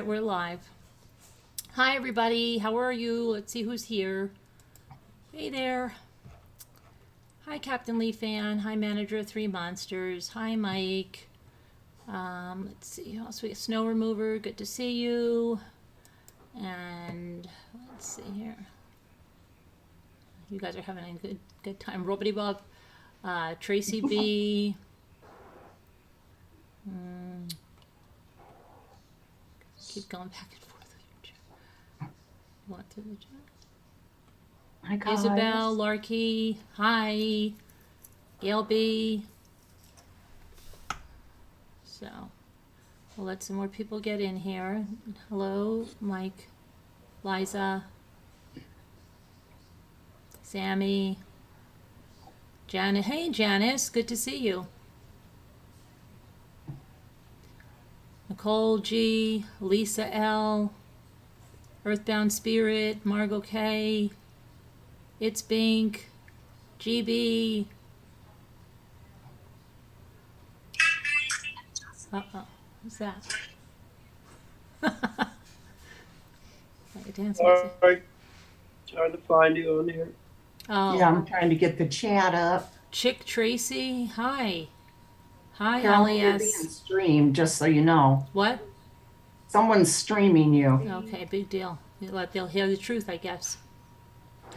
We're live. Hi, everybody. How are you? Let's see who's here. Hey there. Hi, Captain Lee Fan. Hi, Manager of Three Monsters. Hi, Mike. Let's see. Who else we got? Snow Remover. Good to see you. And let's see here. You guys are having a good time. Robbity Bob. Tracy B. Keep going back and forth with your chat. What through the chat? Hi, guys. Isabel, Larky, hi, Gail B. So, we'll let some more people get in here. Hello, Mike, Liza, Sammy, Janet. Hey, Janice, good to see you. Nicole G, Lisa L, Earthbound Spirit, Margot K, It's Bink, GB. Uh-oh, what's that? Dance music. Sorry, trying to find you on here. Oh, Yeah, I'm trying to get the chat up. Chick Tracy, hi. Hi, Carol, you're being Alias. streamed, just so you know. What? Someone's streaming you. Okay, big deal. They'll hear the truth, I guess.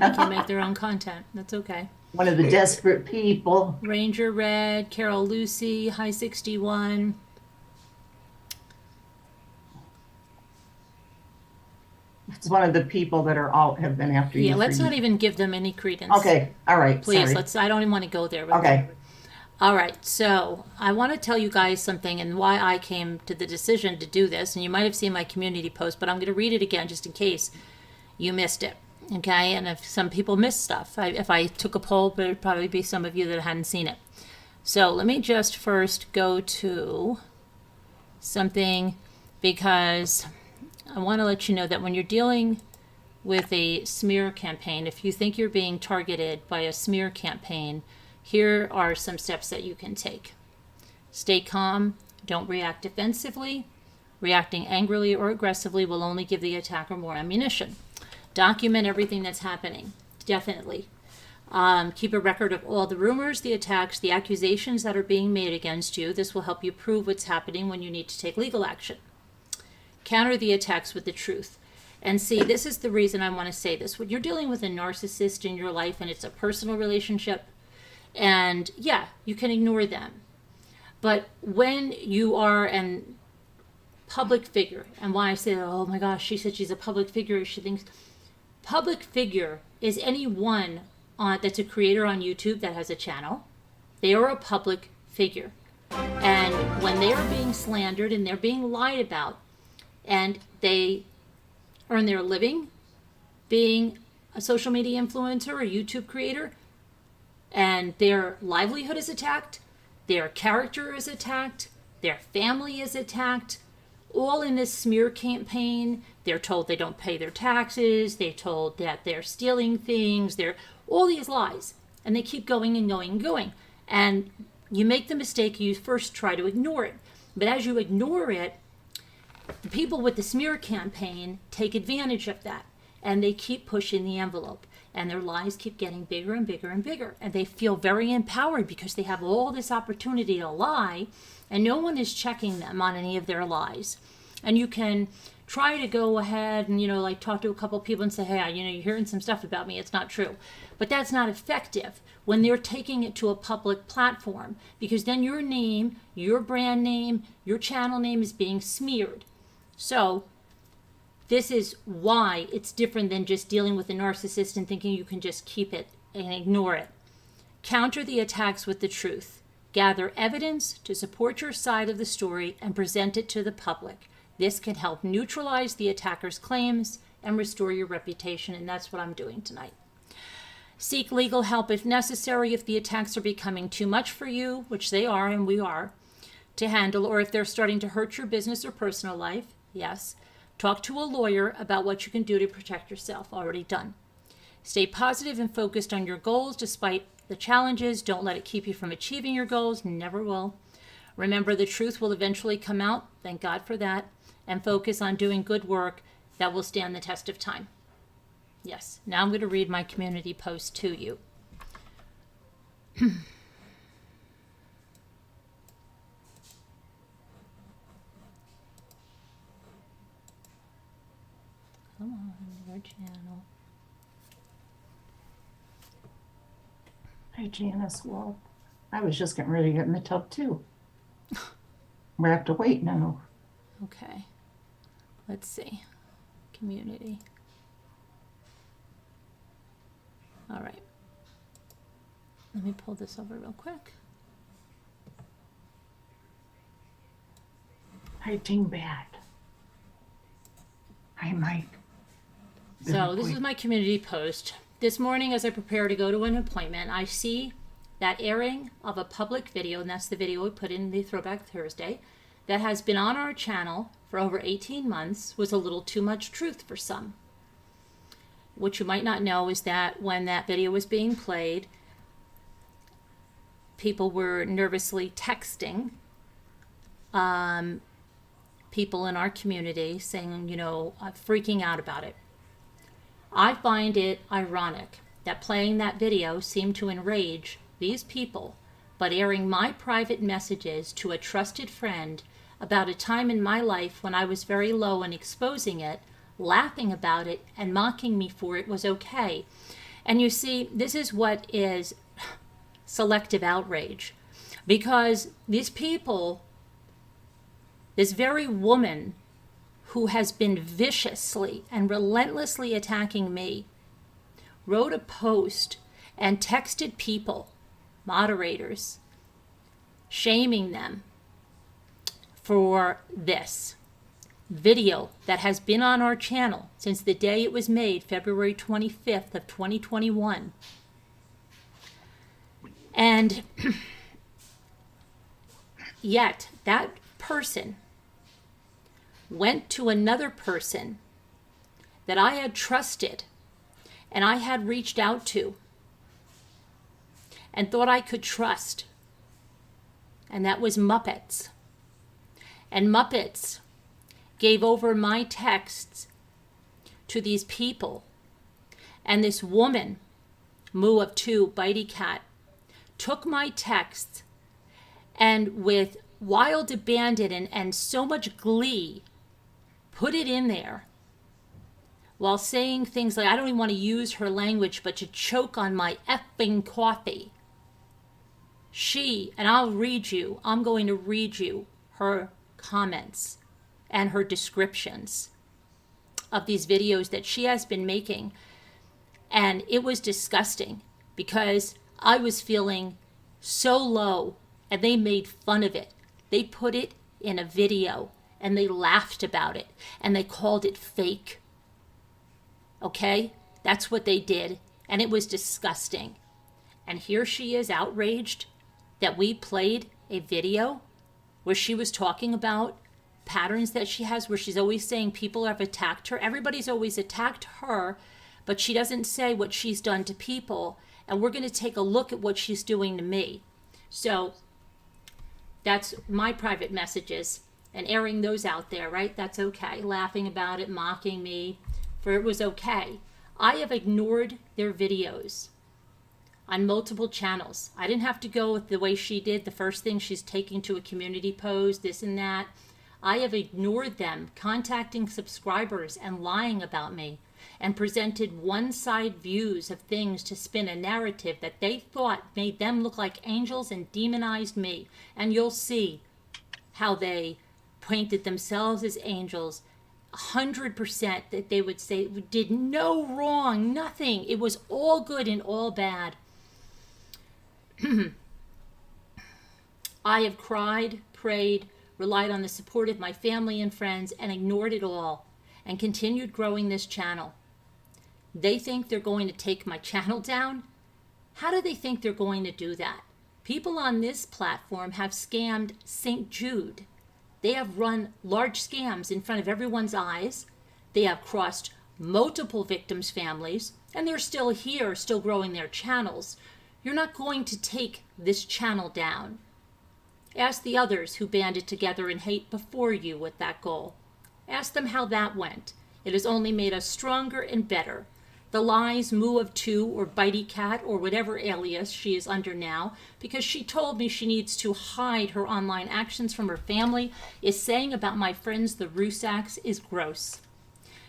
They can make their own content. That's okay. One of the desperate people. Ranger Red, Carol Lucy, High 61. It's one of the people that have been after you. Yeah, let's not even give them any credence. Okay, all right. Please, sorry. I don't even want to go there. Okay. All right, so I want to tell you guys something and why I came to the decision to do this. And you might have seen my community post, but I'm going to read it again just in case you missed it. Okay, and if some people missed stuff, if I took a poll, but it'd probably be some of you that hadn't seen it. So let me just first go to something because I want to let you know that when you're dealing with a smear campaign, if you think you're being targeted by a smear campaign, here are some steps that you can take. Stay calm. Don't react defensively. Reacting angrily or aggressively will only give the attacker more ammunition. Document everything that's happening. Definitely. Keep a record of all the rumors, the attacks, the accusations that are being made against you. This will help you prove what's happening when you need to take legal action. Counter the attacks with the truth. And see, this is the reason I want to say this. When you're dealing with a narcissist in your life and it's a personal relationship, and yeah, you can ignore them. But when you are a public figure, and why I say, oh my gosh, she said she's a public figure, she thinks public figure is anyone that's a creator on YouTube that has a channel. They are a public figure. And when they are being slandered and they're being lied about, and they earn their living being a social media influencer or YouTube creator, and their livelihood is attacked, their character is attacked, their family is attacked, all in this smear campaign. They're told they don't pay their taxes, they're told that they're stealing things, they're all these lies, and they keep going and going and going. And you make the mistake, you first try to ignore it. But as you ignore it, the people with the smear campaign take advantage of that, and they keep pushing the envelope. And their lies keep getting bigger and bigger and bigger. And they feel very empowered because they have all this opportunity to lie, and no one is checking them on any of their lies. And you can try to go ahead and, like talk to a couple people and say, hey, you're hearing some stuff about me. It's not true. But that's not effective when they're taking it to a public platform, because then your name, your brand name, your channel name is being smeared. So this is why it's different than just dealing with a narcissist and thinking you can just keep it and ignore it. Counter the attacks with the truth. Gather evidence to support your side of the story and present it to the public. This can help neutralize the attacker's claims and restore your reputation, and that's what I'm doing tonight. Seek legal help if necessary if the attacks are becoming too much for you, which they are and we are, to handle, or if they're starting to hurt your business or personal life. Yes. Talk to a lawyer about what you can do to protect yourself. Already done. Stay positive and focused on your goals despite the challenges. Don't let it keep you from achieving your goals. Never will. Remember, the truth will eventually come out. Thank God for that. and focus on doing good work that will stand the test of time. Yes, now I'm going to read my community post to you. Come on, your channel. Hi, Janice. Well, I was just getting ready to get in the tub too. We have to wait now. Okay, let's see. Community. All right. Let me pull this over real quick. Hi, Dingbat. Hi, Mike. So this is my community post. This morning, as I prepare to go to an appointment, I see that airing of a public video, and that's the video we put in the Throwback Thursday, that has been on our channel for over 18 months was a little too much truth for some. What you might not know is that when that video was being played, people were nervously texting people in our community saying, freaking out about it. I find it ironic that playing that video seemed to enrage these people, but airing my private messages to a trusted friend about a time in my life when I was very low and exposing it, laughing about it, and mocking me for it was okay. And you see, this is what is selective outrage. Because these people, this very woman who has been viciously and relentlessly attacking me, wrote a post and texted people, moderators, shaming them for this video that has been on our channel since the day it was made, February 25th of 2021. And yet that person went to another person that I had trusted and I had reached out to and thought I could trust, and that was Muppets. And Muppets gave over my texts to these people, and this woman, Moo of Two, Bitey Cat, took my texts and with wild abandon and so much glee put it in there while saying things like, I don't even want to use her language, but to choke on my effing coffee. And I'm going to read you her comments and her descriptions of these videos that she has been making. And it was disgusting because I was feeling so low and they made fun of it. They put it in a video and they laughed about it and they called it fake. Okay? That's what they did. And it was disgusting. And here she is outraged that we played a video where she was talking about patterns that she has, where she's always saying people have attacked her. Everybody's always attacked her, but she doesn't say what she's done to people. And we're going to take a look at what she's doing to me. So that's my private messages and airing those out there, right? That's okay. Laughing about it, mocking me, for it was okay. I have ignored their videos on multiple channels. I didn't have to go with the way she did. The first thing she's taking to a community post, this and that. I have ignored them, contacting subscribers and lying about me, and presented one-side views of things to spin a narrative that they thought made them look like angels and demonized me. And you'll see how they painted themselves as angels, 100% that they would say did no wrong, nothing. It was all good and all bad. I have cried, prayed, relied on the support of my family and friends, and ignored it all, and continued growing this channel. They think they're going to take my channel down? How do they think they're going to do that? People on this platform have scammed St. Jude. They have run large scams in front of everyone's eyes. They have crossed multiple victims' families, and they're still here, still growing their channels. You're not going to take this channel down. Ask the others who banded together in hate before you with that goal. Ask them how that went. It has only made us stronger and better. The lies Moo of Two or Bitey Cat or whatever alias she is under now, because she told me she needs to hide her online actions from her family, is saying about my friends the Rusaks is gross.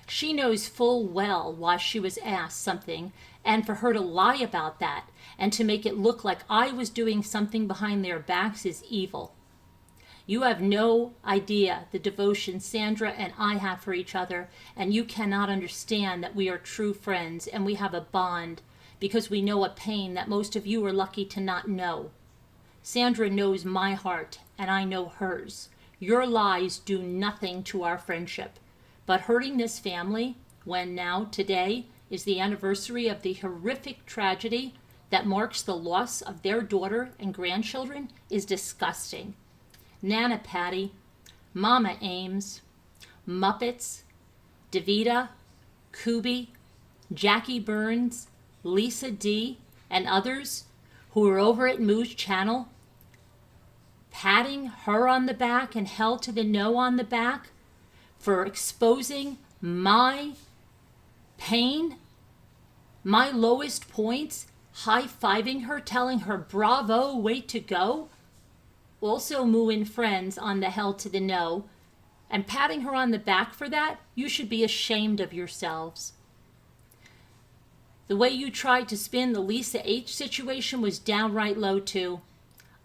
She knows full well why she was asked something, and for her to lie about that and to make it look like I was doing something behind their backs is evil. You have no idea the devotion Sandra and I have for each other, and you cannot understand that we are true friends and we have a bond because we know a pain that most of you are lucky to not know. Sandra knows my heart and I know hers. Your lies do nothing to our friendship, but hurting this family when now, today, is the anniversary of the horrific tragedy that marks the loss of their daughter and grandchildren is disgusting. Nana Patty, Mama Ames, Muppets, Davita, Kubi, Jackie Burns, Lisa D, and others who are over at Moo's channel, patting her on the back and Hell to the No on the back for exposing my pain, my lowest points, high-fiving her, telling her, bravo, way to go. Also Moo and friends on the Hell to the No, and patting her on the back for that, you should be ashamed of yourselves. The way you tried to spin the Lisa H situation was downright low too.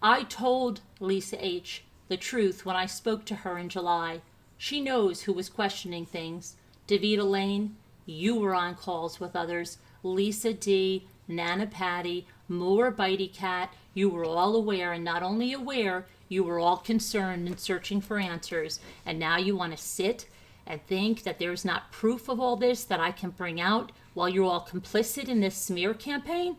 I told Lisa H the truth when I spoke to her in July. She knows who was questioning things. Davita Lane, you were on calls with others. Lisa D, Nana Patty, Moo or Bitey Cat, you were all aware, and not only aware, you were all concerned and searching for answers. And now you want to sit and think that there's not proof of all this that I can bring out while you're all complicit in this smear campaign?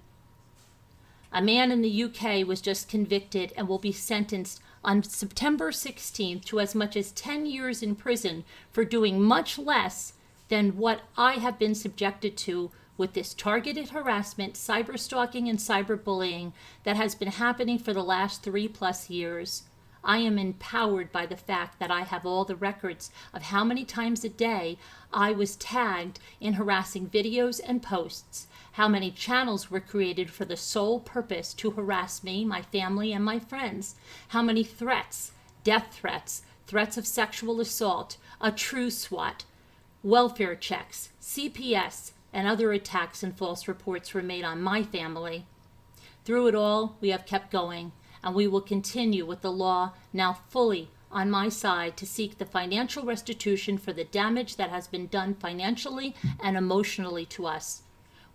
A man in the UK was just convicted and will be sentenced on September 16th to as much as 10 years in prison for doing much less than what I have been subjected to with this targeted harassment, cyberstalking, and cyberbullying that has been happening for the last 3+ years. I am empowered by the fact that I have all the records of how many times a day I was tagged in harassing videos and posts, how many channels were created for the sole purpose to harass me, my family, and my friends, how many threats, death threats, threats of sexual assault, a true SWAT, welfare checks, CPS, and other attacks and false reports were made on my family. Through it all, we have kept going, and we will continue with the law now fully on my side to seek the financial restitution for the damage that has been done financially and emotionally to us.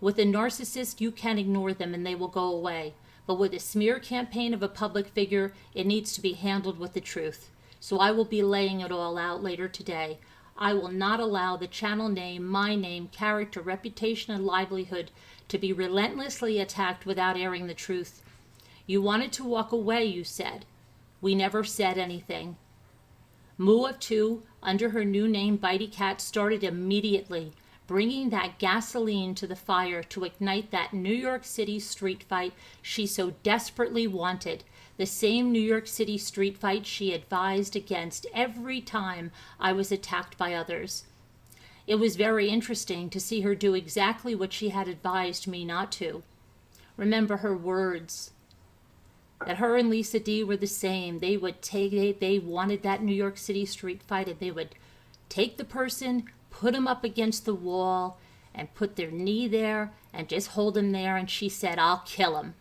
With a narcissist, you can ignore them and they will go away. But with a smear campaign of a public figure, it needs to be handled with the truth. So I will be laying it all out later today. I will not allow the channel name, my name, character, reputation, and livelihood to be relentlessly attacked without airing the truth. You wanted to walk away, you said. We never said anything. Moo of Two, under her new name Bitey Cat, started immediately, bringing that gasoline to the fire to ignite that New York City street fight she so desperately wanted. The same New York City street fight she advised against every time I was attacked by others. It was very interesting to see her do exactly what she had advised me not to. Remember her words, that her and Lisa D were the same. They wanted that New York City street fight, and they would take the person, put him up against the wall, and put their knee there, and just hold him there, and she said, I'll kill him.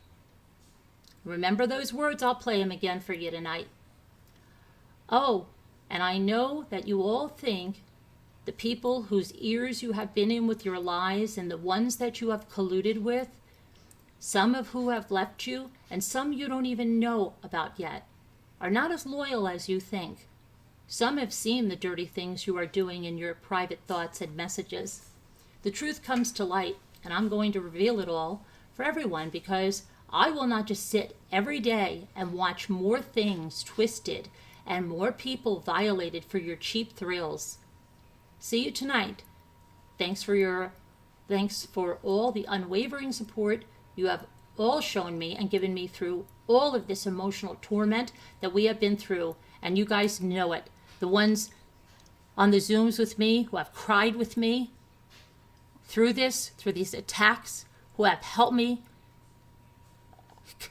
Remember those words? I'll play them again for you tonight. Oh, and I know that you all think the people whose ears you have been in with your lies and the ones that you have colluded with, some of who have left you and some you don't even know about yet, are not as loyal as you think. Some have seen the dirty things you are doing in your private thoughts and messages. The truth comes to light, and I'm going to reveal it all for everyone, because I will not just sit every day and watch more things twisted and more people violated for your cheap thrills. See you tonight. Thanks for all the unwavering support you have all shown me and given me through all of this emotional torment that we have been through, and you guys know it. The ones on the Zooms with me, who have cried with me through these attacks, who have helped me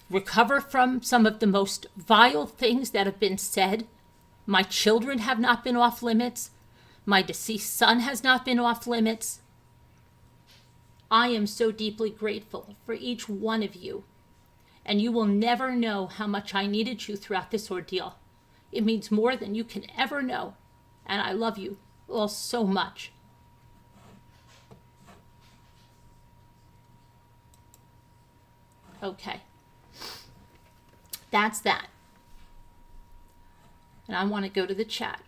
recover from some of the most vile things that have been said. My children have not been off limits. My deceased son has not been off limits. I am so deeply grateful for each one of you. And you will never know how much I needed you throughout this ordeal. It means more than you can ever know. And I love you all so much. Okay. That's that. And I want to go to the chat.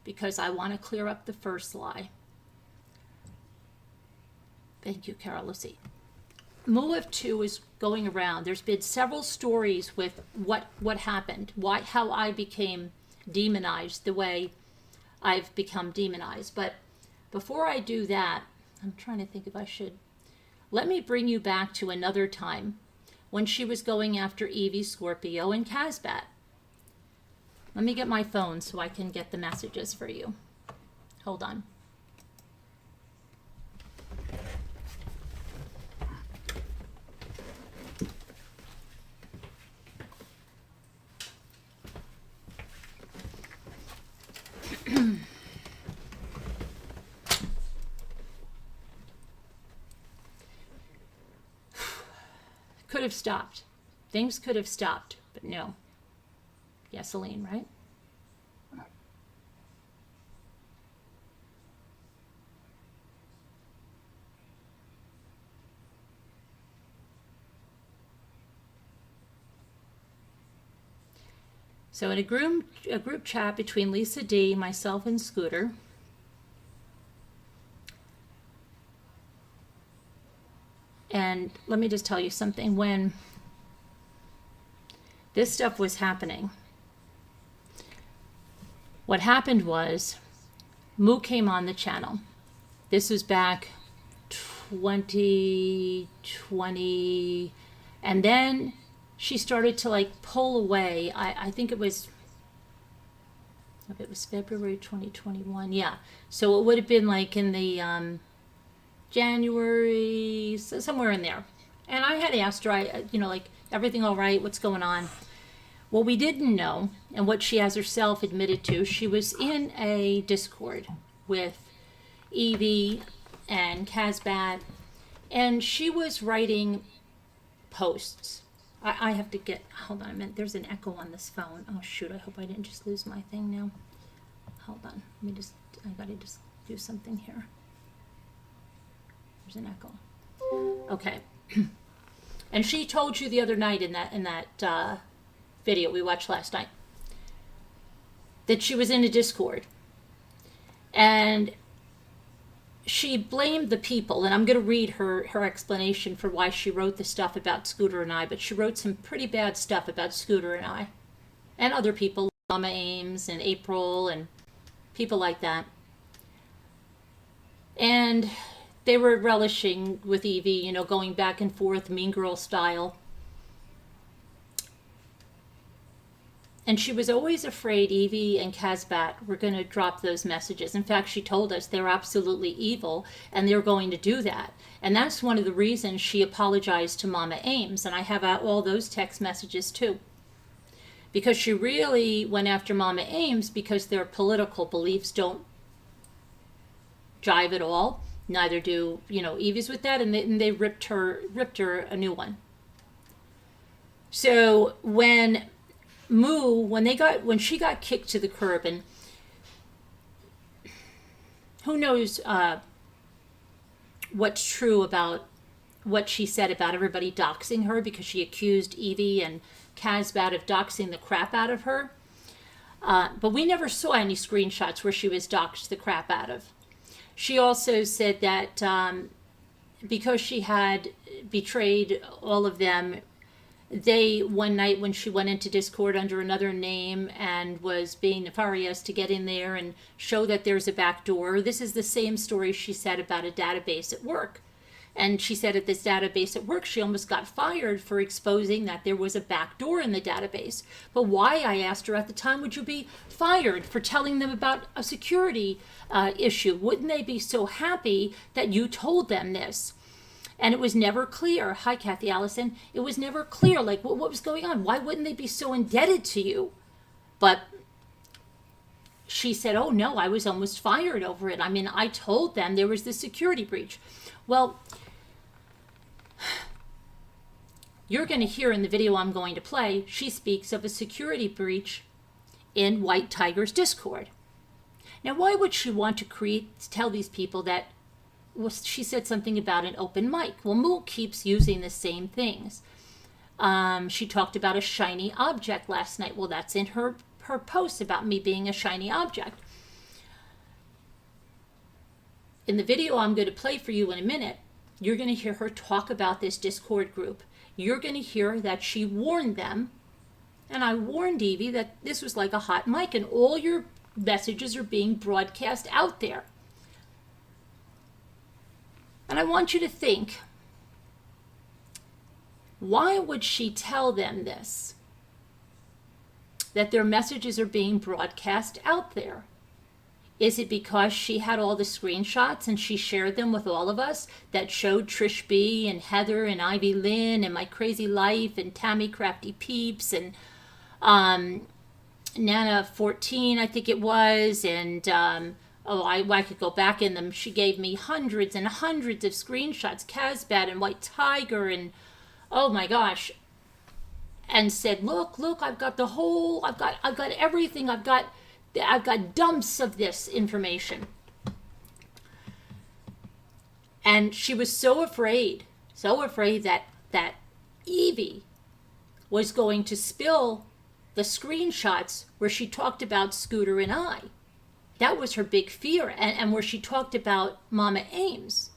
Because I want to clear up the first lie. Thank you, Carol Lucy. Mulif 2 is going around. There's been several stories with what happened, how I became demonized the way I've become demonized. But before I do that, I'm trying to think if I should. Let me bring you back to another time when she was going after Evie, Scorpio, and Casbat. Let me get my phone so I can get the messages for you. Hold on. Could have stopped. Things could have stopped, but no. Gasoline, right? So in a group chat between Lisa D, myself, and Scooter, and let me just tell you something. When this stuff was happening, what happened was Moo came on the channel. This was back 2020, and then she started to like pull away. I think it was February 2021. Yeah. So it would have been like in the January, so somewhere in there. And I had asked her, like, everything all right? What's going on? What we didn't know, and what she has herself admitted to, she was in a Discord with Evie and Casbat, and she was writing posts. I have to get, hold on a minute, there's an echo on this phone. Oh shoot, I hope I didn't just lose my thing now. Hold on, I gotta just do something here. There's an echo. Okay. And she told you the other night in that video we watched last night that she was in a Discord, and she blamed the people, and I'm going to read her explanation for why she wrote the stuff about Scooter and I, but she wrote some pretty bad stuff about Scooter and I and other people, Mama Ames and April and people like that. And they were relishing with Evie, going back and forth, mean girl style. And she was always afraid Evie and Casbat were going to drop those messages. In fact, she told us they're absolutely evil and they're going to do that. And that's one of the reasons she apologized to Mama Ames. And I have all those text messages too. Because she really went after Mama Ames because their political beliefs don't jive at all. Neither do, Evie's with that. And they ripped her a new one. So when she got kicked to the curb, and who knows what's true about what she said about everybody doxing her, because she accused Evie and Casbat of doxing the crap out of her. But we never saw any screenshots where she was doxed the crap out of. She also said that because she had betrayed all of them, one night when she went into Discord under another name and was being nefarious to get in there and show that there's a back door. This is the same story she said about a database at work. And she said at this database at work, she almost got fired for exposing that there was a back door in the database. But why, I asked her at the time, would you be fired for telling them about a security issue? Wouldn't they be so happy that you told them this? And it was never clear. Hi, Kathy Allison. It was never clear, like, what was going on? Why wouldn't they be so indebted to you? But she said, oh, no, I was almost fired over it. I mean, I told them there was this security breach. Well, you're going to hear in the video I'm going to play, she speaks of a security breach in White Tiger's Discord. Now, why would she want to tell these people that, well, she said something about an open mic? Well, Moo keeps using the same things. She talked about a shiny object last night. Well, that's in her post about me being a shiny object. In the video I'm going to play for you in a minute, you're going to hear her talk about this Discord group. You're going to hear that she warned them, and I warned Evie that this was like a hot mic and all your messages are being broadcast out there. And I want you to think, why would she tell them this? That their messages are being broadcast out there? Is it because she had all the screenshots and she shared them with all of us that showed Trish B and Heather and Ivy Lynn and My Crazy Life and Tammy Crafty Peeps and Nana 14, I think it was, and I could go back in them. She gave me hundreds and hundreds of screenshots, Casbat and White Tiger, and oh my gosh, and said, look, I've got the whole, I've got everything, I've got dumps of this information. And she was so afraid that Evie was going to spill the screenshots where she talked about Scooter and I. That was her big fear, and where she talked about Mama Ames.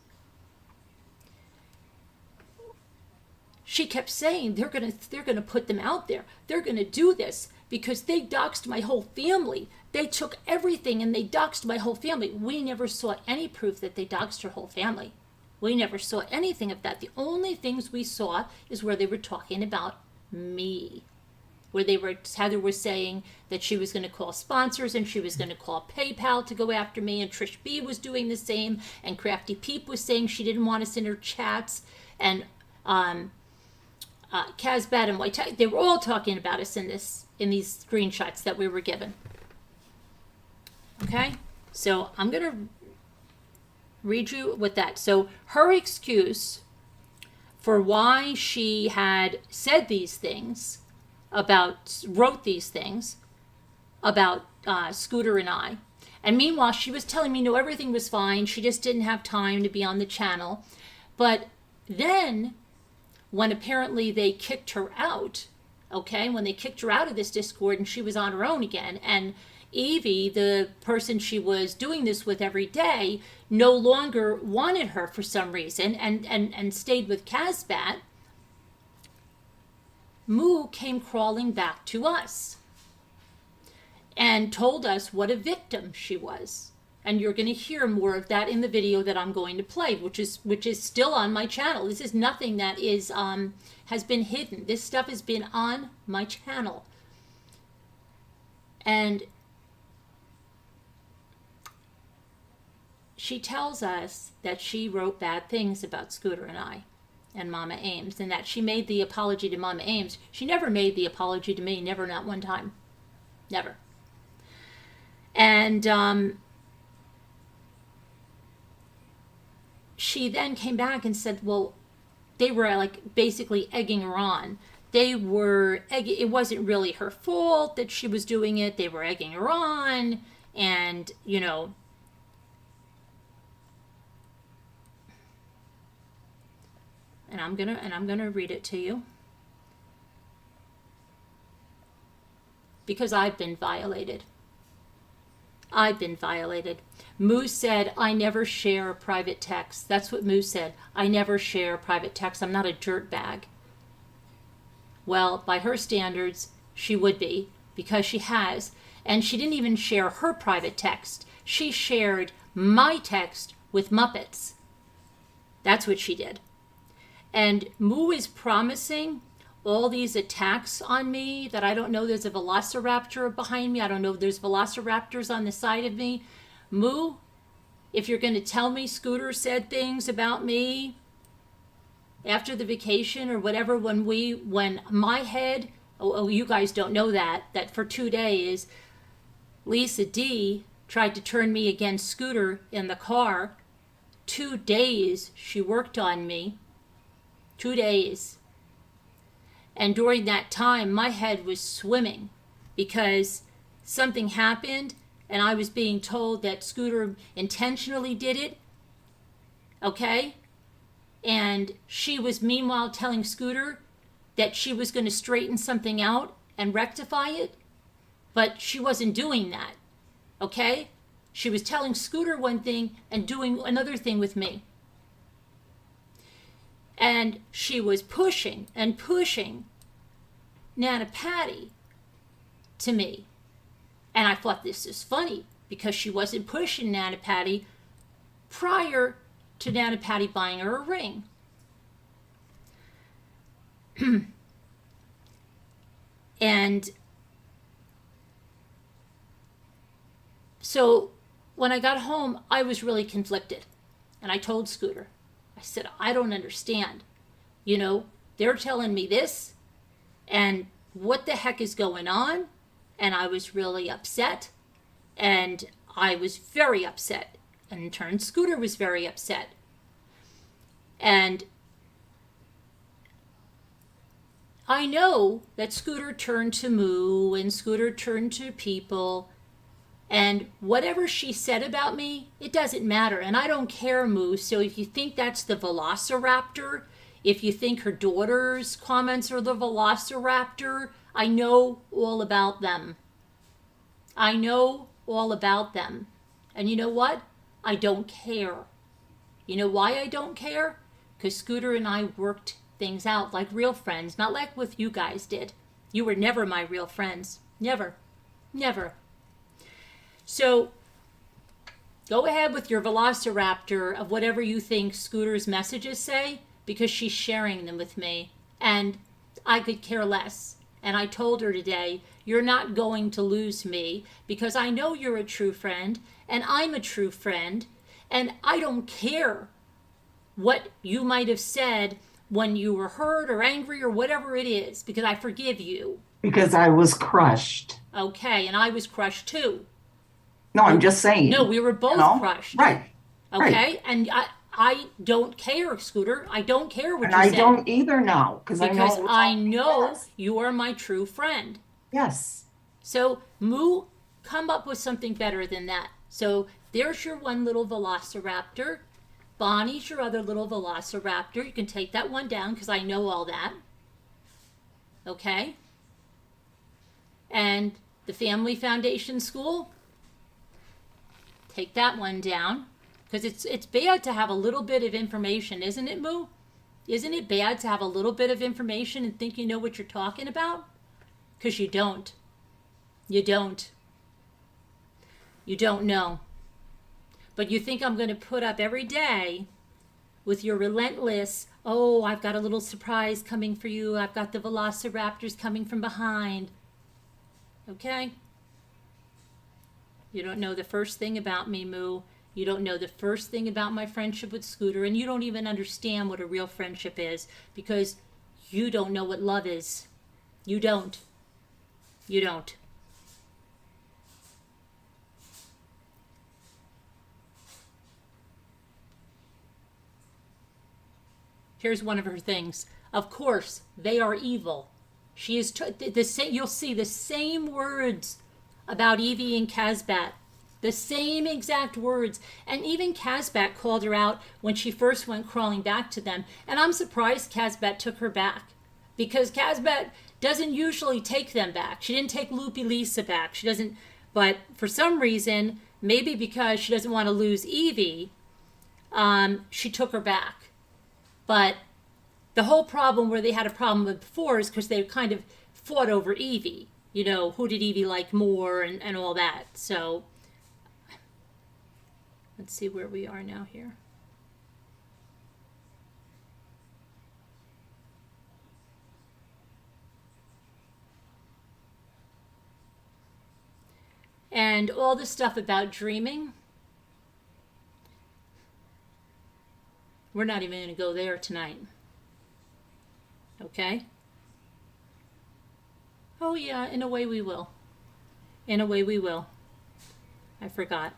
She kept saying, they're gonna put them out there. They're gonna do this because they doxed my whole family. They took everything and they doxed my whole family. We never saw any proof that they doxed her whole family. We never saw anything of that. The only things we saw is where they were talking about me. Where Heather was saying that she was going to call sponsors and she was going to call PayPal to go after me, and Trish B was doing the same, and Crafty Peep was saying she didn't want us in her chats, and Casbat and White Tiger, they were all talking about us in these screenshots that we were given. Okay, so I'm going to read you with that. So her excuse for why she had said these things wrote these things about Scooter and I. And meanwhile, she was telling me, no, everything was fine. She just didn't have time to be on the channel. But then when apparently they kicked her out, okay, when they kicked her out of this Discord and she was on her own again, and Evie, the person she was doing this with every day, no longer wanted her for some reason and stayed with Casbat, Moo came crawling back to us and told us what a victim she was. And you're going to hear more of that in the video that I'm going to play, which is still on my channel. This is nothing that is has been hidden. This stuff has been on my channel. And she tells us that she wrote bad things about Scooter and I and Mama Ames, and that she made the apology to Mama Ames. She never made the apology to me, never, not one time. Never. And she then came back and said, well, they were like basically egging her on. It wasn't really her fault that she was doing it. They were egging her on, and, you know, and I'm gonna read it to you because I've been violated. I've been violated. Moo said, I never share private text. That's what Moo said. I never share private text. I'm not a dirtbag. Well, by her standards, she would be, because she has. And she didn't even share her private text. She shared my text with Muppets. That's what she did. And Moo is promising all these attacks on me that I don't know there's a velociraptor behind me. I don't know if there's velociraptors on the side of me. Moo, if you're going to tell me Scooter said things about me after the vacation or whatever, when my head, you guys don't know that for 2 days, Lisa D tried to turn me against Scooter in the car. 2 days she worked on me. 2 days. And during that time, my head was swimming because something happened and I was being told that Scooter intentionally did it. Okay? And she was meanwhile telling Scooter that she was going to straighten something out and rectify it. But she wasn't doing that. Okay? She was telling Scooter one thing and doing another thing with me. And she was pushing and pushing Nana Patty to me. And I thought this is funny because she wasn't pushing Nana Patty prior to Nana Patty buying her a ring. And so when I got home, I was really conflicted. And I told Scooter, I said, I don't understand. You know, they're telling me this, and what the heck is going on? And I was really upset. And I was very upset. And in turn, Scooter was very upset. And I know that Scooter turned to Moo and Scooter turned to people. And whatever she said about me, it doesn't matter. And I don't care, Moo. So if you think that's the velociraptor, if you think her daughter's comments are the velociraptor, I know all about them. I know all about them. And you know what? I don't care. You know why I don't care? Because Scooter and I worked things out like real friends, not like what you guys did. You were never my real friends. Never. Never. So go ahead with your velociraptor of whatever you think Scooter's messages say, because she's sharing them with me. And I could care less. And I told her today, you're not going to lose me because I know you're a true friend and I'm a true friend. And I don't care what you might have said when you were hurt or angry or whatever it is, because I forgive you. Because I was crushed. Okay, and I was crushed too. No, I'm just saying. No, we were both crushed. Right. Okay, right. And I don't care, Scooter. I don't care what And you I said. don't either now. Because I know you are my true friend. Yes. So, Moo, come up with something better than that. So, there's your one little velociraptor. Bonnie's your other little velociraptor. You can take that one down because I know all that. Okay? And the Family Foundation School, take that one down. Because it's bad to have a little bit of information, isn't it, Moo? Isn't it bad to have a little bit of information and think you know what you're talking about? Because you don't. You don't. You don't know. But you think I'm going to put up every day with your relentless, oh, I've got a little surprise coming for you. I've got the velociraptors coming from behind. Okay? You don't know the first thing about me, Moo. You don't know the first thing about my friendship with Scooter, and you don't even understand what a real friendship is because you don't know what love is. You don't. You don't. Here's one of her things. Of course, they are evil. She is you'll see the same words about Evie and Casbat. The same exact words. And even Casbat called her out when she first went crawling back to them. And I'm surprised Casbat took her back. Because Casbat doesn't usually take them back. She didn't take Loopy Lisa back. She doesn't. But for some reason, maybe because she doesn't want to lose Evie, she took her back. But the whole problem where they had a problem with before is because they kind of fought over Evie. You know, who did Evie like more and all that. So let's see where we are now here. And all the stuff about dreaming, we're not even going to go there tonight. Okay? Oh yeah, in a way we will. In a way we will. I forgot.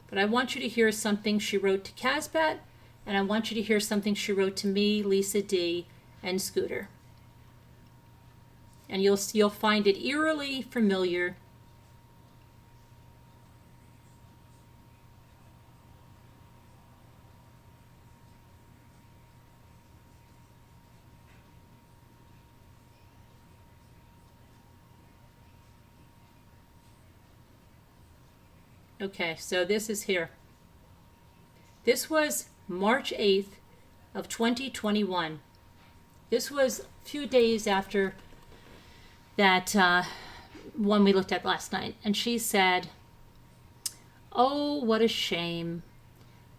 But I want you to hear something she wrote to Casbat, and I want you to hear something she wrote to me, Lisa D, and Scooter. And you'll find it eerily familiar. Okay, so this is here. This was March 8th of 2021. This was a few days after that one we looked at last night. And she said, "Oh, what a shame.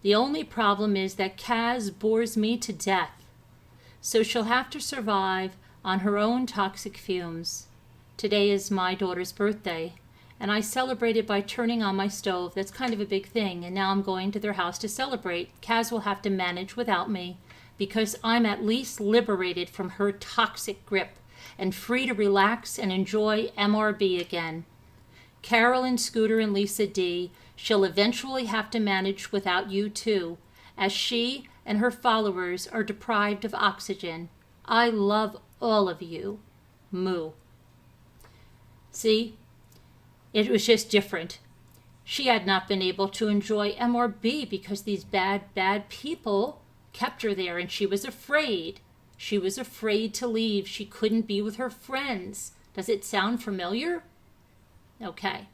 The only problem is that Kaz bores me to death. So she'll have to survive on her own toxic fumes. Today is my daughter's birthday, and I celebrated by turning on my stove. That's kind of a big thing, and now I'm going to their house to celebrate. Kaz will have to manage without me, because I'm at least liberated from her toxic grip and free to relax and enjoy MRB again. Carolyn, Scooter, and Lisa D, she'll eventually have to manage without you too, as she and her followers are deprived of oxygen. I love all of you. Moo." See? It was just different. She had not been able to enjoy MRB because these bad people kept her there, and she was afraid. She was afraid to leave. She couldn't be with her friends. Does it sound familiar? Okay.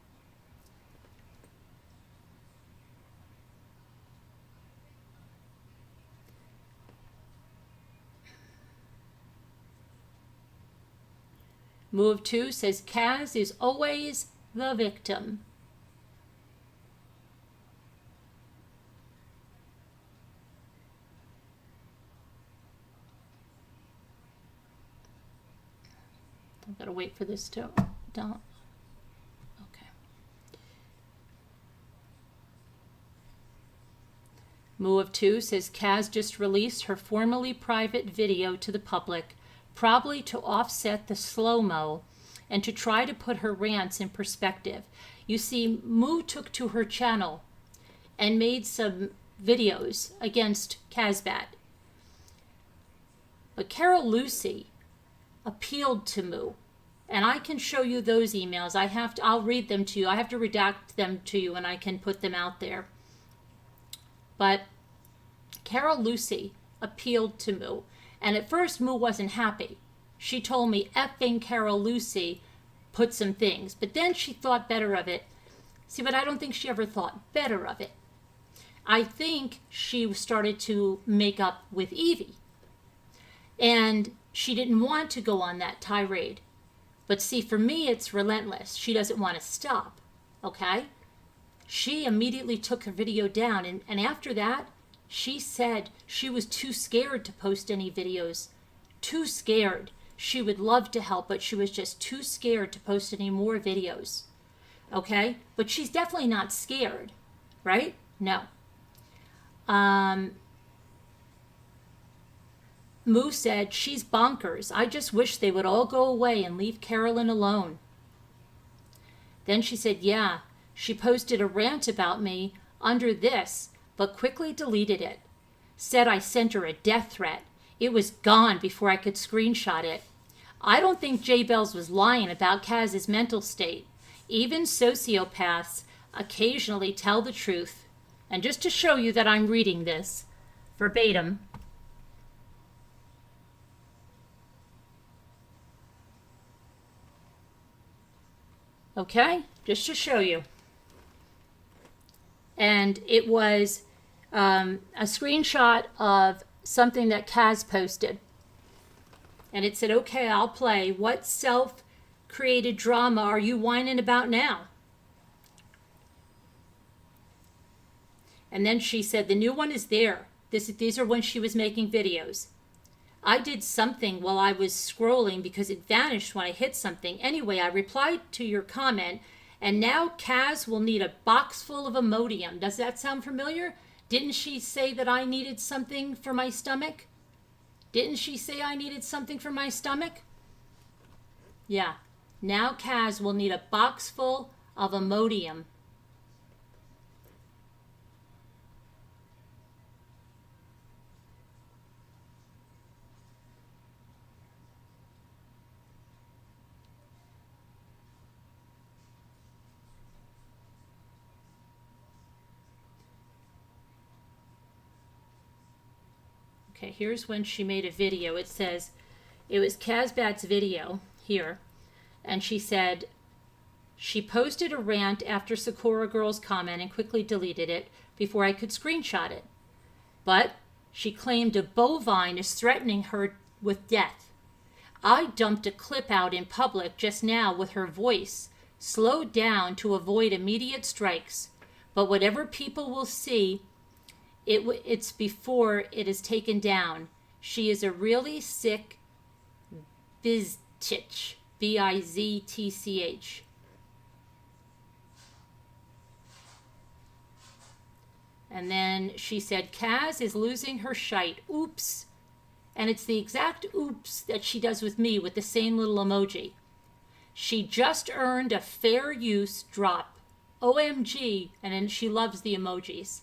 Move 2 says Kaz is always the victim. I've got to wait for this to down. Okay. Move 2 says Kaz just released her formerly private video to the public, probably to offset the slow-mo and to try to put her rants in perspective. You see, Moo took to her channel and made some videos against Casbat. But Carol Lucy appealed to Moo. And I can show you those emails. I'll read them to you. I have to redact them to you, and I can put them out there. But Carol Lucy appealed to Moo. And at first, Moo wasn't happy. She told me effing Carol Lucy put some things. But then she thought better of it. See, but I don't think she ever thought better of it. I think she started to make up with Evie. And she didn't want to go on that tirade. But see, for me, it's relentless. She doesn't want to stop. Okay? She immediately took her video down. And after that, she said she was too scared to post any videos. Too scared. She would love to help, but she was just too scared to post any more videos. Okay? But she's definitely not scared. Right? No. Moo said, she's bonkers. I just wish they would all go away and leave Carolyn alone. Then she said, yeah, she posted a rant about me under this, but quickly deleted it. Said I sent her a death threat. It was gone before I could screenshot it. I don't think J Bells was lying about Kaz's mental state. Even sociopaths occasionally tell the truth. And just to show you that I'm reading this verbatim, okay, just to show you. And it was a screenshot of something that Kaz posted. And it said, okay, I'll play. What self-created drama are you whining about now? And then she said, the new one is there. These are when she was making videos. I did something while I was scrolling because it vanished when I hit something. Anyway, I replied to your comment, and now Kaz will need a box full of Imodium. Does that sound familiar? Didn't she say that I needed something for my stomach? Didn't she say I needed something for my stomach? Yeah. Now Kaz will need a box full of Imodium. Okay, here's when she made a video. It says, it was Kazbat's video here, and she said, she posted a rant after Sakura Girl's comment and quickly deleted it before I could screenshot it. But she claimed a bovine is threatening her with death. I dumped a clip out in public just now with her voice, slowed down to avoid immediate strikes. But whatever people will see, it's before it is taken down. She is a really sick biztch. Biztch. And then she said, Kaz is losing her shite. Oops. And it's the exact oops that she does with me with the same little emoji. She just earned a fair use drop. OMG. And then she loves the emojis.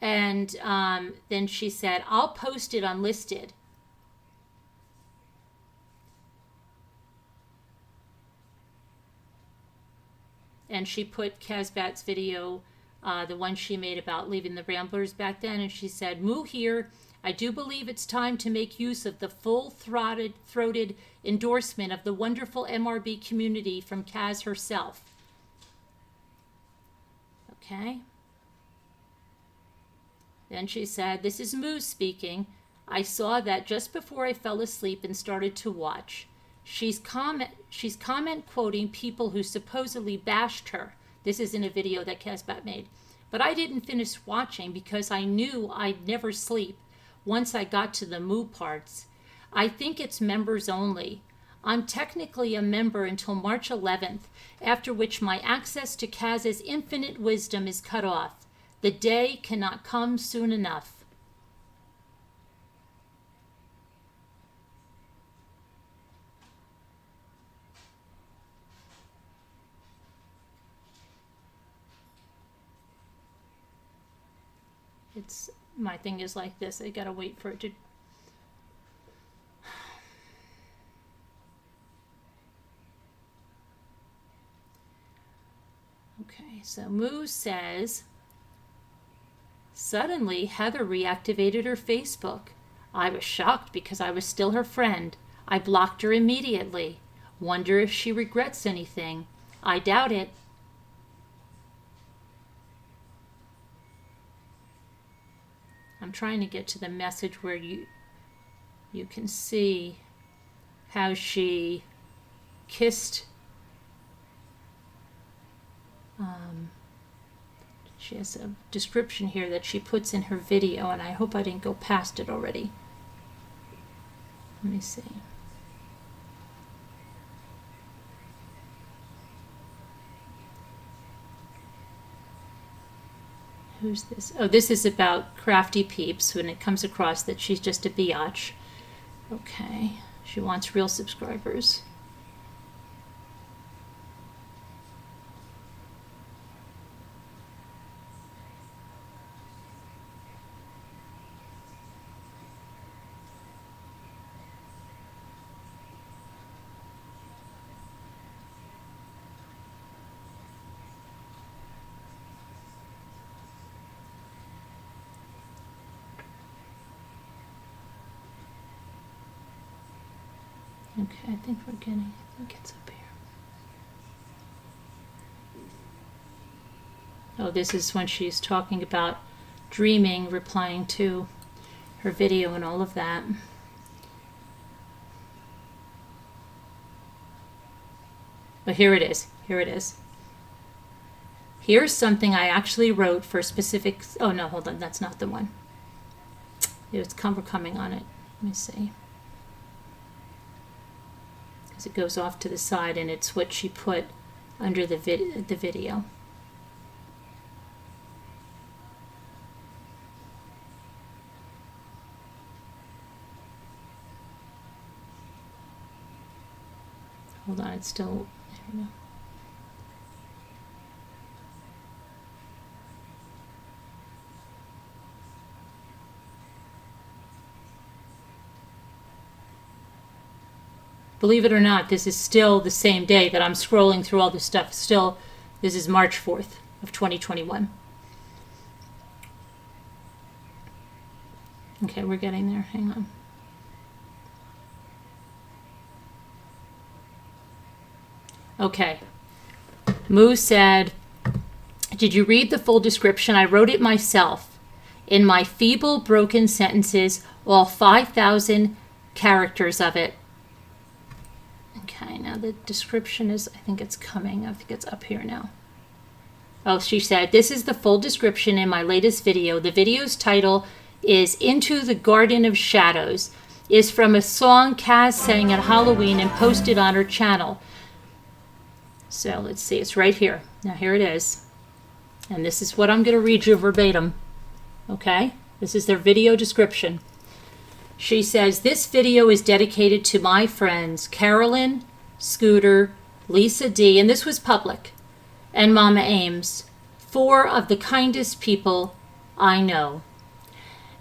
And then she said, I'll post it unlisted. And she put Kazbat's video, the one she made about leaving the Ramblers back then, and she said, Moo here. I do believe it's time to make use of the full-throated endorsement of the wonderful MRB community from Kaz herself. Okay. Then she said, this is Moo speaking. I saw that just before I fell asleep and started to watch. She's comment quoting people who supposedly bashed her. This is in a video that Kazbat made. But I didn't finish watching because I knew I'd never sleep once I got to the Moo parts. I think it's members only. I'm technically a member until March 11th, after which my access to Kaz's infinite wisdom is cut off. The day cannot come soon enough. My thing is like this. I gotta wait for it to. Okay, so Moo says, suddenly Heather reactivated her Facebook. I was shocked because I was still her friend. I blocked her immediately. Wonder if she regrets anything. I doubt it. I'm trying to get to the message where you can see how she kissed. She has a description here that she puts in her video, and I hope I didn't go past it already. Let me see. Who's this? Oh, this is about Crafty Peeps when it comes across that she's just a biatch. Okay. She wants real subscribers. Okay, I think it's up here. Oh, this is when she's talking about dreaming, replying to her video and all of that. But here it is. Here it is. Here's something I actually wrote for specific. Oh no, hold on, that's not the one. It's coming on it. Let me see. Because it goes off to the side, and it's what she put under the video. Hold on, it's still, there we go. Believe it or not, this is still the same day that I'm scrolling through all this stuff. Still, this is March 4th of 2021. Okay, we're getting there. Hang on. Okay. Moo said, did you read the full description? I wrote it myself in my feeble, broken sentences, all 5,000 characters of it. Okay, now the description is, I think it's coming. I think it's up here now. Oh, she said, this is the full description in my latest video. The video's title is Into the Garden of Shadows. Is from a song Kaz sang at Halloween and posted on her channel. So let's see, it's right here. Now here it is. And this is what I'm going to read you verbatim. Okay? This is their video description. She says, this video is dedicated to my friends Carolyn, Scooter, Lisa D, and this was public, and Mama Ames, 4 of the kindest people I know.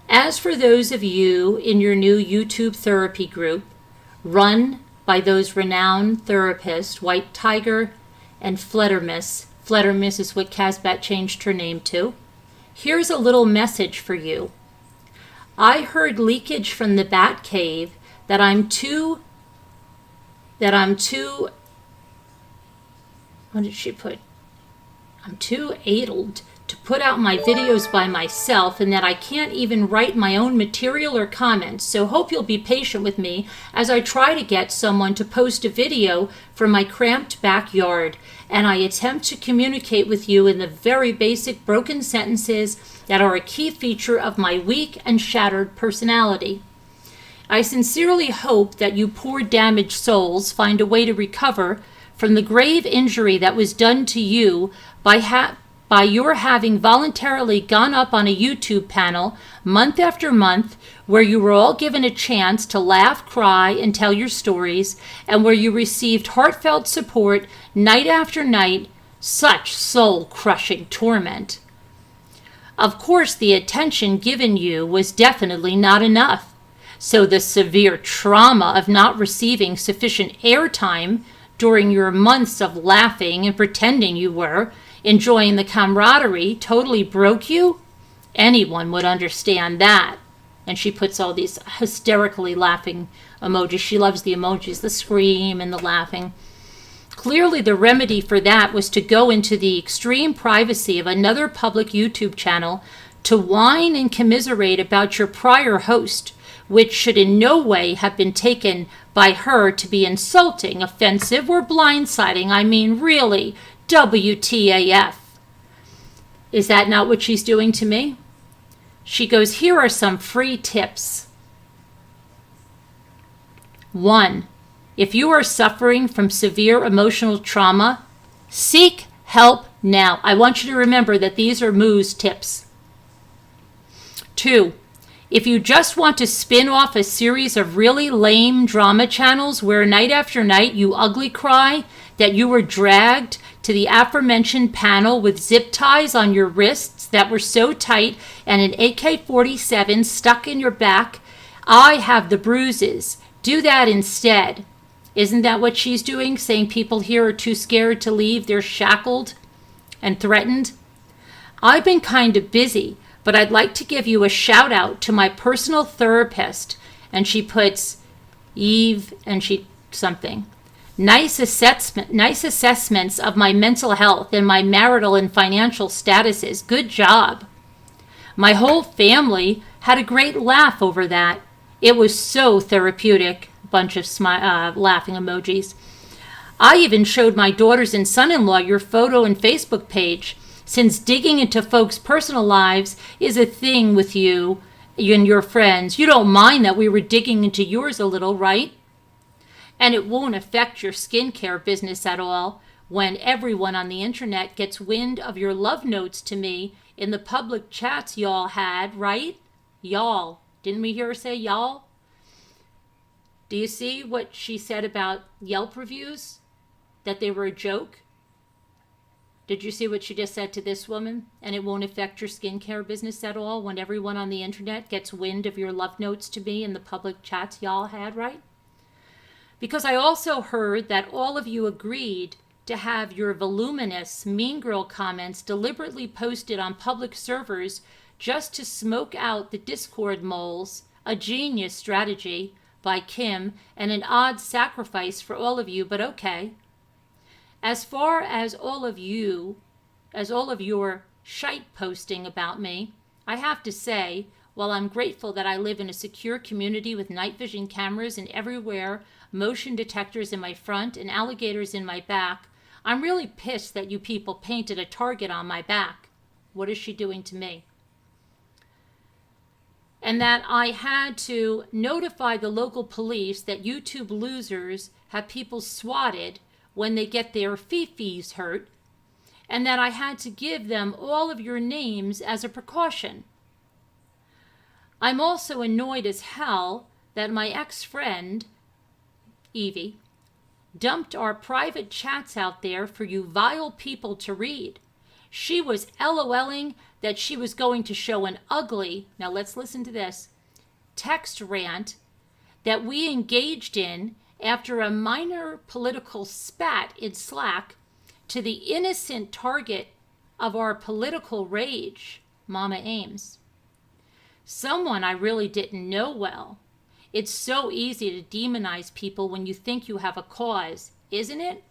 As for those of you in your new YouTube therapy group, run by those renowned therapists, White Tiger and Fledermiss is what Casbat changed her name to, here's a little message for you. I heard leakage from the Bat Cave that I'm too, what did she put? I'm too addled to put out my videos by myself and that I can't even write my own material or comments. So hope you'll be patient with me as I try to get someone to post a video from my cramped backyard and I attempt to communicate with you in the very basic broken sentences that are a key feature of my weak and shattered personality. I sincerely hope that you poor damaged souls find a way to recover from the grave injury that was done to you by your having voluntarily gone up on a YouTube panel month after month where you were all given a chance to laugh, cry, and tell your stories, and where you received heartfelt support night after night, such soul-crushing torment. Of course, the attention given you was definitely not enough, so the severe trauma of not receiving sufficient airtime during your months of laughing and pretending you were enjoying the camaraderie totally broke you. Anyone would understand that. And she puts all these hysterically laughing emojis. She loves the emojis, the scream and the laughing. Clearly the remedy for that was to go into the extreme privacy of another public YouTube channel to whine and commiserate about your prior host, which should in no way have been taken by her to be insulting, offensive, or blindsiding. I mean, really, WTAF. Is that not what she's doing to me? She goes, here are some free tips. 1. If you are suffering from severe emotional trauma, seek help now. I want you to remember that these are Moo's tips. 2. If you just want to spin off a series of really lame drama channels where night after night you ugly cry that you were dragged to the aforementioned panel with zip ties on your wrists that were so tight and an AK-47 stuck in your back, I have the bruises. Do that instead. Isn't that what she's doing? Saying people here are too scared to leave, they're shackled and threatened? I've been kind of busy, but I'd like to give you a shout out to my personal therapist. And she puts Eve and she something. Nice assessments of my mental health and my marital and financial statuses. Good job. My whole family had a great laugh over that. It was so therapeutic. Bunch of laughing emojis. I even showed my daughters and son-in-law your photo and Facebook page, since digging into folks' personal lives is a thing with you you and your friends, you don't mind that we were digging into yours a little, right? And it won't affect your skincare business at all when everyone on the internet gets wind of your love notes to me in the public chats y'all had, right? Y'all. Didn't we hear her say y'all? Do you see what she said about Yelp reviews? That they were a joke? Did you see what she just said to this woman? And it won't affect your skincare business at all when everyone on the internet gets wind of your love notes to me in the public chats y'all had, right? Because I also heard that all of you agreed to have your voluminous mean girl comments deliberately posted on public servers just to smoke out the Discord moles, a genius strategy by Kim and an odd sacrifice for all of you, but okay. As far as all of your shite posting about me, I have to say, while I'm grateful that I live in a secure community with night vision cameras and everywhere, motion detectors in my front and alligators in my back, I'm really pissed that you people painted a target on my back. What is she doing to me? And that I had to notify the local police that YouTube losers have people swatted when they get their fifis hurt, and that I had to give them all of your names as a precaution. I'm also annoyed as hell that my ex-friend, Evie, dumped our private chats out there for you vile people to read. She was LOLing that she was going to show an ugly, now let's listen to this, text rant that we engaged in after a minor political spat in Slack to the innocent target of our political rage, Mama Ames. Someone I really didn't know well. It's so easy to demonize people when you think you have a cause, isn't it?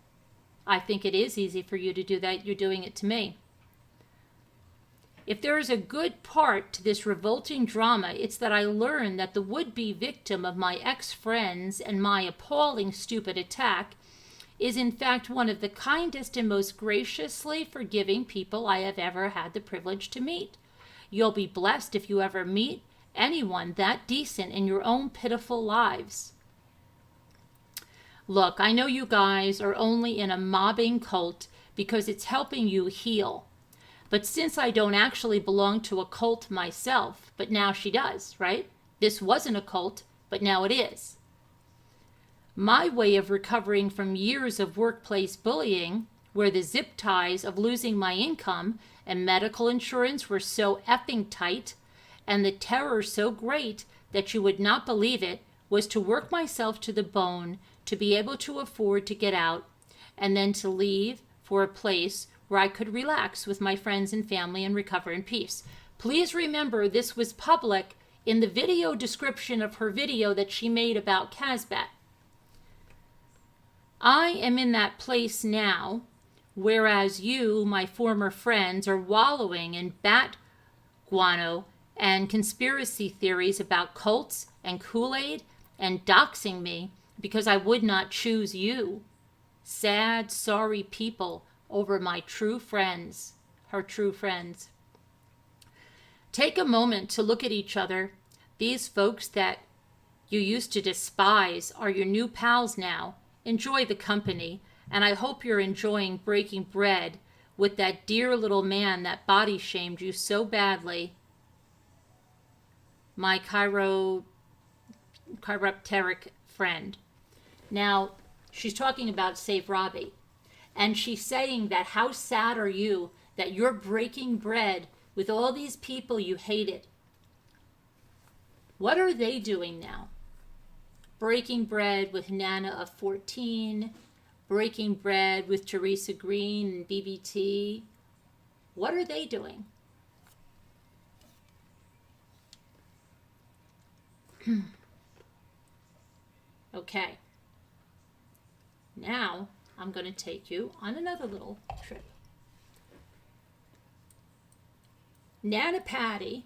I think it is easy for you to do that. You're doing it to me. If there is a good part to this revolting drama, it's that I learned that the would-be victim of my ex-friends and my appalling stupid attack is in fact one of the kindest and most graciously forgiving people I have ever had the privilege to meet. You'll be blessed if you ever meet anyone that decent in your own pitiful lives. Look, I know you guys are only in a mobbing cult because it's helping you heal. But since I don't actually belong to a cult myself, but now she does, right? This wasn't a cult, but now it is. My way of recovering from years of workplace bullying, where the zip ties of losing my income and medical insurance were so effing tight, and the terror so great that you would not believe it, was to work myself to the bone to be able to afford to get out and then to leave for a place where I could relax with my friends and family and recover in peace. Please remember this was public in the video description of her video that she made about Casbat. I am in that place now, whereas you, my former friends, are wallowing in bat guano and conspiracy theories about cults and Kool-Aid and doxing me because I would not choose you. Sad, sorry people over my true friends, her true friends. Take a moment to look at each other. These folks that you used to despise are your new pals now. Enjoy the company, and I hope you're enjoying breaking bread with that dear little man that body shamed you so badly. My chiropteric friend. Now, she's talking about Save Robbie. And she's saying that how sad are you that you're breaking bread with all these people you hated. What are they doing now? Breaking bread with Nana of 14, breaking bread with Teresa Green and BBT. What are they doing? Okay. Now, I'm going to take you on another little trip. Nana Patty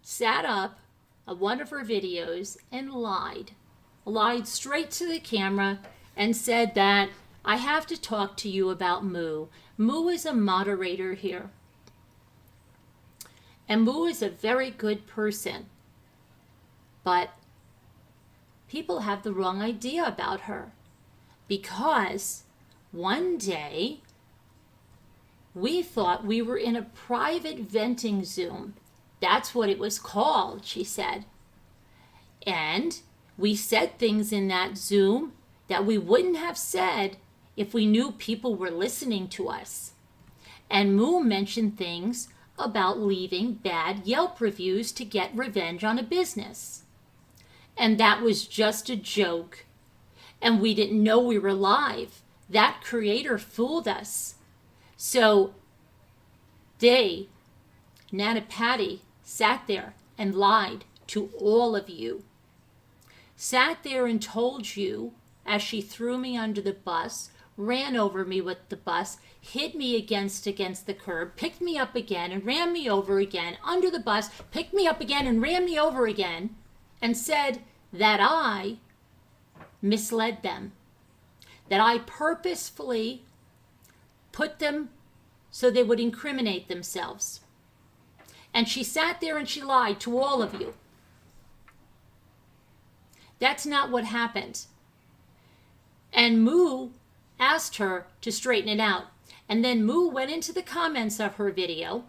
sat up on one of her videos and lied straight to the camera and said that I have to talk to you about Moo. Moo is a moderator here. And Moo is a very good person. But people have the wrong idea about her, because one day we thought we were in a private venting Zoom. That's what it was called, she said. And we said things in that Zoom that we wouldn't have said if we knew people were listening to us. And Moo mentioned things about leaving bad Yelp reviews to get revenge on a business. And that was just a joke. And we didn't know we were live. That creator fooled us. So Nana Patty sat there and lied to all of you. Sat there and told you, as she threw me under the bus, ran over me with the bus, hit me against the curb, picked me up again and ran me over again under the bus, picked me up again and ran me over again, and said that I misled them, that I purposefully put them so they would incriminate themselves. And she sat there and she lied to all of you. That's not what happened. And Moo asked her to straighten it out. And then Moo went into the comments of her video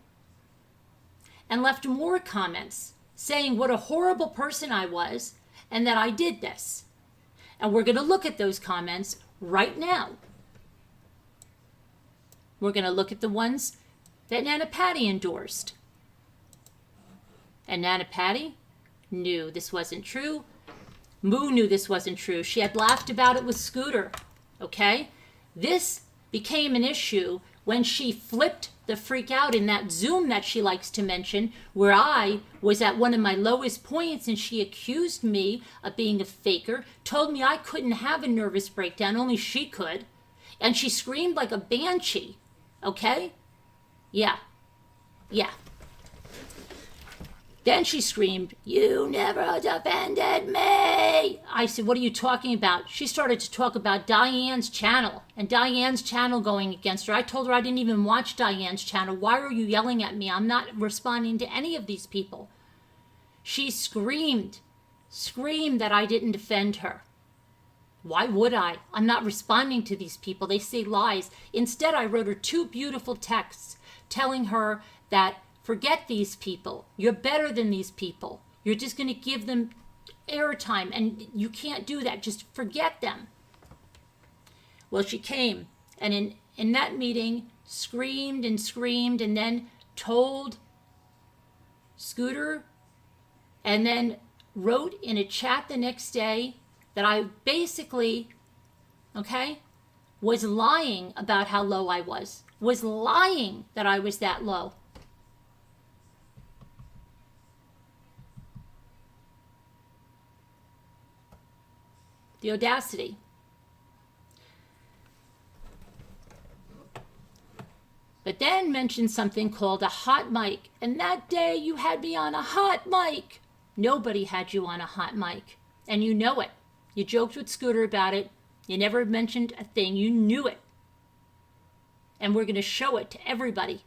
and left more comments saying what a horrible person I was and that I did this. And we're going to look at those comments right now. We're going to look at the ones that Nana Patty endorsed. And Nana Patty knew this wasn't true. Moo knew this wasn't true. She had laughed about it with Scooter, okay? This became an issue when she flipped the freak out in that Zoom that she likes to mention, where I was at one of my lowest points and she accused me of being a faker, told me I couldn't have a nervous breakdown, only she could, and she screamed like a banshee, okay? Yeah. Then she screamed, "You never defended me!" I said, "What are you talking about?" She started to talk about Diane's channel and Diane's channel going against her. I told her I didn't even watch Diane's channel. Why are you yelling at me? I'm not responding to any of these people. She screamed that I didn't defend her. Why would I? I'm not responding to these people. They say lies. Instead, I wrote her 2 beautiful texts telling her that forget these people. You're better than these people. You're just going to give them airtime, and you can't do that. Just forget them. Well, she came, and in that meeting, screamed, and then told Scooter, and then wrote in a chat the next day that I basically, was lying about how low I was lying that I was that low. The audacity. But then mentioned something called a hot mic. And that day you had me on a hot mic. Nobody had you on a hot mic. And you know it. You joked with Scooter about it. You never mentioned a thing. You knew it. And we're going to show it to everybody.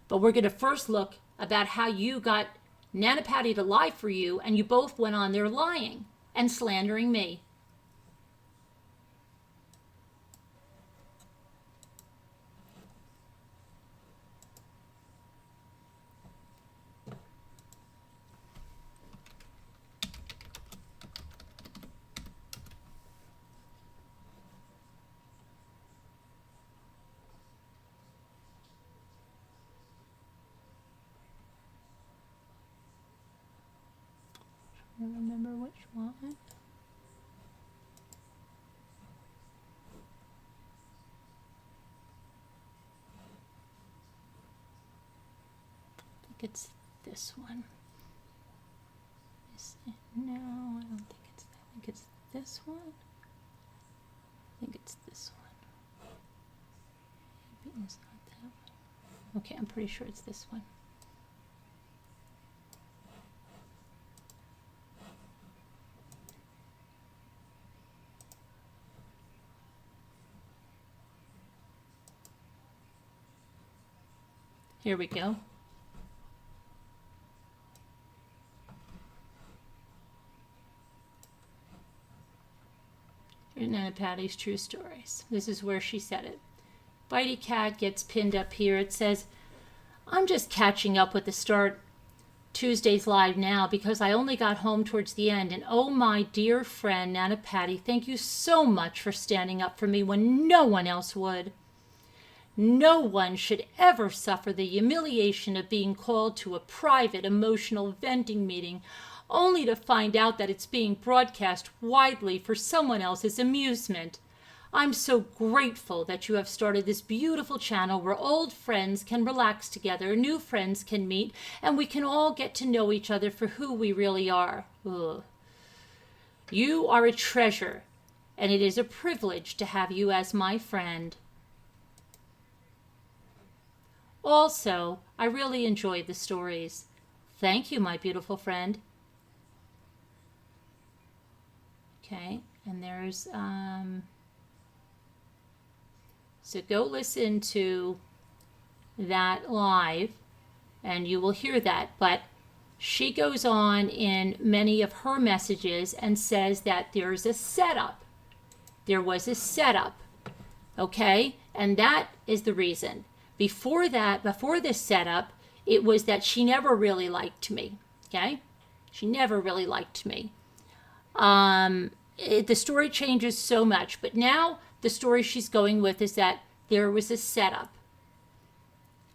But we're going to first look about how you got Nana Patty to lie for you, and you both went on there lying and slandering me. I don't remember which one. I think it's this one. No, I don't think it's that. I think it's this one. I think it's this one. Maybe it's not that one. Okay, I'm pretty sure it's this one. Here we go. Nana Patty's True Stories. This is where she said it. Bitey Cat gets pinned up here. It says, I'm just catching up with the start Tuesday's live now because I only got home towards the end. And oh, my dear friend, Nana Patty, thank you so much for standing up for me when no one else would. No one should ever suffer the humiliation of being called to a private emotional venting meeting only to find out that it's being broadcast widely for someone else's amusement. I'm so grateful that you have started this beautiful channel where old friends can relax together, new friends can meet, and we can all get to know each other for who we really are. Ugh. You are a treasure, and it is a privilege to have you as my friend. Also, I really enjoyed the stories. Thank you, my beautiful friend. Okay, and there's, so go listen to that live and you will hear that. But she goes on in many of her messages and says that there's a setup. There was a setup, okay? And that is the reason. Before that, before this setup, it was that she never really liked me, okay? She never really liked me. The story changes so much, but now the story she's going with is that there was a setup.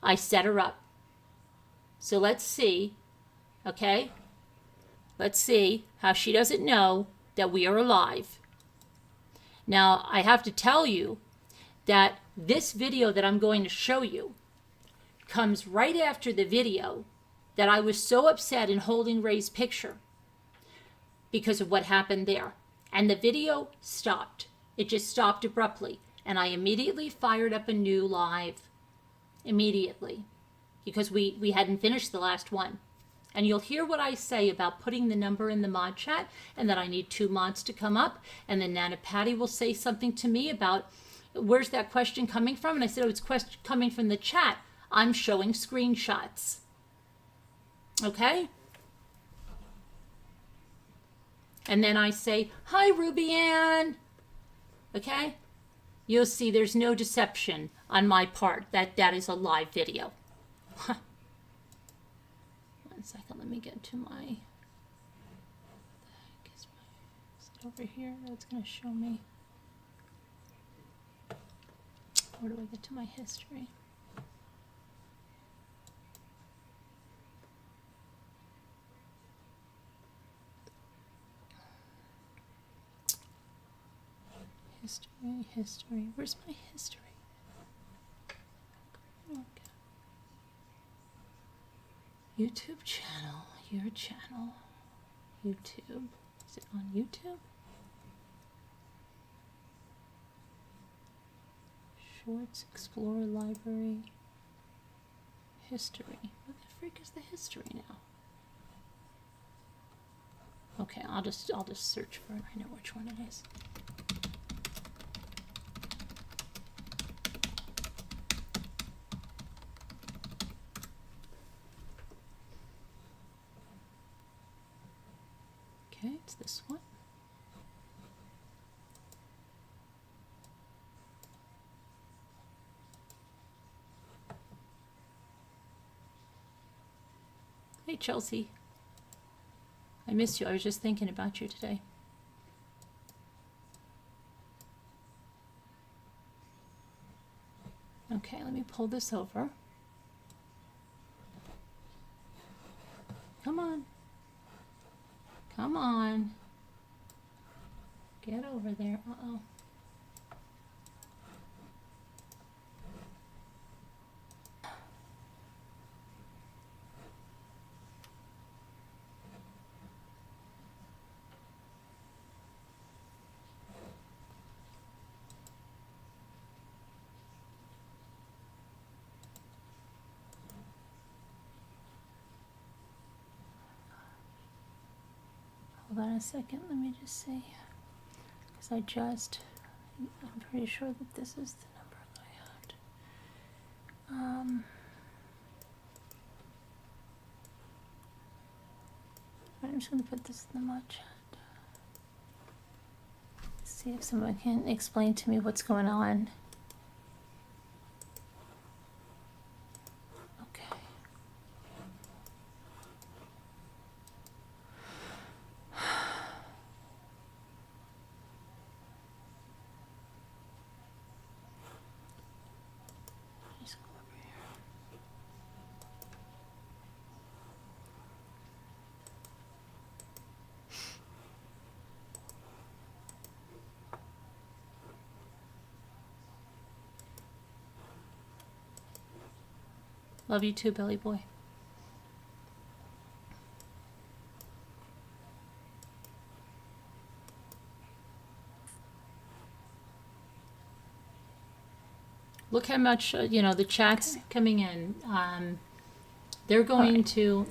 I set her up. So let's see, okay? Let's see how she doesn't know that we are alive. Now, I have to tell you that this video that I'm going to show you comes right after the video that I was so upset in holding Ray's picture because of what happened there. And the video stopped. It just stopped abruptly. And I immediately fired up a new live. Immediately. Because we hadn't finished the last one. And you'll hear what I say about putting the number in the mod chat and that I need 2 mods to come up. And then Nana Patty will say something to me about where's that question coming from? And I said, oh, it's coming from the chat. I'm showing screenshots. Okay? And then I say, hi, Ruby Ann. Okay? You'll see there's no deception on my part. That is a live video. 1 second, let me get to my... Is it over here? That's going to show me. Where do I get to my history? History. Where's my history? Okay. YouTube channel. Your channel. YouTube. Is it on YouTube? Shorts, Explorer, Library. History. What the freak is the history now? Okay, I'll just search for it. I know which one it is. Okay, it's this one. Hey, Chelsea. I missed you. I was just thinking about you today. Okay, let me pull this over. Come on. Come on. Get over there. Uh-oh. Hold on a second, let me just see, because I'm pretty sure that this is the number that I had. I'm just going to put this in the mod chat. Let's See if someone can explain to me what's going on. Okay. Just go over here. Love you too, Billy boy. Look how much, the chat's coming in. They're going to.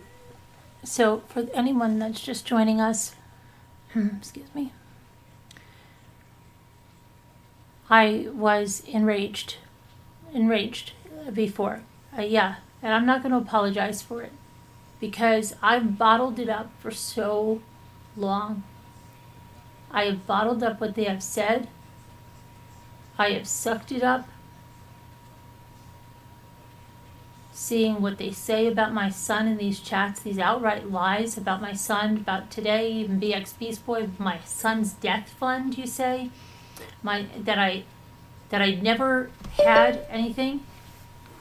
So, for anyone that's just joining us, excuse me, I was enraged before. Yeah, and I'm not going to apologize for it because I've bottled it up for so long. I have bottled up what they have said. I have sucked it up. Seeing what they say about my son in these chats, these outright lies about my son, about today, even BX Beast Boy, my son's death fund, you say, that I never had anything.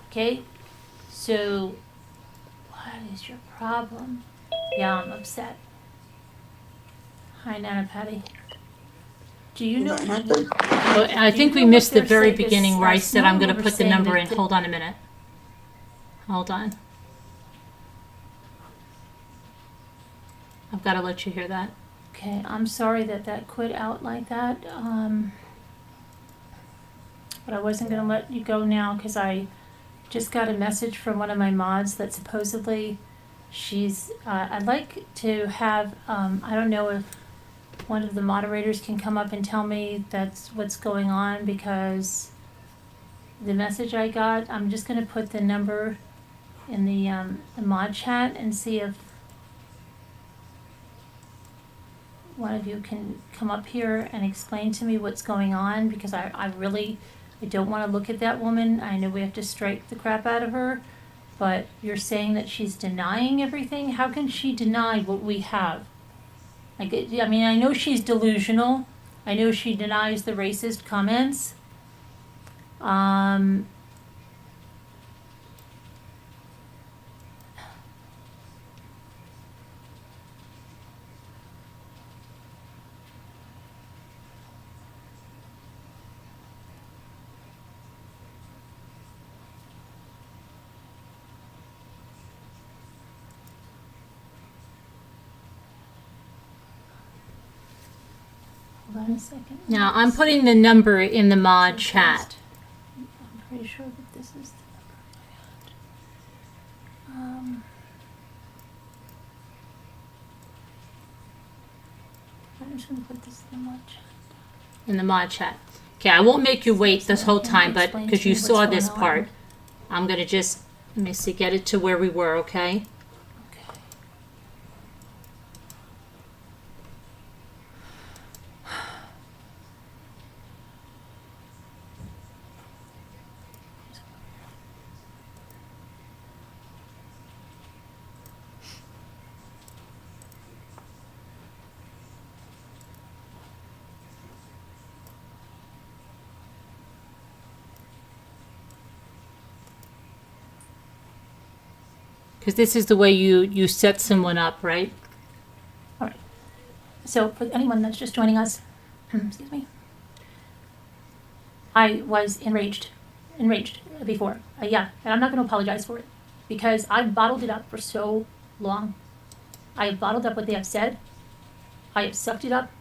Okay, so what is your problem? Yeah, I'm upset. Hi, Nana Patty. Do you know? Well, I think we missed the very beginning where I said I'm going to put the number in. Hold on a minute. Hold on. I've got to let you hear that. Okay, I'm sorry that quit out like that. But I wasn't going to let you go now because I just got a message from one of my mods that supposedly she's, I'd like to have, I don't know if one of the moderators can come up and tell me that's what's going on because the message I got, I'm just going to put the number in the mod chat and see if one of you can come up here and explain to me what's going on because I don't want to look at that woman. I know we have to strike the crap out of her, but you're saying that she's denying everything? How can she deny what we have? I mean, I know she's delusional. I know she denies the racist comments. Hold on a second. Now, I'm putting the number in the mod chat. I'm pretty sure that this is the number I'm just going to put this in the mod chat. In the mod chat. Okay, I won't make you wait this whole time, but because you saw this part, I'm going to just, let me see, get it to where we were, okay? Because this is the way you set someone up, right? All right. So for anyone that's just joining us, excuse me, I was enraged before. Yeah, and I'm not going to apologize for it because I've bottled it up for so long. I have bottled up what they have said. I have sucked it up.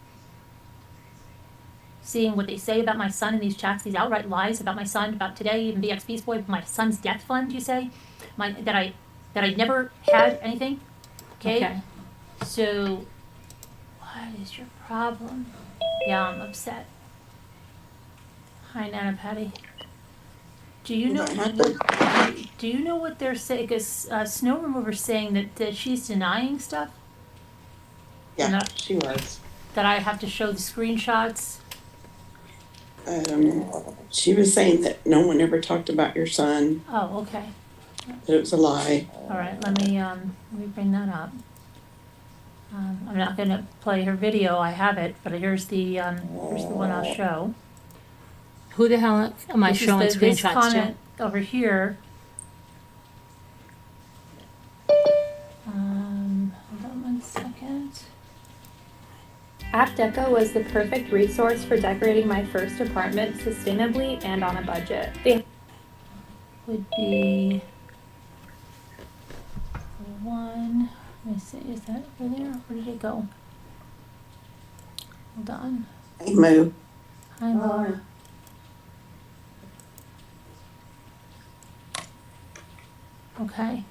Seeing what they say about my son in these chats, these outright lies about my son, about today, even BX Beast Boy, my son's death fund, you say, that I never had anything. Okay? So, what is your problem? Yeah, I'm upset. Hi, Nana Patty. Do you know what they're saying? Because Snow Remover's saying that she's denying stuff. Yeah, she was. That I have to show the screenshots She was saying that no one ever talked about your son, Oh, okay. that it was a lie. All right, let me bring that up. I'm not gonna play her video, I have it, but here's the one I'll show. Who the hell am I showing screenshots to? This comment over here. Hold on one second. App Deco was the perfect resource for decorating my first apartment sustainably and on a budget. They Would be one. Let me see, is that over there? Where did it go? Hold on. Hey, Moo. Hi, Laura. Okay,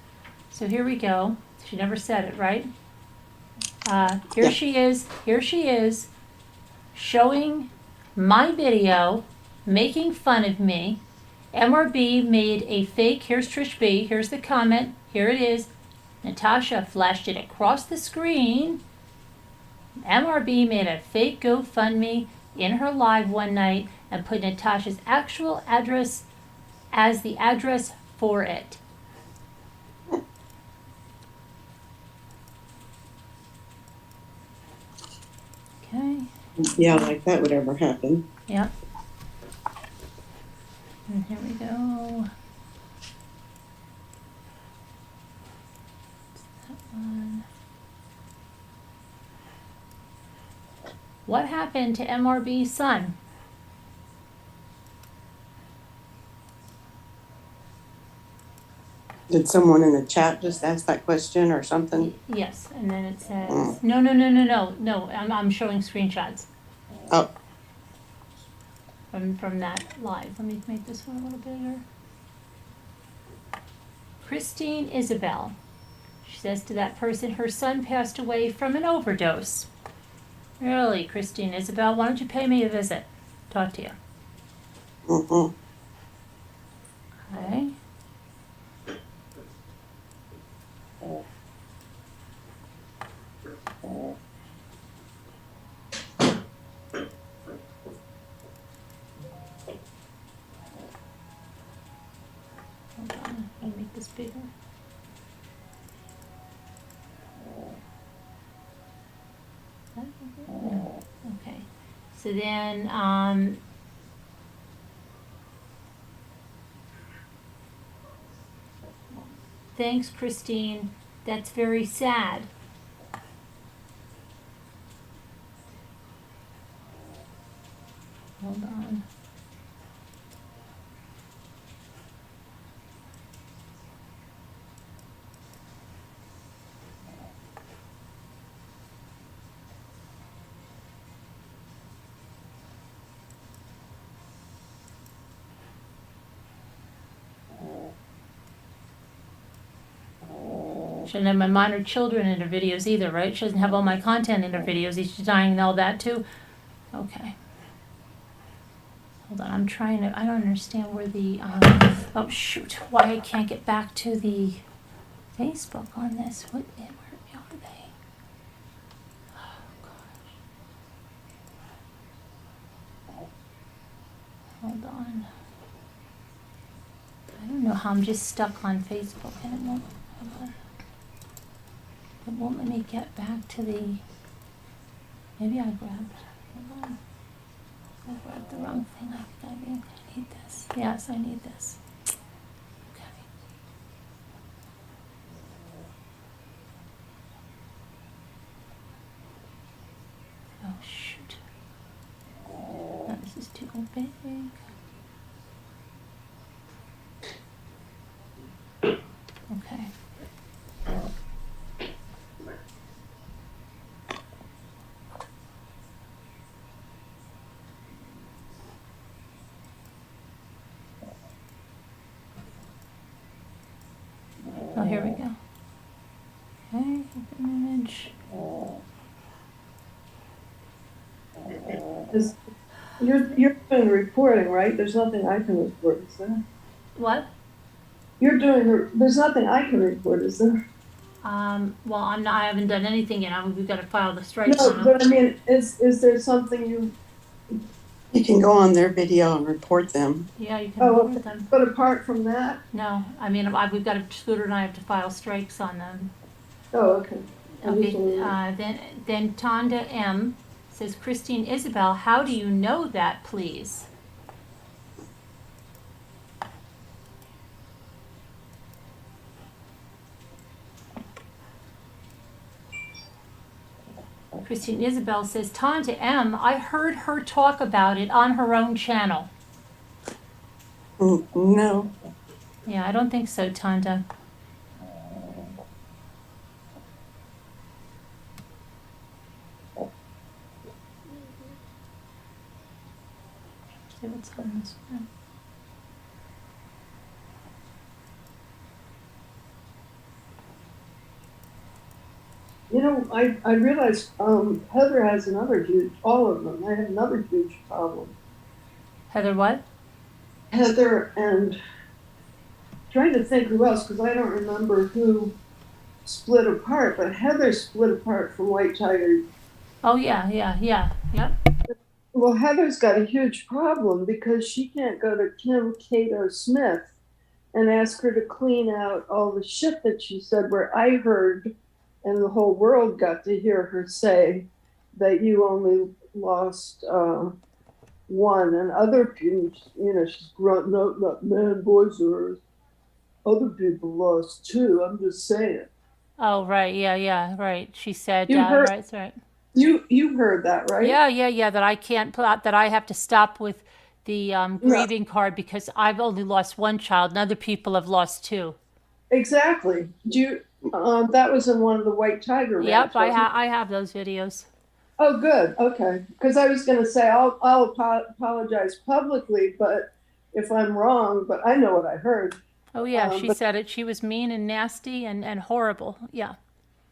so here we go. She never said it, right? Here Yeah. she is, showing my video, making fun of me. MRB made a fake, here's Trish B, here's the comment, here it is. Natasha flashed it across the screen. MRB made a fake GoFundMe in her live one night and put Natasha's actual address as the address for it. Okay. Yeah, like that would ever happen. Yep. And here we go. That one. What happened to MRB's son? Did someone in the chat just ask that question or something? Yes, and then it says, no, I'm showing screenshots Oh, from that live. Let me make this one a little bigger. Christine Isabel. She says to that person, her son passed away from an overdose. Really, Christine Isabel, why don't you pay me a visit? Talk to you. mm-mm. Okay. Hold on, let me make this bigger. Okay, so then, thanks, Christine. That's very sad. Hold on. She doesn't have my minor children in her videos either, right? She doesn't have all my content in her videos. She's denying all that too. Okay. Hold on, I'm trying to, I don't understand where the, oh shoot, why I can't get back to the Facebook on this. Where are they? Oh gosh. Hold on. I don't know how I'm just stuck on Facebook and it won't, hold on. It won't let me get back to the, maybe I grabbed, hold on. I grabbed the wrong thing. I need this. Yes, I need this. Okay. Oh, shoot. No, this is too big. Okay. Oh, here we go. Okay, open image. You're doing the reporting, right? There's nothing I can report, is there? What? There's nothing I can report, is there? Well, I haven't done anything yet. We've got to file the strike. No, but I mean, is there something You can go on their video and report them. Yeah, you can Oh, report them. but apart from that, No, I mean, we've got a Scooter and I have to file strikes on them. oh, okay. I just Okay, wanted- then Tonda M says, Christine Isabel, how do you know that, please? Christine Isabel says, Tonda M, I heard her talk about it on her own channel. No, Yeah, I don't think so, Tonda. See what's on this one. You know, I realized Heather has another huge, all of them, I have another huge problem. Heather, what? Heather and trying to think who else, because I don't remember who split apart, but Heather split apart from White Tiger. Oh, yeah. Yep. Well, Heather's got a huge problem because she can't go to Kim Cato Smith and ask her to clean out all the shit that she said, where I heard and the whole world got to hear her say that you only lost one, and other people, you know, she's grunting out, not man, boys, or other people lost two. I'm just saying. Oh, right. Yeah. Right. She said, You heard- right. You heard that, right? Yeah. That I can't put out, that I have to stop with the grieving card because I've only lost one child and other people have lost two. Exactly. Do you? That was in one of the White Tiger. Yep, rants, wasn't it? I have those videos. Oh, good. Okay. Because I was going to say I'll apologize publicly, but if I'm wrong, but I know what I heard. Oh yeah, she but- said it. She was mean and nasty and horrible. Yeah.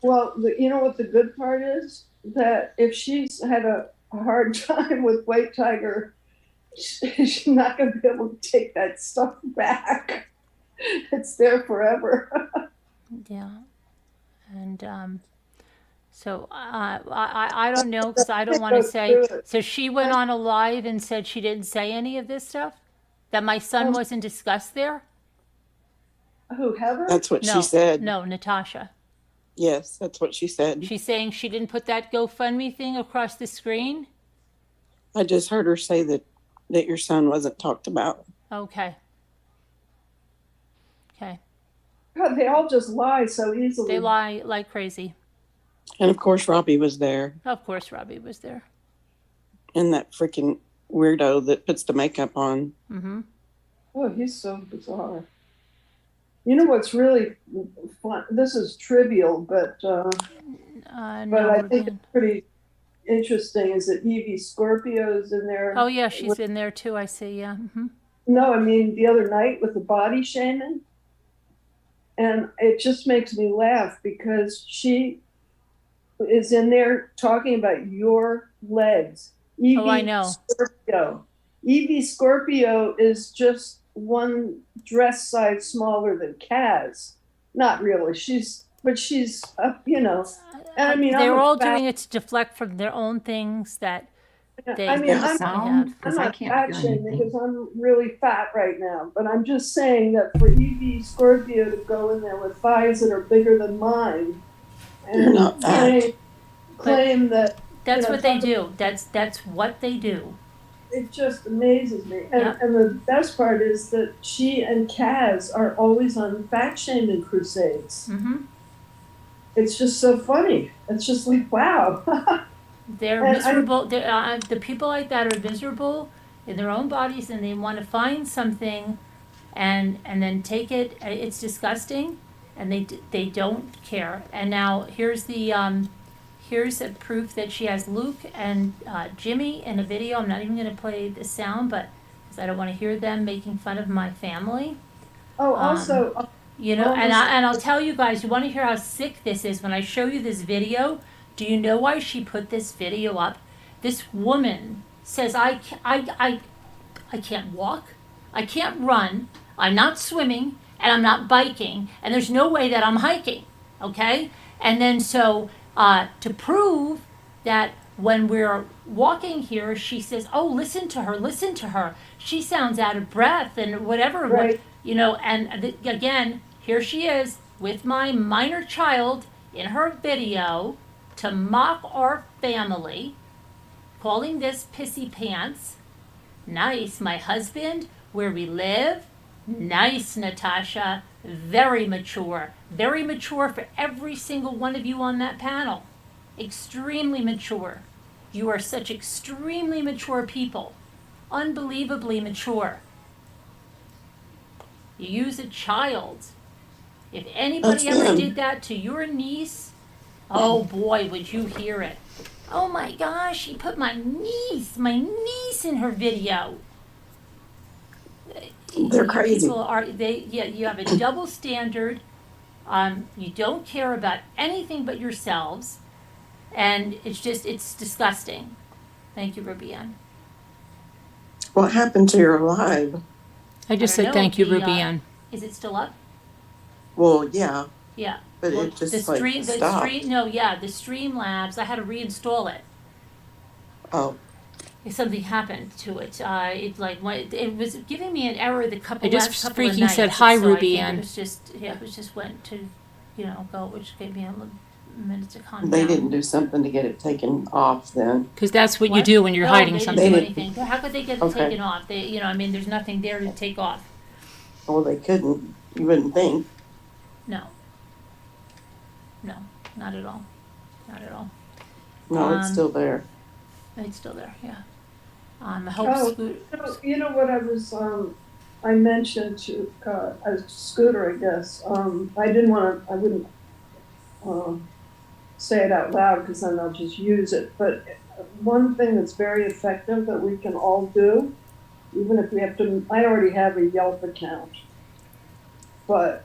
Well, you know what the good part is? That if she's had a hard time with White Tiger, she's not going to be able to take that stuff back. It's there forever. Yeah. And so I don't know because I don't want to say. So she went on a live and said she didn't say any of this stuff, that my son wasn't discussed there. Who, Heather? that's what No, she said. no, Natasha. Yes, that's what she said. She's saying she didn't put that GoFundMe thing across the screen. I just heard her say that your son wasn't talked about. Okay. God, they all just lie so easily. They lie like crazy. And of course, Robbie was there, Of course, Robbie was there. and that freaking weirdo that puts the makeup on. Mm-hmm. Oh, he's so bizarre. You know what's really fun? This is trivial, but No, I think it's pretty interesting. Is that Evie Scorpio's in there? oh yeah, she's in there too. I see. Yeah. Mm-hmm. No, I mean the other night with the body shaming, and it just makes me laugh because she is in there talking about your legs. Evie Oh, I know. Scorpio. Evie Scorpio is just one dress size smaller than Kaz. Not really. She's you know. And I mean, They're I'm a all fat- doing it to deflect from their own things that they. I mean, There's I'm sound I'm because I not can't fat hear shaming anything. because I'm really fat right now. But I'm just saying that for Evie Scorpio to go in there with thighs that are bigger than mine You're and not fat. claim that That's you know, what they talk- do. That's what they do. it just amazes me. And, Yeah. and the best part is that she and Kaz are always on fat shaming crusades. Mm-hmm. It's just so funny. It's just like, wow. They're And miserable. The people like that are miserable in their own bodies, and they want to find something, and then take it. It's disgusting, and they don't care. And now here's a proof that she has Luke and Jimmy in a video. I'm not even going to play the sound, but because I don't want to hear them making fun of my family. Oh, also, You know, and I'll tell you guys, you want to hear how sick this is when I show you this video? Do you know why she put this video up? This woman says, I can't walk, I can't run, I'm not swimming, and I'm not biking, and there's no way that I'm hiking, okay? And then so to prove that when we're walking here, she says, "Oh, listen to her, listen to her. She sounds out of breath and whatever." Right. And again, here she is with my minor child in her video to mock our family, calling this pissy pants. Nice, my husband, where we live. Nice, Natasha. Very mature. Very mature for every single one of you on that panel. Extremely mature. You are such extremely mature people. Unbelievably mature. You use a child. If anybody That's ever them. did that to your niece, oh boy, would you hear it. Oh my gosh, she put my niece in her video. They're crazy. People are, you have a double standard. You don't care about anything but yourselves. And it's disgusting. Thank you, Rubian. What happened to your live? I just said thank you, Rubian. Is it still up? Well, yeah, Yeah. but Well, it just the like stopped. the Streamlabs, I had to reinstall it. Oh, Something happened to it. It was giving me an error the last couple of nights. freaking said hi, so I think Rubian. It was just went to, go, which gave me a minute to calm they down. didn't do something to get it taken off then. Because that's what you What? do when you're No, hiding they something. didn't do anything. How could they get it Okay. taken off? There's nothing there to take off. Well, they couldn't. You wouldn't think. No. No, not at all. Not at all. No, it's still there. It's still there, yeah. I hope Oh, you know what I was, I mentioned to, a Scooter, I guess, I wouldn't, say it out loud because then I'll just use it, but one thing that's very effective that we can all do, even if we have to, I already have a Yelp account, but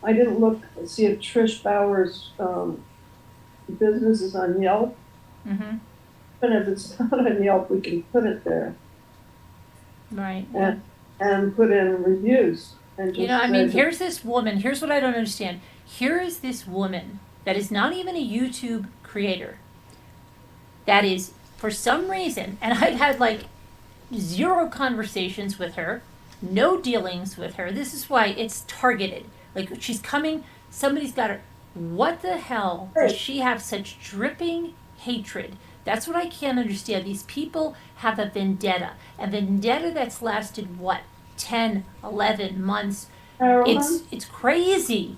I didn't see if Trish Bauer's, business is on Yelp. Mm-hmm. And if it's not on Yelp, we can put it there Right. and put in reviews and just. Here's this woman. Here's what I don't understand. Here is this woman that is not even a YouTube creator. That is, for some reason, and I've had like 0 conversations with her, no dealings with her. This is why it's targeted. Like she's coming, somebody's got her. What the hell does she have such dripping hatred? That's what I can't understand. These people have a vendetta that's lasted, what, 10, 11 months. It's crazy.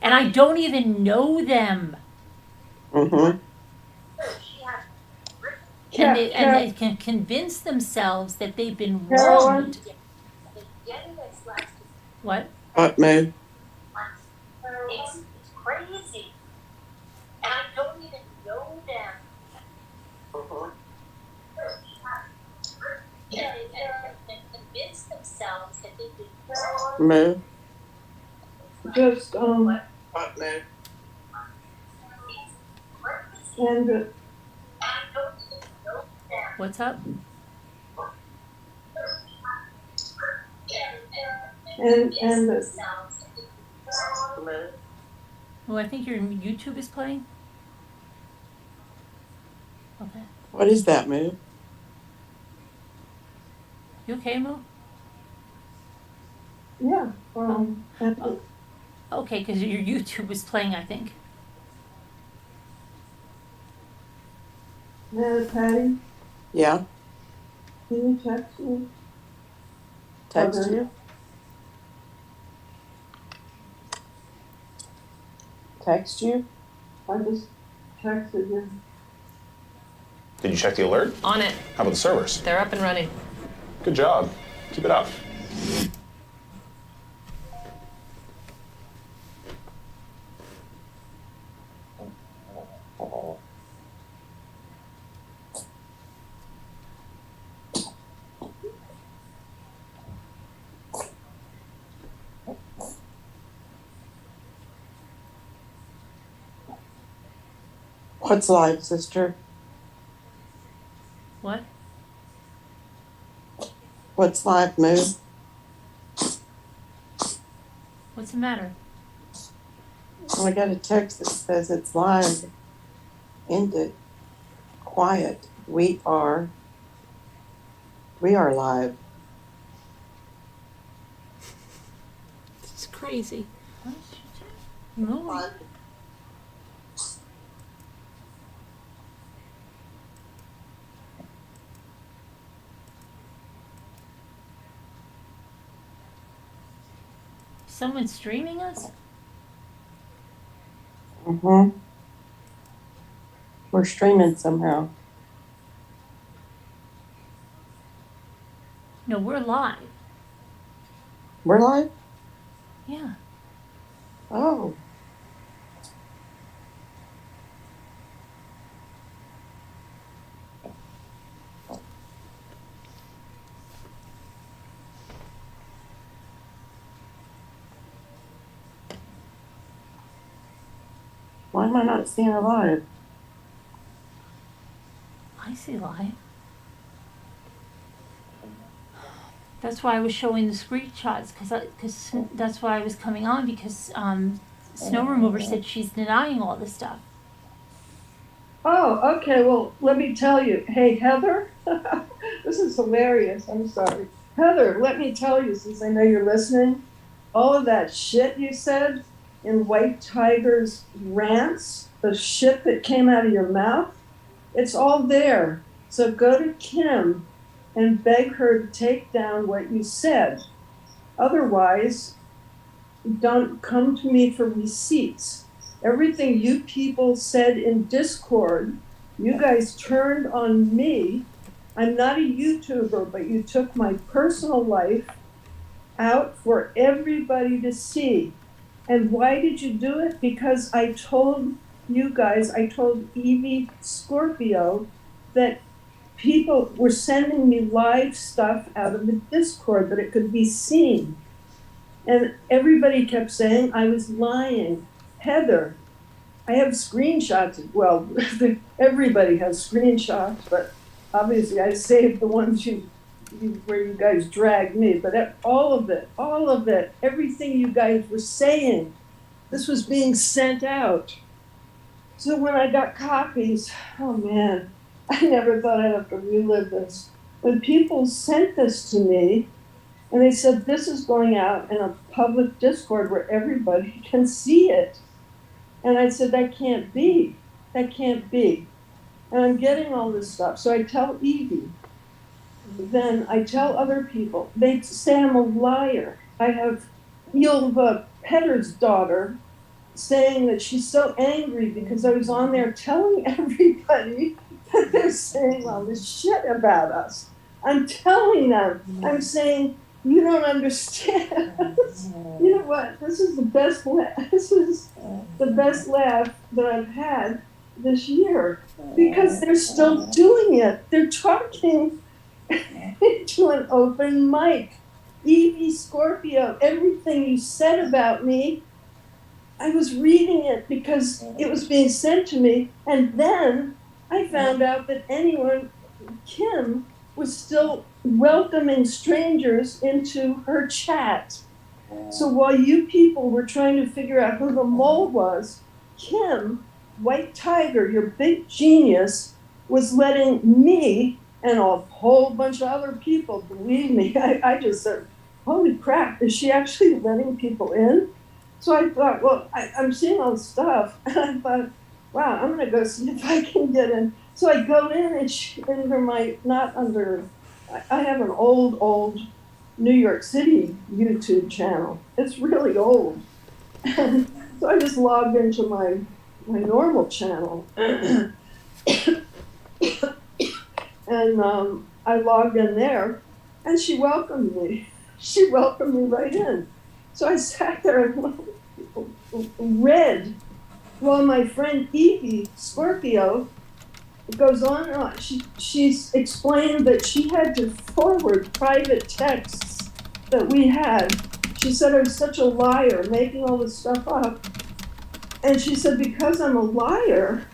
And I don't even know them. Mm-hmm. And they can convince themselves that they've been Carolyn? wronged. What? What, Moo? It's crazy. And I don't even know them. And convince themselves that they've been Moo? Just, What, Moo? and, What's up? Moo? Oh, I think your YouTube is playing. Okay. What is that, Moo? You okay, Mo? yeah, Okay, because your YouTube was playing, I think. Patty, Yeah? can you text me? Text Okay. you? Text you? I just texted you. Did you check the alert? On it. How about the servers? They're up and running. Good job. Keep it up. What's live, sister? What? What's live, Moo? What's the matter? I got a text that says it's live. Ended. Quiet. We are live. It's crazy. No. Someone streaming us? Mm-hmm. We're streaming somehow. No, we're live. We're live? Yeah. Oh. Why am I not seeing it live? I see live. That's why I was showing the screenshots, because that's why I was coming on, because Snow Remover said she's denying all this stuff. Oh, okay. Well, let me tell you. Hey, Heather, this is hilarious. I'm sorry. Heather, let me tell you, since I know you're listening, all of that shit you said in White Tiger's rants, the shit that came out of your mouth, it's all there. So go to Kim and beg her to take down what you said. Otherwise, don't come to me for receipts. Everything you people said in Discord, you guys turned on me. I'm not a YouTuber, but you took my personal life out for everybody to see. And why did you do it? Because I told you guys, I told Evie Scorpio that people were sending me live stuff out of the Discord, that it could be seen. And everybody kept saying I was lying. Heather, I have screenshots. Well, everybody has screenshots, but obviously I saved the ones where you guys dragged me. But all of it, everything you guys were saying, this was being sent out. So when I got copies, oh man, I never thought I'd have to relive this. When people sent this to me, and they said, this is going out in a public Discord where everybody can see it. And I said, that can't be. That can't be. And I'm getting all this stuff. So I tell Evie. Then I tell other people. They say I'm a liar. I have Ylva Petter's daughter saying that she's so angry because I was on there telling everybody that they're saying all this shit about us. I'm telling them. I'm saying, you don't understand. You know what? This is the best laugh that I've had this year, because they're still doing it. They're talking to an open mic. Evie Scorpio, everything you said about me, I was reading it because it was being sent to me, and then I found out that Kim was still welcoming strangers into her chat. So while you people were trying to figure out who the mole was, Kim, White Tiger, your big genius, was letting me and a whole bunch of other people, believe me, I just said, holy crap, is she actually letting people in? So I thought, well, I'm seeing all this stuff, and I thought, wow, I'm gonna go see if I can get in. So I go in and under my, not under, I have an old New York City YouTube channel. It's really old. And so I just logged into my normal channel. And I logged in there, and she welcomed me. She welcomed me right in. So I sat there and read while my friend Evie Scorpio goes on and on. She's explained that she had to forward private texts that we had. She said I was such a liar, making all this stuff up. And she said because I'm a liar,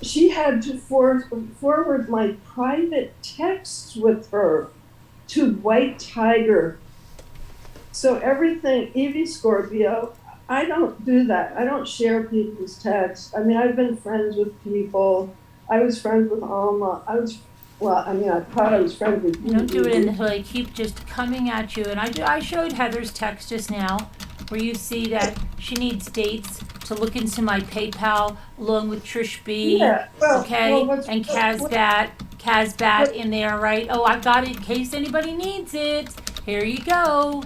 she had to forward my private texts with her to White Tiger. So everything, Evie Scorpio, I don't do that. I don't share people's texts. I mean, I've been friends with people. I was friends with Alma. I thought I was friends with you. Don't do it until I keep just coming at you. And I showed Heather's text just now, where you see that she needs dates to look into my PayPal along with Trish B. Yeah, okay, what's- and what- Casbat in there, right? Oh, I've got it in case anybody needs it. Here you go.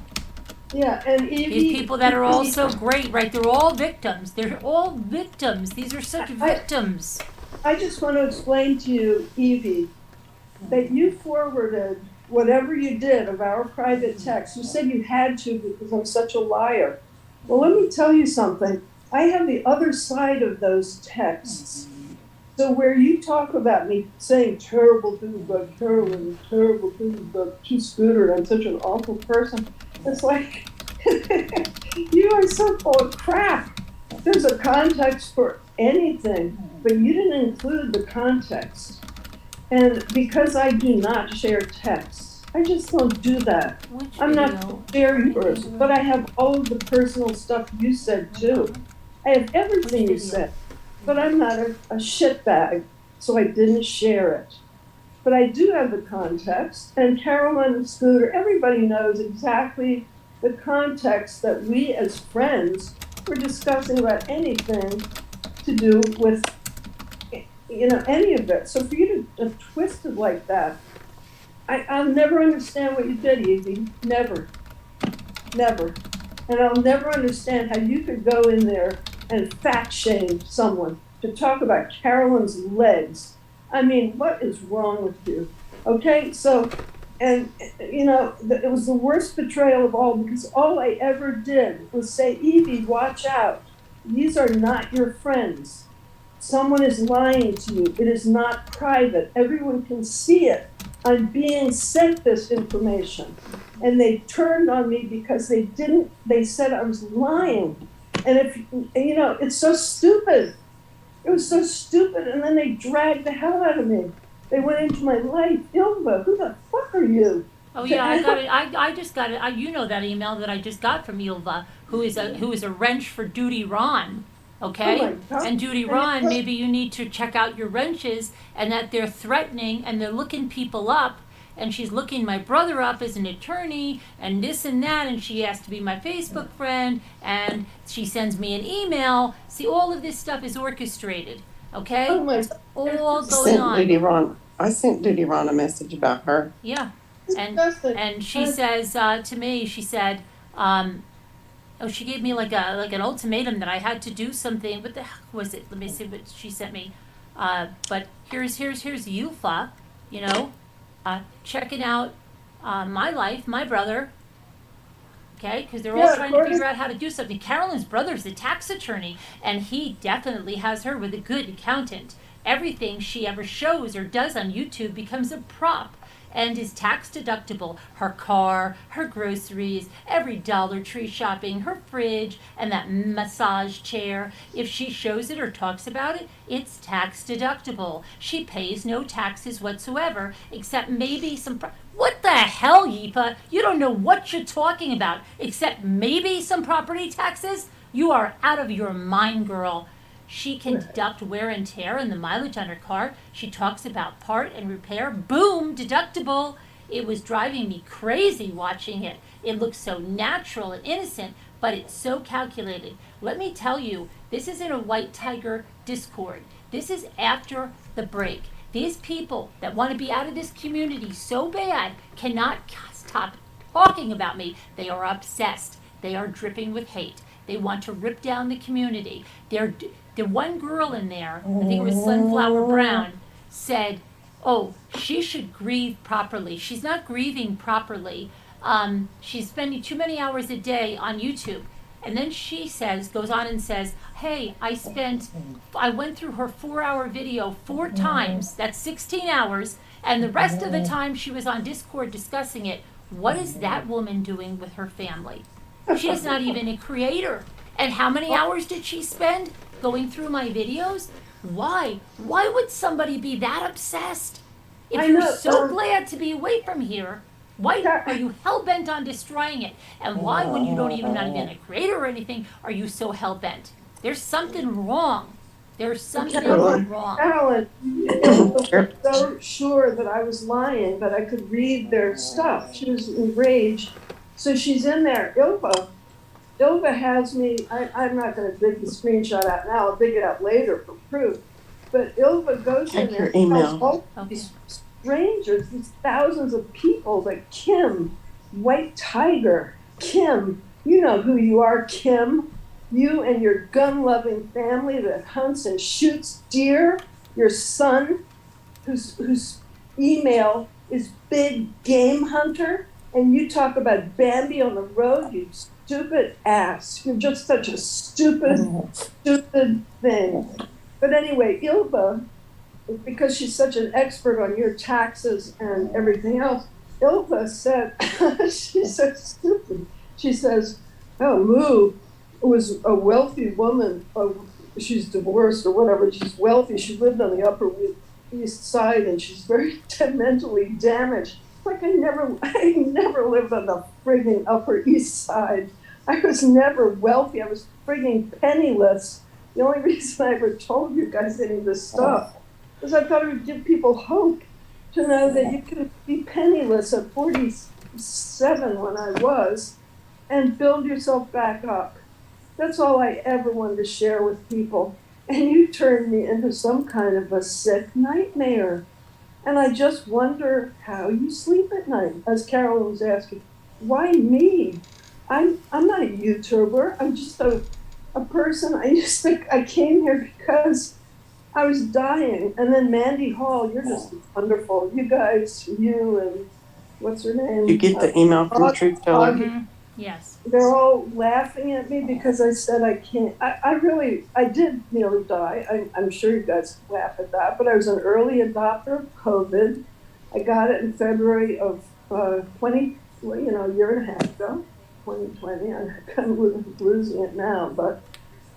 Yeah, and Evie. These people that are all so great, right? They're all victims. They're all victims. These are such victims. I just want to explain to you, Evie, that you forwarded whatever you did of our private text. You said you had to because I'm such a liar. Well, let me tell you something. I have the other side of those texts. So where you talk about me saying terrible things about Carolyn, terrible things about Scooter, I'm such an awful person, it's like, you are so full of crap. There's a context for anything, but you didn't include the context. And because I do not share texts, I just don't do that. Which I'm not video? sharing yours, but I have all of the personal stuff you said too. I have everything you Which video? said, but I'm not a shitbag, so I didn't share it. But I do have the context, and Carolyn and Scooter, everybody knows exactly the context that we as friends were discussing about anything to do with, any of it. So for you to twist it like that, I'll never understand what you did, Evie. Never. Never. And I'll never understand how you could go in there and fat shame someone to talk about Carolyn's legs. I mean, what is wrong with you? Okay, so, and it was the worst betrayal of all because all I ever did was say, Evie, watch out. These are not your friends. Someone is lying to you. It is not private. Everyone can see it. I'm being sent this information. And they turned on me because they said I was lying. And it's so stupid. It was so stupid. And then they dragged the hell out of me. They went into my life. Ilva, who the fuck are you? Oh yeah, I got it. I just got it. You know that email that I just got from Ilva, who is a wrench for Duty Ron. Okay? Oh my God. And Duty Ron, maybe you need to check out your wrenches and that they're threatening and they're looking people up. And she's looking my brother up as an attorney and this and that, and she has to be my Facebook friend, and she sends me an email. See, all of this stuff is orchestrated, okay? Oh my It's all I going on. I sent Duty Ron a message about her. Yeah. disgusting. And she says to me, she said, she gave me like an ultimatum that I had to do something. What the heck was it? Let me see what she sent me. But here's Yufa, checking out my life, my brother. Okay, because they're all Yeah, trying of to figure out how to do something. Carolyn's brother's a tax attorney, and he definitely has her with a good accountant. Everything she ever shows or does on YouTube becomes a prop and is tax deductible. Her car, her groceries, every Dollar Tree shopping, her fridge, and that massage chair. If she shows it or talks about it, it's tax deductible. She pays no taxes whatsoever, except maybe some... What the hell, Yipa? You don't know what you're talking about, except maybe some property taxes? You are out of your mind, girl. She can deduct wear and tear and the mileage on her car. She talks about part and repair. Boom, deductible. It was driving me crazy watching it. It looks so natural and innocent, but it's so calculated. Let me tell you, this isn't a White Tiger Discord. This is after the break. These people that want to be out of this community so bad cannot stop talking about me. They are obsessed. They are dripping with hate. They want to rip down the community. The one girl in there, I think it was Sunflower Brown, said, oh, she should grieve properly. She's not grieving properly. She's spending too many hours a day on YouTube. And then she goes on and says, hey, I went through her 4-hour video 4 times. That's 16 hours. And the rest of the time she was on Discord discussing it. What is that woman doing with her family? She's not even a creator. And how many hours did she spend going through my videos? Why? Why would somebody be that obsessed? If I you're know, so glad to be away from here, Why are you hell-bent on destroying it? And why, when you don't even not even a creator or anything, are you so hell-bent? There's something wrong. There's something Carolyn. wrong. Carolyn, Ilva was so sure that I was lying, that I could read their stuff. She was enraged. So she's in there. Ilva has me, I'm not going to dig the screenshot out now. I'll dig it out later for proof. But Ilva goes in Check there your and tells email. all Okay. these strangers, these thousands of people, that Kim, White Tiger, Kim, you know who you are, Kim. You and your gun-loving family that hunts and shoots deer. Your son, whose email is Big Game Hunter. And you talk about Bambi on the road, you stupid ass. You're just such a stupid thing. But anyway, Ilva, because she's such an expert on your taxes and everything else, Ilva said, she's so stupid. She says, oh, Moo was a wealthy woman. She's divorced or whatever. She's wealthy. She lived on the Upper East Side and she's very mentally damaged. Like I never lived on the frigging Upper East Side. I was never wealthy. I was frigging penniless. The only reason I ever told you guys any of this stuff is I thought it would give people hope to know that you can be penniless at 47 when I was and build yourself back up. That's all I ever wanted to share with people. And you turned me into some kind of a sick nightmare. And I just wonder how you sleep at night. As Carolyn was asking, why me? I'm not a YouTuber. I'm just a person. I came here because I was dying. And then Mandy Hall, you're just wonderful. You guys, you and what's her name? You get the email from Truth Teller? Mhm. Yes. They're all laughing at me because I said I can't. I did nearly die. I'm sure you guys laugh at that, but I was an early adopter of COVID. I got it in February of 20, well, a year and a half ago, 2020. I'm kind of losing it now, but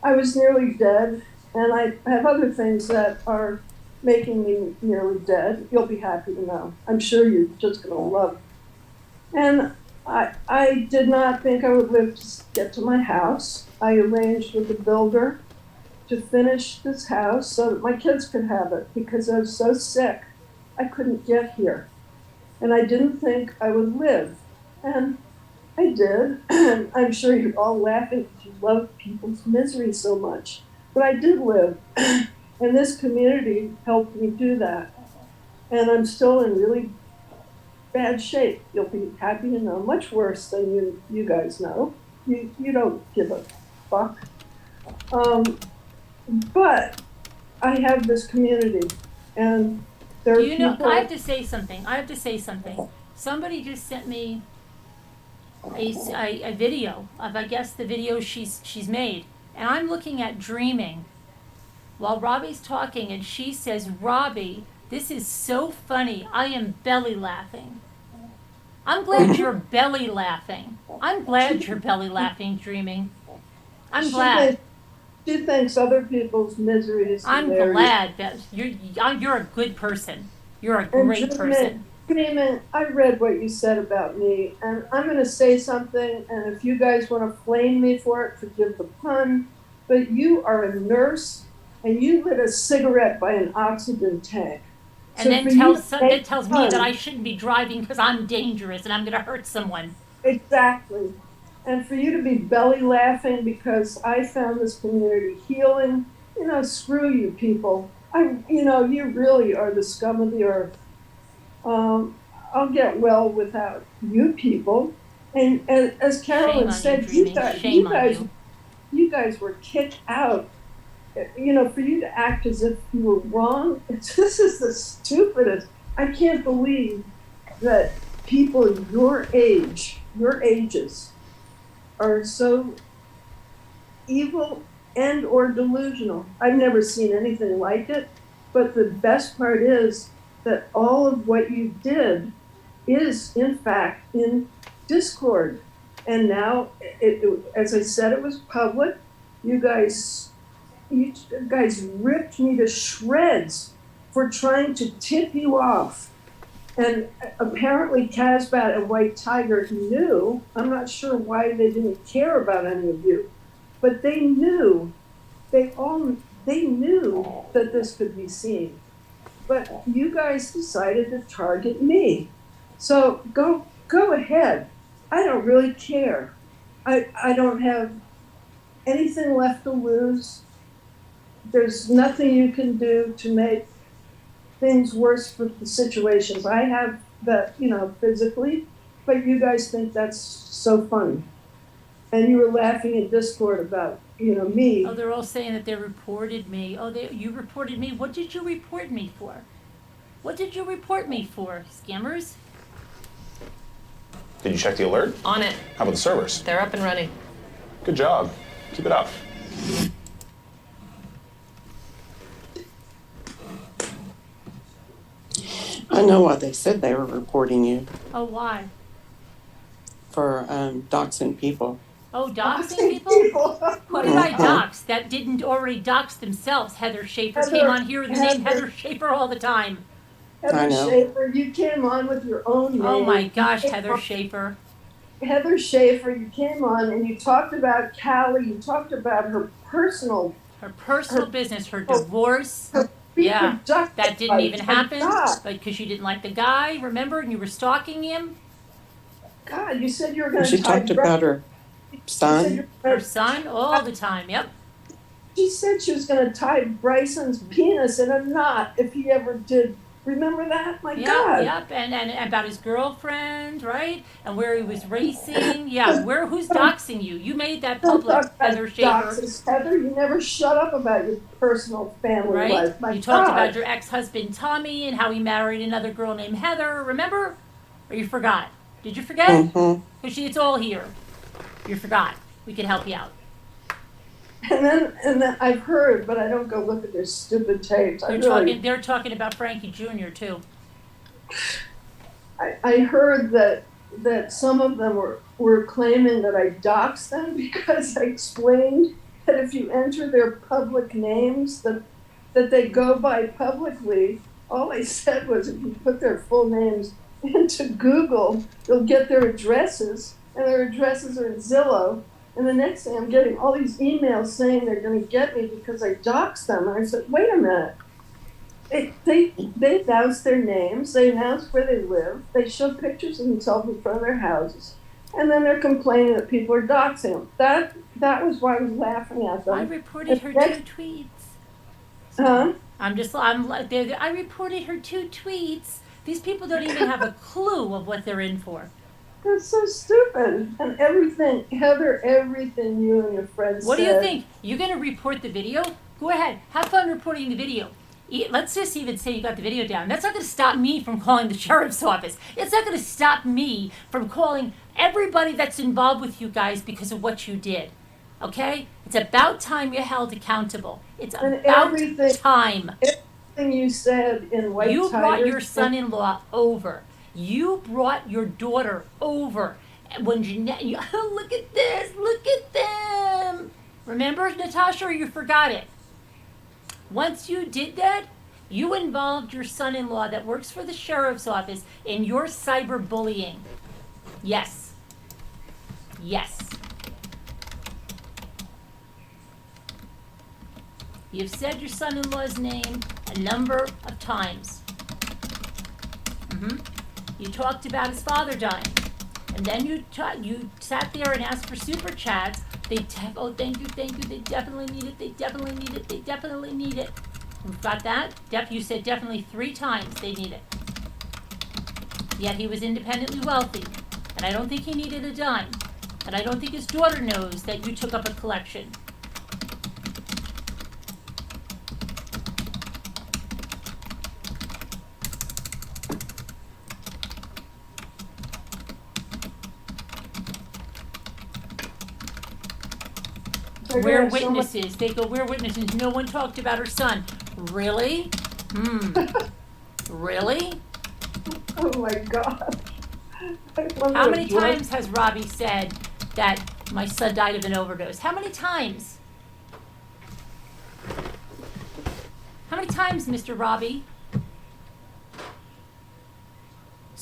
I was nearly dead, and I have other things that are making me nearly dead. You'll be happy to know. I'm sure you're just going to love it. And I did not think I would live to get to my house. I arranged with the builder to finish this house so that my kids could have it because I was so sick I couldn't get here. And I didn't think I would live. And I did. And I'm sure you're all laughing because you love people's misery so much. But I did live. And this community helped me do that. And I'm still in really bad shape. You'll be happy to know. Much worse than you guys know. You don't give a fuck. But I have this community, and there are You know, people. I have to say something. Somebody just sent me a video of, I guess, the video she's made, and I'm looking at Dreaming while Robbie's talking, and she says, Robbie, this is so funny. I am belly laughing. I'm glad you're belly laughing. I'm glad you're belly laughing, Dreaming. I'm glad. She thinks other people's misery is I'm hilarious. glad that you're a good person. You're a great person. Dreaming, I read what you said about me, and I'm going to say something, and if you guys want to flame me for it, forgive the pun, but you are a nurse, and you lit a cigarette by an oxygen tank. And So then for you to tells me make that fun- I shouldn't be driving because I'm dangerous and I'm going to hurt someone. Exactly. And for you to be belly laughing because I found this community healing, screw you people. You really are the scum of the earth. I'll get well without you people. And as Carolyn said, Shame on you guys were kicked out. For you to act as if you were wrong, this is the stupidest. I can't believe that people your ages, are so evil and or delusional. I've never seen anything like it, but the best part is that all of what you did is, in fact, in Discord. And now, as I said, it was public. You guys ripped me to shreds for trying to tip you off. And apparently Casbat and White Tiger knew. I'm not sure why they didn't care about any of you, but they knew. They knew that this could be seen. But you guys decided to target me. So go ahead. I don't really care. I don't have anything left to lose. There's nothing you can do to make things worse for the situations I have that, physically, but you guys think that's so funny. And you were laughing in Discord about, me. Oh, they're all saying that they reported me. Oh, you reported me? What did you report me for? What did you report me for, scammers? Did you check the alert? On it. How about the servers? They're up and running. Good job. Keep it up. I know why they said they were reporting you Oh, why? for doxing people. Oh, doxing people? Who did I dox that didn't already dox themselves? Heather Schaefer came on here with the name Heather Schaefer all the time. I Heather know. Schaefer, you came on with your own name. Oh my gosh, You came Heather on- Schaefer. Heather Schaefer, you came on and you talked about Callie, you talked about her personal Her personal business, her divorce. being Yeah, productive. that didn't even My happen God, because you didn't like the guy, remember? And you were stalking him. God, you said you were going to She talked about her son. Her son, all the time, yep. She said she was going to tie Bryson's penis in a knot if he ever did. Remember that? My Yep, God. yep, and about his girlfriend, right? And where he was racing. Yeah, who's doxing you? You made that Don't public, talk about Heather Schaefer, doxes, Heather, you never shut up about your personal family right? life. My You talked God. about your ex-husband Tommy and how he married another girl named Heather, remember? Or you forgot? Did you forget? Mm-hmm. Because it's all here. You forgot. We can help you out. And then I've heard, but I don't go look at their stupid tapes. They're talking about Frankie Jr. too. I heard that some of them were claiming that I doxed them because I explained that if you enter their public names that they go by publicly, all I said was if you put their full names into Google, you'll get their addresses, and their addresses are in Zillow. And the next day I'm getting all these emails saying they're going to get me because I doxed them. And I said, wait a minute. They announced their names. They announced where they live. They show pictures of themselves in front of their houses. And then they're complaining that people are doxing them. That was why I was laughing at them. I reported her And 2 tweets. Huh? I reported her 2 tweets. These people don't even have a clue of what they're in for. That's so stupid. And everything, Heather, everything you and your friends What do said. you think? You're going to report the video? Go ahead. Have fun reporting the video. Let's just even say you got the video down. That's not going to stop me from calling the sheriff's office. It's not going to stop me from calling everybody that's involved with you guys because of what you did. Okay? It's about time you're held accountable. It's And about everything- time. Everything you said in White You Tiger. brought your son-in-law over. You brought your daughter over. And when Jeanette, oh, look at this, look at them. Remember, Natasha, or you forgot it? Once you did that, you involved your son-in-law that works for the sheriff's office in your cyberbullying. Yes. Yes. You've said your son-in-law's name a number of times. You talked about his father dying, and then you sat there and asked for super chats. Oh, thank you. They definitely need it. They definitely need it. We've got that. You said definitely 3 times they need it. Yet he was independently wealthy, and I don't think he needed a dime. And I don't think his daughter knows that you took up a collection. We're witnesses. They go, we're witnesses. No one talked about her son. Really? Really? Oh my God. How many times has Robbie said that my son died of an overdose? How many times? How many times, Mr. Robbie?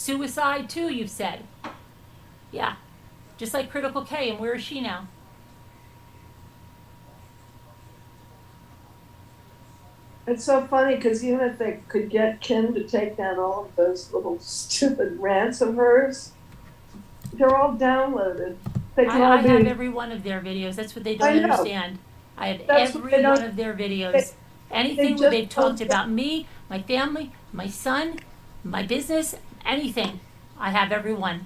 suicide too, you've said. Yeah. Just like Critical K, and where is she now? It's so funny because even if they could get Kim to take down all of those little stupid rants of hers, they're all downloaded. They can all I be. have every one of their videos. That's what they don't I know. understand. I have That's what every they don't- one of their videos. Anything just where they've don't talked about me, my family, my son, my business, anything. I have every one.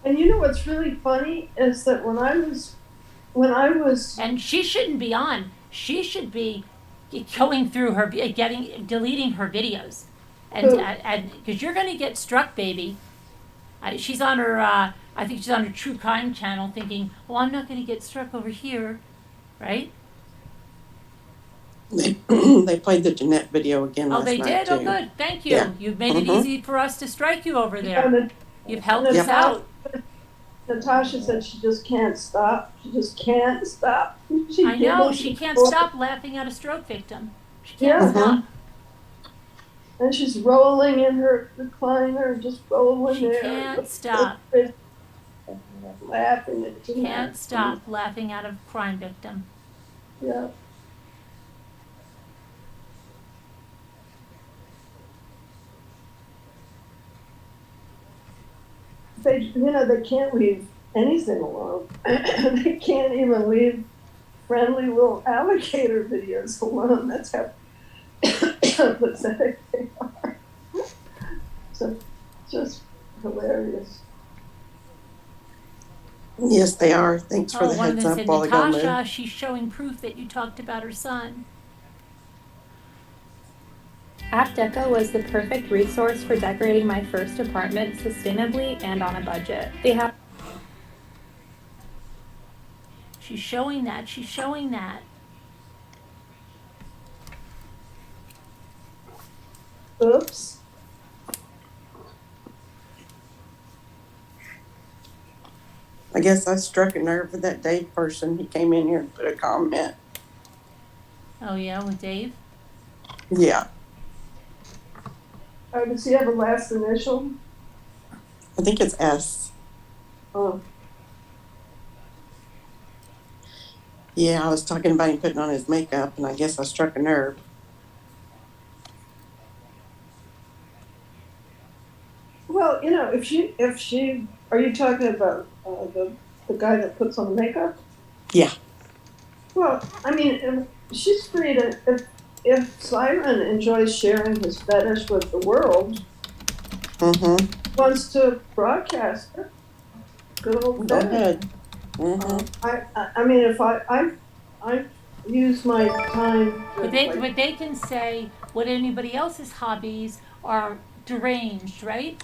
And you know what's really funny is that when I was And she shouldn't be on. She should be going through her, deleting her videos, and Who? because you're going to get struck, baby. She's on her. I think she's on her true crime channel, thinking, "Oh, I'm not going to get struck over here," right? They played the Jeanette video again Oh, last they night did. Oh, too. good. Thank you. Yeah. You've made it Mhm. easy for us to strike you over there. and You've helped and us out. Natasha said she just can't stop. She just can't stop. She I know giggles she can't before- stop laughing at a stroke victim. She can't Yeah. stop. And she's rolling in her recliner, just rolling She there. can't stop. Laughing at Jeanette. Can't stop laughing at a crime victim. Yeah. They can't leave anything alone. They can't even leave friendly little alligator videos alone. That's how pathetic they are. So, just hilarious. Yes, they are. Thanks for Oh, the one of heads them up said, while ago, Lou. Natasha, she's showing proof that you talked about her son. App Deco was the perfect resource for decorating my first apartment sustainably and on a budget. They have She's showing that. She's showing that. Oops. I guess I struck a nerve with that Dave person. He came in here and put a comment. Oh, yeah, with Dave? Yeah, Oh, does he have a last initial? I think it's S. Oh, Yeah, I was talking about him putting on his makeup, and I guess I struck a nerve. well, if she, are you talking about the guy that puts on makeup? Yeah. Well, I mean, she's free to, if Siren enjoys sharing his fetish with the world, Mm-hmm. wants to broadcast it, good old Go fetish. ahead. Mm-hmm. I mean, if I use my time to, But they can say what anybody else's hobbies are deranged, right?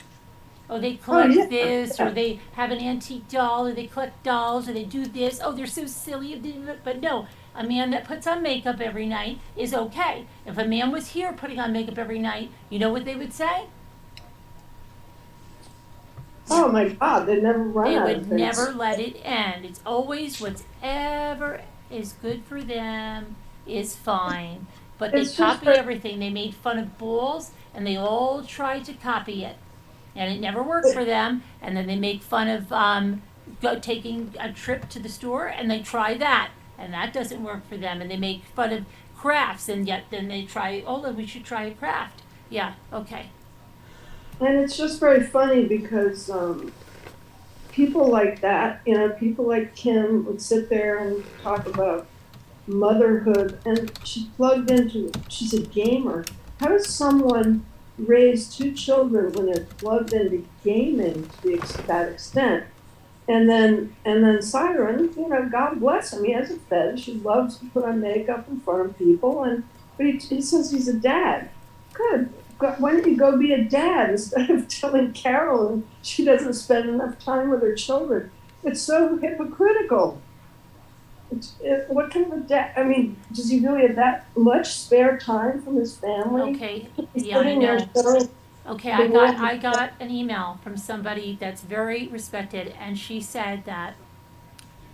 Oh, they collect yeah, this, yeah. or they have an antique doll, or they collect dolls, or they do this. Oh, they're so silly. But no, a man that puts on makeup every night is okay. If a man was here putting on makeup every night, you know what they would say? oh my God, they never run They out would of things. never let it end. It's always whatever is good for them is fine. But they It's just copy that- everything. They made fun of bulls, and they all tried to copy it. And it never worked for them. And then they make fun of taking a trip to the store, and they try that. And that doesn't work for them. And they make fun of crafts, and yet then they try, oh, we should try a craft. Yeah, okay. And it's just very funny because people like that, people like Kim would sit there and talk about motherhood, and she's a gamer. How does someone raise two children when they're plugged into gaming to that extent? And then Siren, God bless him, he has a fetish. He loves to put on makeup in front of people, but he says he's a dad. Good. Why don't you go be a dad instead of telling Carolyn she doesn't spend enough time with her children? It's so hypocritical. What kind of a dad? I mean, does he really have that much spare time from his family? Okay, He's yeah, I sitting there know. showing- Okay, The world- I got an email from somebody that's very respected, and she said that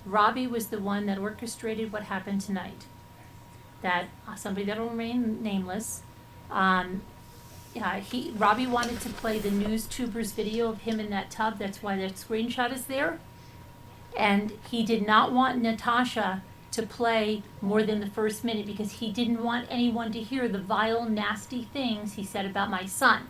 Robbie was the one that orchestrated what happened tonight. That somebody that'll remain nameless Robbie wanted to play the news tubers video of him in that tub. That's why that screenshot is there. And he did not want Natasha to play more than the first minute because he didn't want anyone to hear the vile, nasty things he said about my son.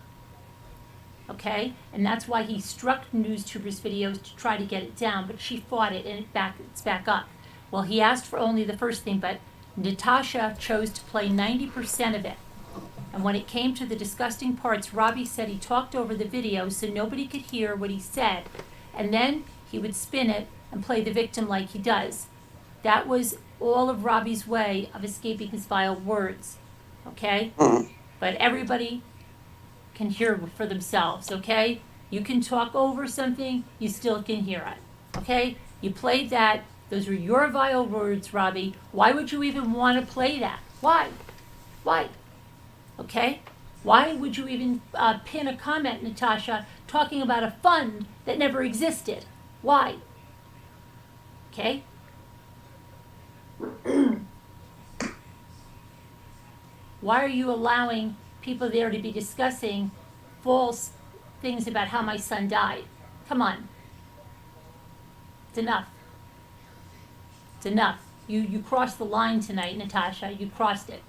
Okay? And that's why he struck NewsTubers videos to try to get it down, but she fought it and it's back up. Well, he asked for only the first thing, but Natasha chose to play 90% of it. And when it came to the disgusting parts, Robbie said he talked over the video so nobody could hear what he said. And then he would spin it and play the victim like he does. That was all of Robbie's way of escaping his vile words. Okay? But everybody can hear for themselves, okay? You can talk over something, you still can hear it. Okay? You played that. Those were your vile words, Robbie. Why would you even want to play that? Why? Why? Okay? Why would you even pin a comment, Natasha, talking about a fund that never existed? Why? Okay? Why are you allowing people there to be discussing false things about how my son died? Come on. It's enough. It's enough. You crossed the line tonight, Natasha. You crossed it.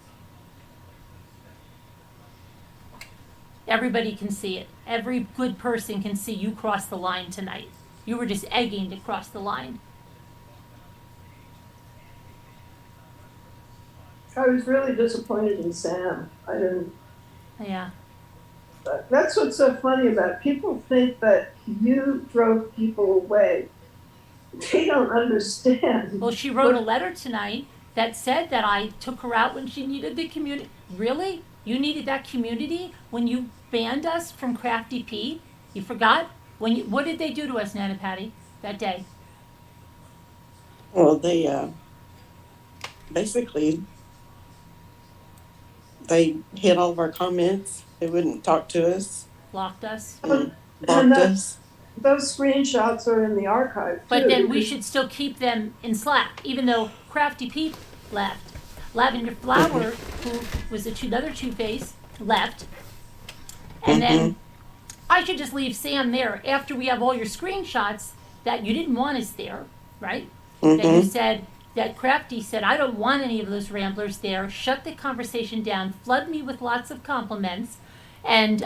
Everybody can see it. Every good person can see you crossed the line tonight. You were just egging to cross the line. I was really disappointed in Sam. I didn't. Yeah. That's what's so funny about it. People think that you drove people away. They don't understand. Well, she wrote a letter tonight that said that I took her out when she needed the community. Really? You needed that community when you banned us from Crafty Pete? You forgot? What did they do to us, Nana Patty, that day? Well, they basically they hid all of our comments. They wouldn't talk to us. Blocked us. And blocked us. Those screenshots are in the archive too. But then we should still keep them in Slack, even though Crafty Pete left. Lavender Flower, who was another Two-Face, left. And then I should just leave Sam there after we have all your screenshots that you didn't want us there, right? That you said, that Crafty said, I don't want any of those ramblers there. Shut the conversation down. Flood me with lots of compliments. And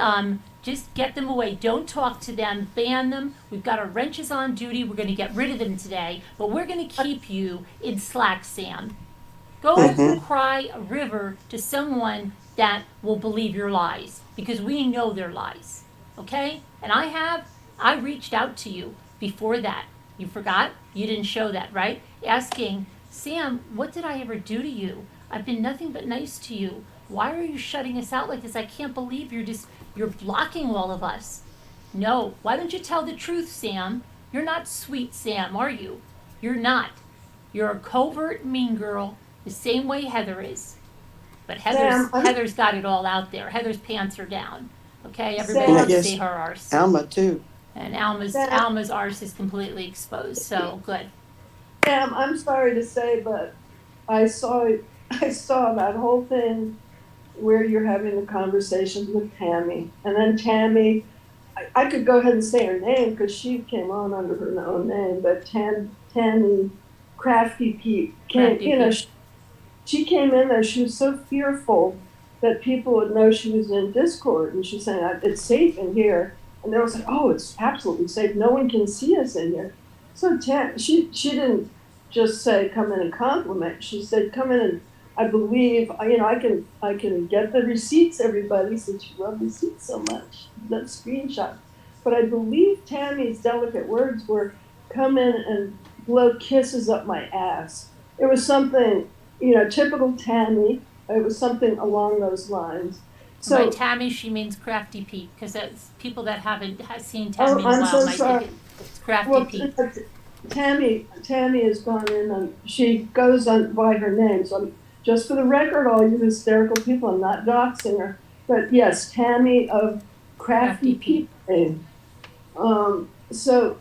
just get them away. Don't talk to them. Ban them. We've got our wrenches on duty. We're going to get rid of them today. But we're going to keep you in Slack, Sam. Go cry a river to someone that will believe your lies. Because we know they're lies. Okay? And I reached out to you before that. You forgot? You didn't show that, right? Asking, Sam, what did I ever do to you? I've been nothing but nice to you. Why are you shutting us out like this? I can't believe you're blocking all of us. No. Why don't you tell the truth, Sam? You're not sweet, Sam, are you? You're not. You're a covert mean girl, the same way Heather is. But Heather's got it all out there. Heather's pants are down. Okay, everybody wants to see her arse. Alma too. And Alma's arse is completely exposed. So good. Sam, I'm sorry to say, but I saw that whole thing where you're having the conversation with Tammy, and then Tammy, I could go ahead and say her name because she came on under her own name, but Tammy Crafty Pete came. She came in there. She was so fearful that people would know she was in Discord, and she's saying it's safe in here, and they were like, "Oh, it's absolutely safe. No one can see us in here." So she didn't just say come in and compliment. She said come in and I believe I can get the receipts, everybody, since you love receipts so much. That screenshot. But I believe Tammy's delicate words were come in and blow kisses up my ass. It was something, typical Tammy. It was something along those lines. So by Tammy, she means Crafty Pete, because people that haven't seen Tammy in a while might think it's Crafty Pete. Tammy has gone in and she goes on by her name. So just for the record, all you hysterical people, I'm not doxing her, but yes, Tammy of Crafty Pete fame. So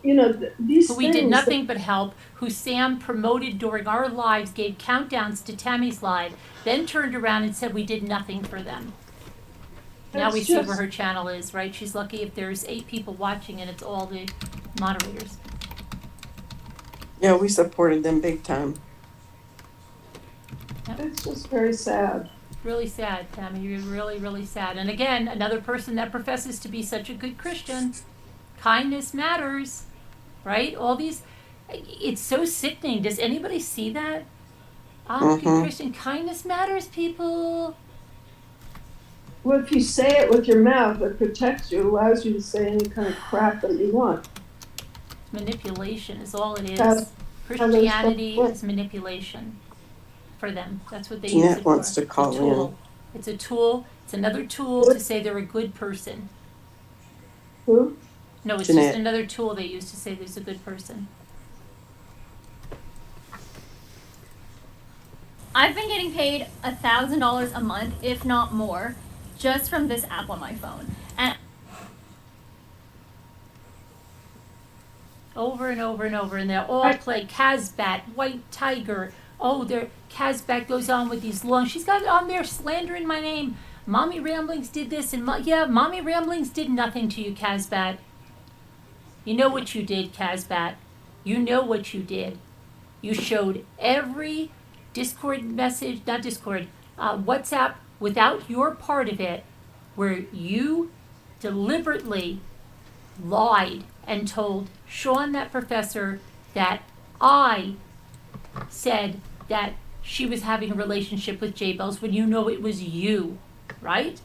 these who we did nothing but help, who Sam promoted during our lives, gave countdowns to Tammy's live, then turned around and said we did nothing for them. Now It's we see where just- her channel is, right? She's lucky if there's 8 people watching and it's all the moderators. Yeah, we supported them big time. It's just very sad. Really sad, Tammy. You're really, really sad. And again, another person that professes to be such a good Christian. Kindness matters, right? All these, it's so sickening. Does anybody see that? I'm a good Mhm. Christian. Kindness matters, people. Well, if you say it with your mouth, it protects you, allows you to say any kind of crap that you want. Manipulation is all it is. That's- Christianity that's- is manipulation for them. That's what they use Jeanette it wants for. to call It's a tool. It's a tool. It's another tool to say they're a good person. Who? No, it's Jeanette. just another tool they use to say there's a good person. I've been getting paid $1,000 a month, if not more, just from this app on my phone. And Over and over and over, and they're all play Casbat, White Tiger. Oh, their Casbat goes on with these long. She's got it on there slandering my name. Mommy Ramblings did this, and yeah, Mommy Ramblings did nothing to you, Casbat. You know what you did, Casbat. You know what you did. You showed every Discord message, not Discord, WhatsApp without your part of it, where you deliberately lied and told Sean, that professor, that I said that she was having a relationship with J Bells when you know it was you, right?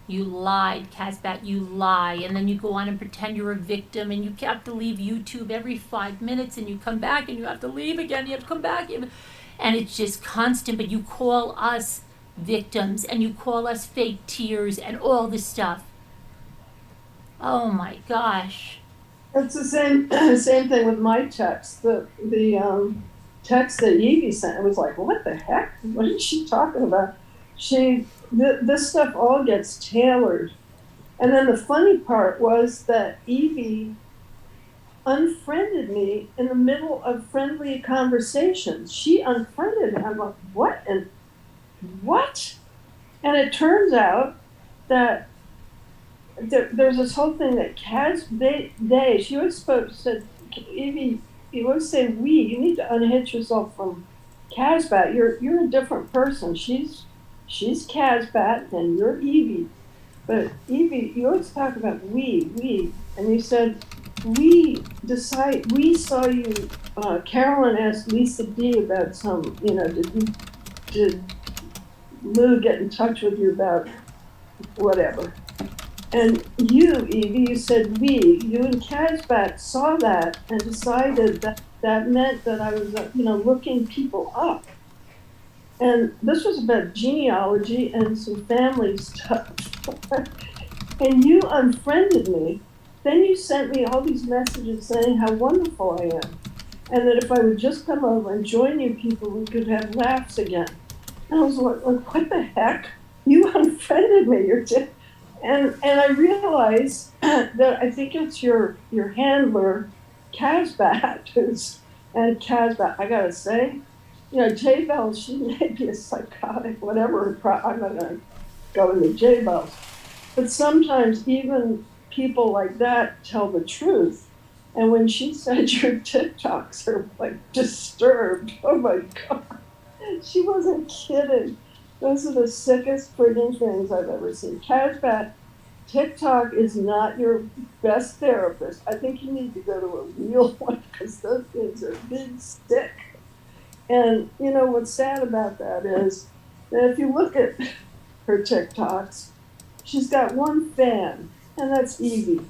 You lied, Casbat, you lie, and then you go on and pretend you're a victim, and you have to leave YouTube every 5 minutes, and you come back, and you have to leave again, you have to come back, and it's just constant, but you call us victims, and you call us fake tears, and all this stuff. Oh my gosh. It's the same same thing with my text. The text that Evie sent, it was like, what the heck? What is she talking about? This stuff all gets tailored. And then the funny part was that Evie unfriended me in the middle of friendly conversations. She unfriended me. I'm like, what? And what? And it turns out that there's this whole thing that they she always said, Evie, you always say we, you need to unhitch yourself from Casbat. You're a different person. She's Casbat and you're Evie. But Evie, you always talk about we, and you said we saw you, Carolyn asked Lisa D about some, did Lou get in touch with you about whatever? And you, Evie, you said you and Casbat saw that and decided that meant that I was, looking people up. And this was about genealogy and some family stuff. And you unfriended me. Then you sent me all these messages saying how wonderful I am. And that if I would just come over and join you people, we could have laughs again. And I was like, what the heck? You unfriended me. And I realized that I think it's your handler, Casbat, and Casbat, I gotta say, J Bells, she may be a psychotic, whatever. I'm not gonna go into J Bells. But sometimes even people like that tell the truth. And when she said your TikToks are like disturbed, oh my God, she wasn't kidding. Those are the sickest friggin' things I've ever seen. Casbat, TikTok is not your best therapist. I think you need to go to a real one because those things are big sick. And what's sad about that is that if you look at her TikToks, she's got one fan, and that's Evie.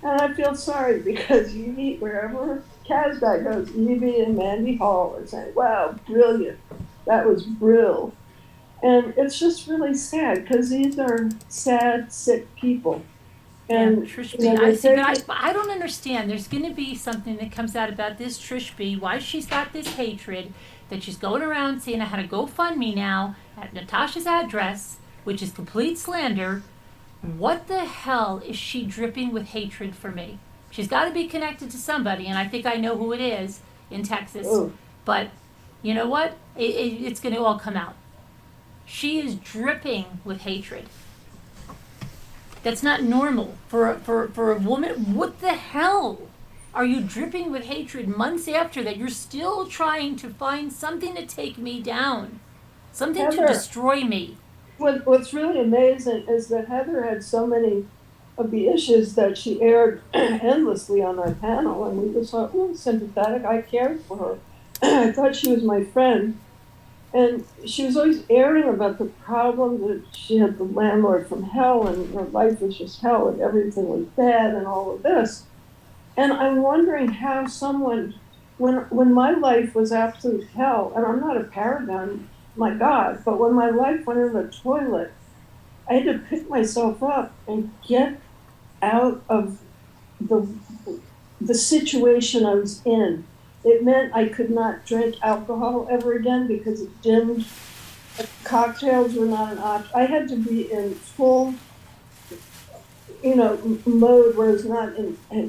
And I feel sorry because Evie, wherever Casbat goes, Evie and Mandy Hall are saying, wow, brilliant. That was brill. And it's just really sad because these are sad, sick people. And Trish B, I don't understand. There's going to be something that comes out about this Trish B, why she's got this hatred, that she's going around saying I had a GoFundMe now at Natasha's address, which is complete slander. What the hell is she dripping with hatred for me? She's got to be connected to somebody, and I think I know who it is in Texas. Oh. But you know what? It's going to all come out. She is dripping with hatred. That's not normal for a woman. What the hell? Are you dripping with hatred months after that? You're still trying to find something to take me down, something to Heather. destroy me. What's really amazing is that Heather had so many of the issues that she aired endlessly on our panel, and we were so sympathetic. I cared for her. I thought she was my friend, and she was always airing about the problem that she had the landlord from hell, and her life was just hell, and everything was bad, and all of this. And I'm wondering how someone, when my life was absolute hell, and I'm not a paragon, my God, but when my life went in the toilet, I had to pick myself up and get out of the situation I was in. It meant I could not drink alcohol ever again because it dimmed. Cocktails were not an option. I had to be in full, mode where it's not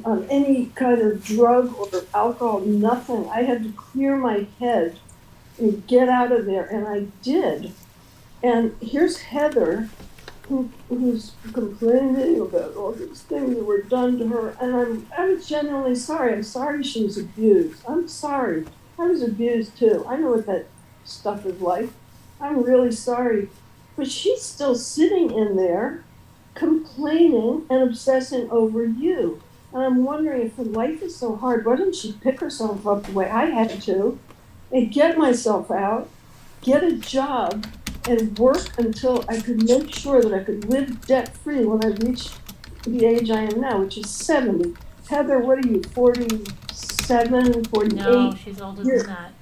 on any kind of drug or alcohol, nothing. I had to clear my head and get out of there, and I did. And here's Heather, who's complaining about all these things that were done to her, and I was genuinely sorry. I'm sorry she was abused. I'm sorry. I was abused too. I know what that stuff is like. I'm really sorry. But she's still sitting in there complaining and obsessing over you. And I'm wondering, if her life is so hard, why didn't she pick herself up the way I had to and get myself out, get a job, and work until I could make sure that I could live debt-free when I reached the age I am now, which is 70. Heather, what are you, 47, 48? No, she's older than that.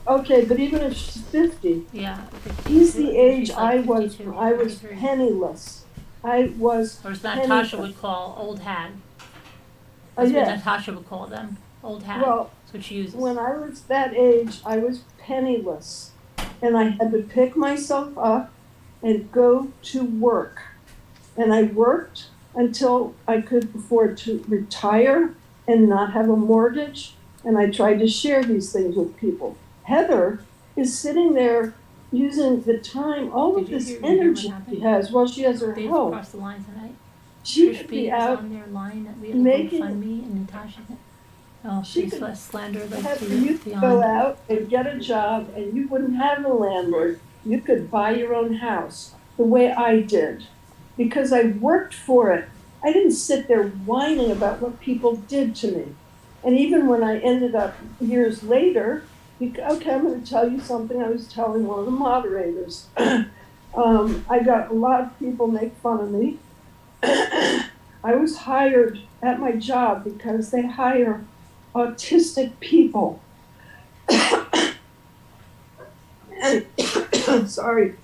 Okay, but even if she's 50, Yeah. he's the age She's like I was 52, when I was 53. penniless. I was Or as penniless. Natasha would call old hat. That's what yeah. Natasha would call them. Old hat. Well, That's what she uses. when I was that age, I was penniless. And I had to pick myself up and go to work. And I worked until I could afford to retire and not have a mortgage. And I tried to share these things with people. Heather is sitting there using the time, all of Did you this hear energy what happened? she has while she has her They've health. crossed the line tonight. She Trish could B be is out. on their line that we making- fund me and Natasha. Oh, She she's could- slandered like Heather, to you could beyond. go out and get a job, and you wouldn't have a landlord. You could buy your own house the way I did, because I worked for it. I didn't sit there whining about what people did to me. And even when I ended up years later, okay, I'm going to tell you something I was telling one of the moderators. I got a lot of people make fun of me. I was hired at my job because they hire autistic people. Sorry.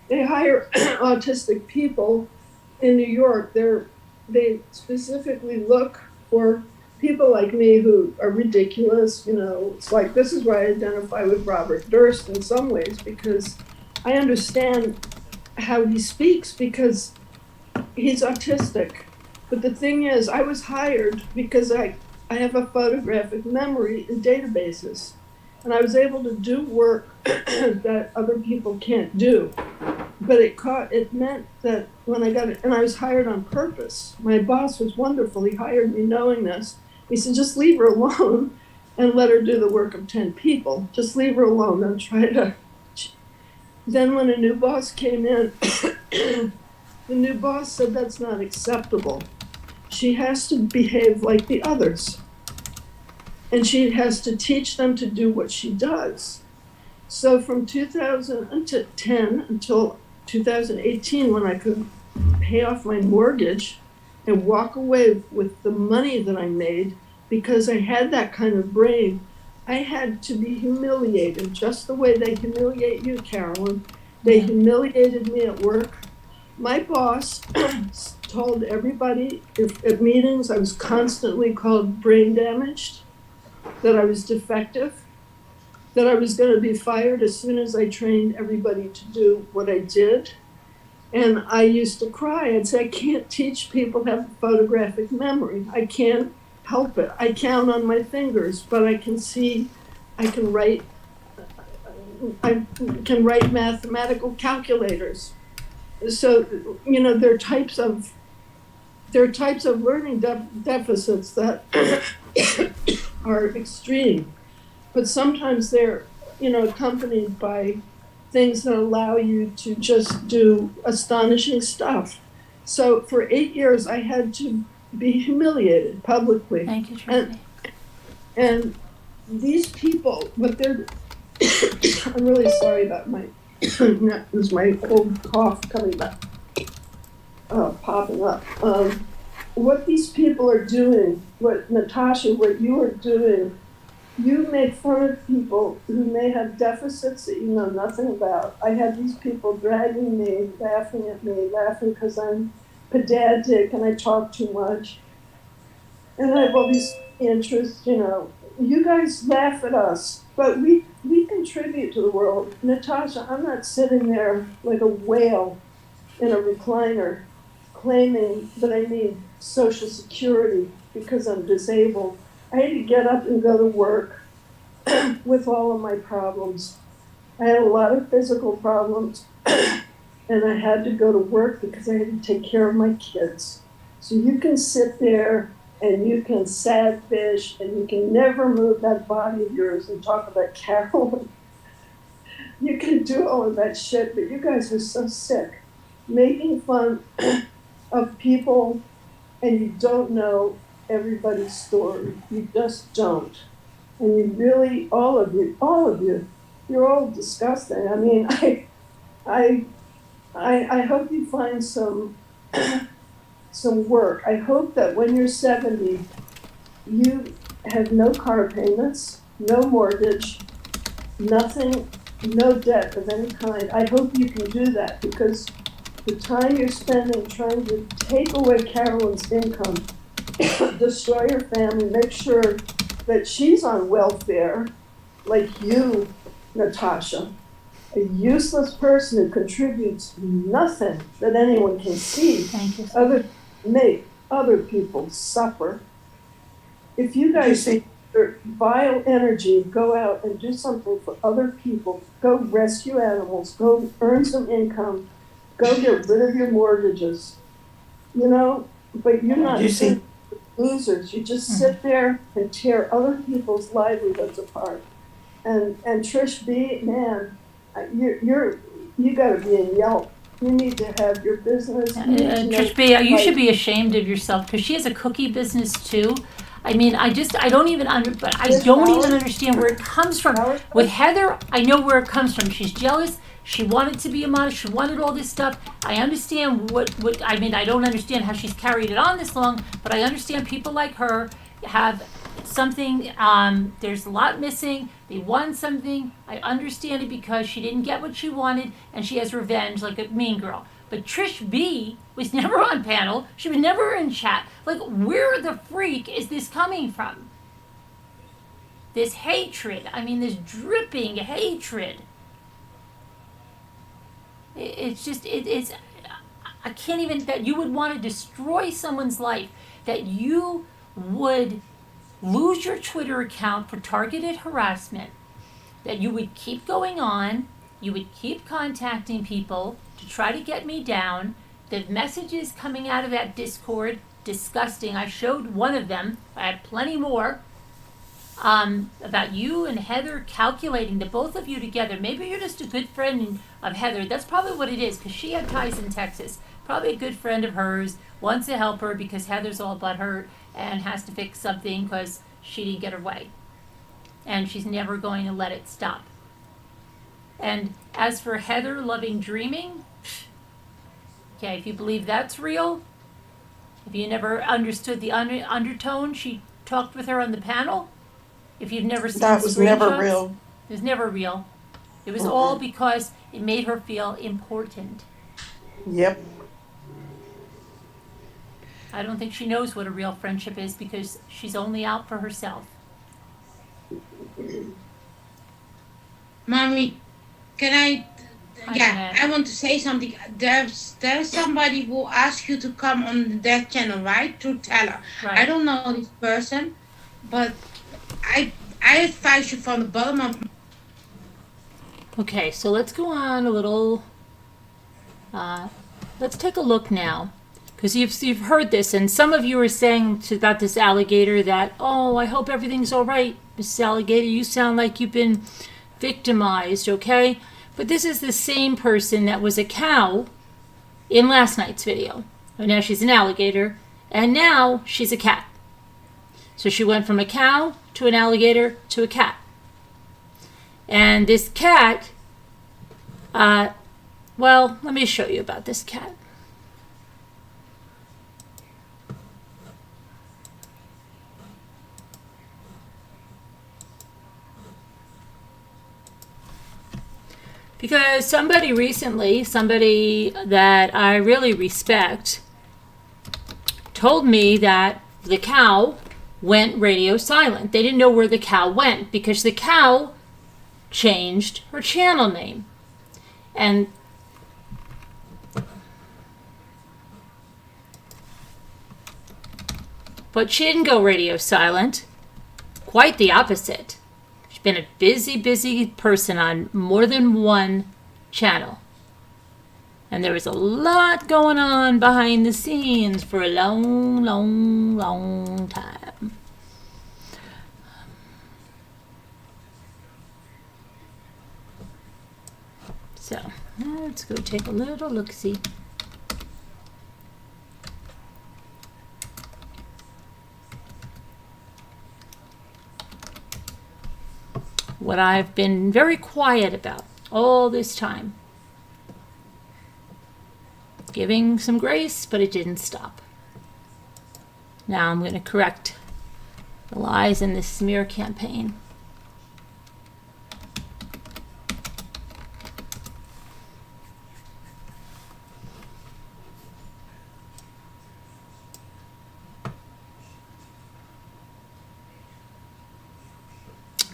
They hire autistic people in New York. They specifically look for people like me who are ridiculous. It's like, this is why I identify with Robert Durst in some ways, because I understand how he speaks, because he's autistic. But the thing is, I was hired because I have a photographic memory in databases. And I was able to do work that other people can't do. But it meant that when I got it, and I was hired on purpose. My boss was wonderful. He hired me knowing this. He said, just leave her alone and let her do the work of 10 people. Just leave her alone. Don't try to. Then when a new boss came in, the new boss said, that's not acceptable. She has to behave like the others. And she has to teach them to do what she does. So from 2010 until 2018, when I could pay off my mortgage and walk away with the money that I made, because I had that kind of brain, I had to be humiliated, just the way they humiliate you, Carolyn. They humiliated me at work. My boss told everybody at meetings I was constantly called brain damaged, that I was defective, that I was going to be fired as soon as I trained everybody to do what I did. And I used to cry. I'd say, I can't teach people to have a photographic memory. I can't help it. I count on my fingers, but I can see, I can write I can write mathematical calculators. So, you know, there are types of learning deficits that are extreme, but sometimes they're, you know, accompanied by things that allow you to just do astonishing stuff. So for 8 years, I had to be humiliated publicly. Thank you, Tracy. And these people, what they're, I'm really sorry about my, that was my old cough coming back, popping up. What these people are doing, what Natasha, what you are doing, you make fun of people who may have deficits that you know nothing about. I had these people dragging me, laughing because I'm pedantic and I talk too much. And I have all these interests, you know. You guys laugh at us, but we contribute to the world. Natasha, I'm not sitting there like a whale in a recliner claiming that I need Social Security because I'm disabled. I had to get up and go to work with all of my problems. I had a lot of physical problems and I had to go to work because I had to take care of my kids. So you can sit there and you can sad fish and you can never move that body of yours and talk about Carol. You can do all of that shit, but you guys are so sick. Making fun of people and you don't know everybody's story. You just don't. And you really, all of you, you're all disgusting. I mean, I hope you find some work. I hope that when you're 70, you have no car payments, no mortgage, nothing, no debt of any kind. I hope you can do that because the time you're spending trying to take away Carolyn's income, destroy her family, make sure that she's on welfare, like you, Natasha, a useless person who contributes nothing that anyone can see, Thank you. make other people suffer. If you guys take your vile energy, go out and do something for other people, go rescue animals, go earn some income, go get rid of your mortgages, you know, but you're not losers. You just sit there and tear other people's livelihoods apart. And Trish B, man, you got to be in Yelp. You need to have your business. Trish B, you should be ashamed of yourself because she has a cookie business too. I mean, I don't even understand where it comes from. With Heather, I know where it comes from. She's jealous. She wanted to be a model. She wanted all this stuff. I understand I mean, I don't understand how she's carried it on this long, but I understand people like her have something, there's a lot missing. They want something. I understand it because she didn't get what she wanted and she has revenge like a mean girl. But Trish B was never on panel. She was never in chat. Like, where the freak is this coming from? This hatred. I mean, this dripping hatred. It's just, it's, I can't even, that you would want to destroy someone's life, that you would lose your Twitter account for targeted harassment, that you would keep going on, you would keep contacting people to try to get me down. The messages coming out of that Discord, disgusting. I showed one of them. I had plenty more. About you and Heather calculating the both of you together. Maybe you're just a good friend of Heather. That's probably what it is because she had ties in Texas. Probably a good friend of hers, wants to help her because Heather's all butthurt and has to fix something because she didn't get her way. And she's never going to let it stop. And as for Heather loving dreaming, okay, if you believe that's real, if you never understood the undertone, she talked with her on the panel. If you've never seen that was never real. It was never real. It was all because it made her feel important. Yep. I don't think she knows what a real friendship is because she's only out for herself. Mommy, can I? Hi, Yeah, Jeanette. I want to say something. There's somebody who asked you to come on that channel, right? To tell her. Right. I don't know this person, but I advise you from the bottom of Okay, so let's go on a little. Let's take a look now, because you've heard this, and some of you are saying about this alligator that, oh, I hope everything's all right, Mrs. Alligator. You sound like you've been victimized, okay? But this is the same person that was a cow in last night's video. And now she's an alligator, and now she's a cat. So she went from a cow to an alligator to a cat. And this cat, well, let me show you about this cat. Because somebody recently, somebody that I really respect, told me that the cow went radio silent. They didn't know where the cow went because the cow changed her channel name. But she didn't go radio silent. Quite the opposite. She's been a busy person on more than one channel. And there was a lot going on behind the scenes for a long time. So, let's go take a little look-see. What I've been very quiet about all this time. Giving some grace, but it didn't stop. Now I'm going to correct the lies in this smear campaign.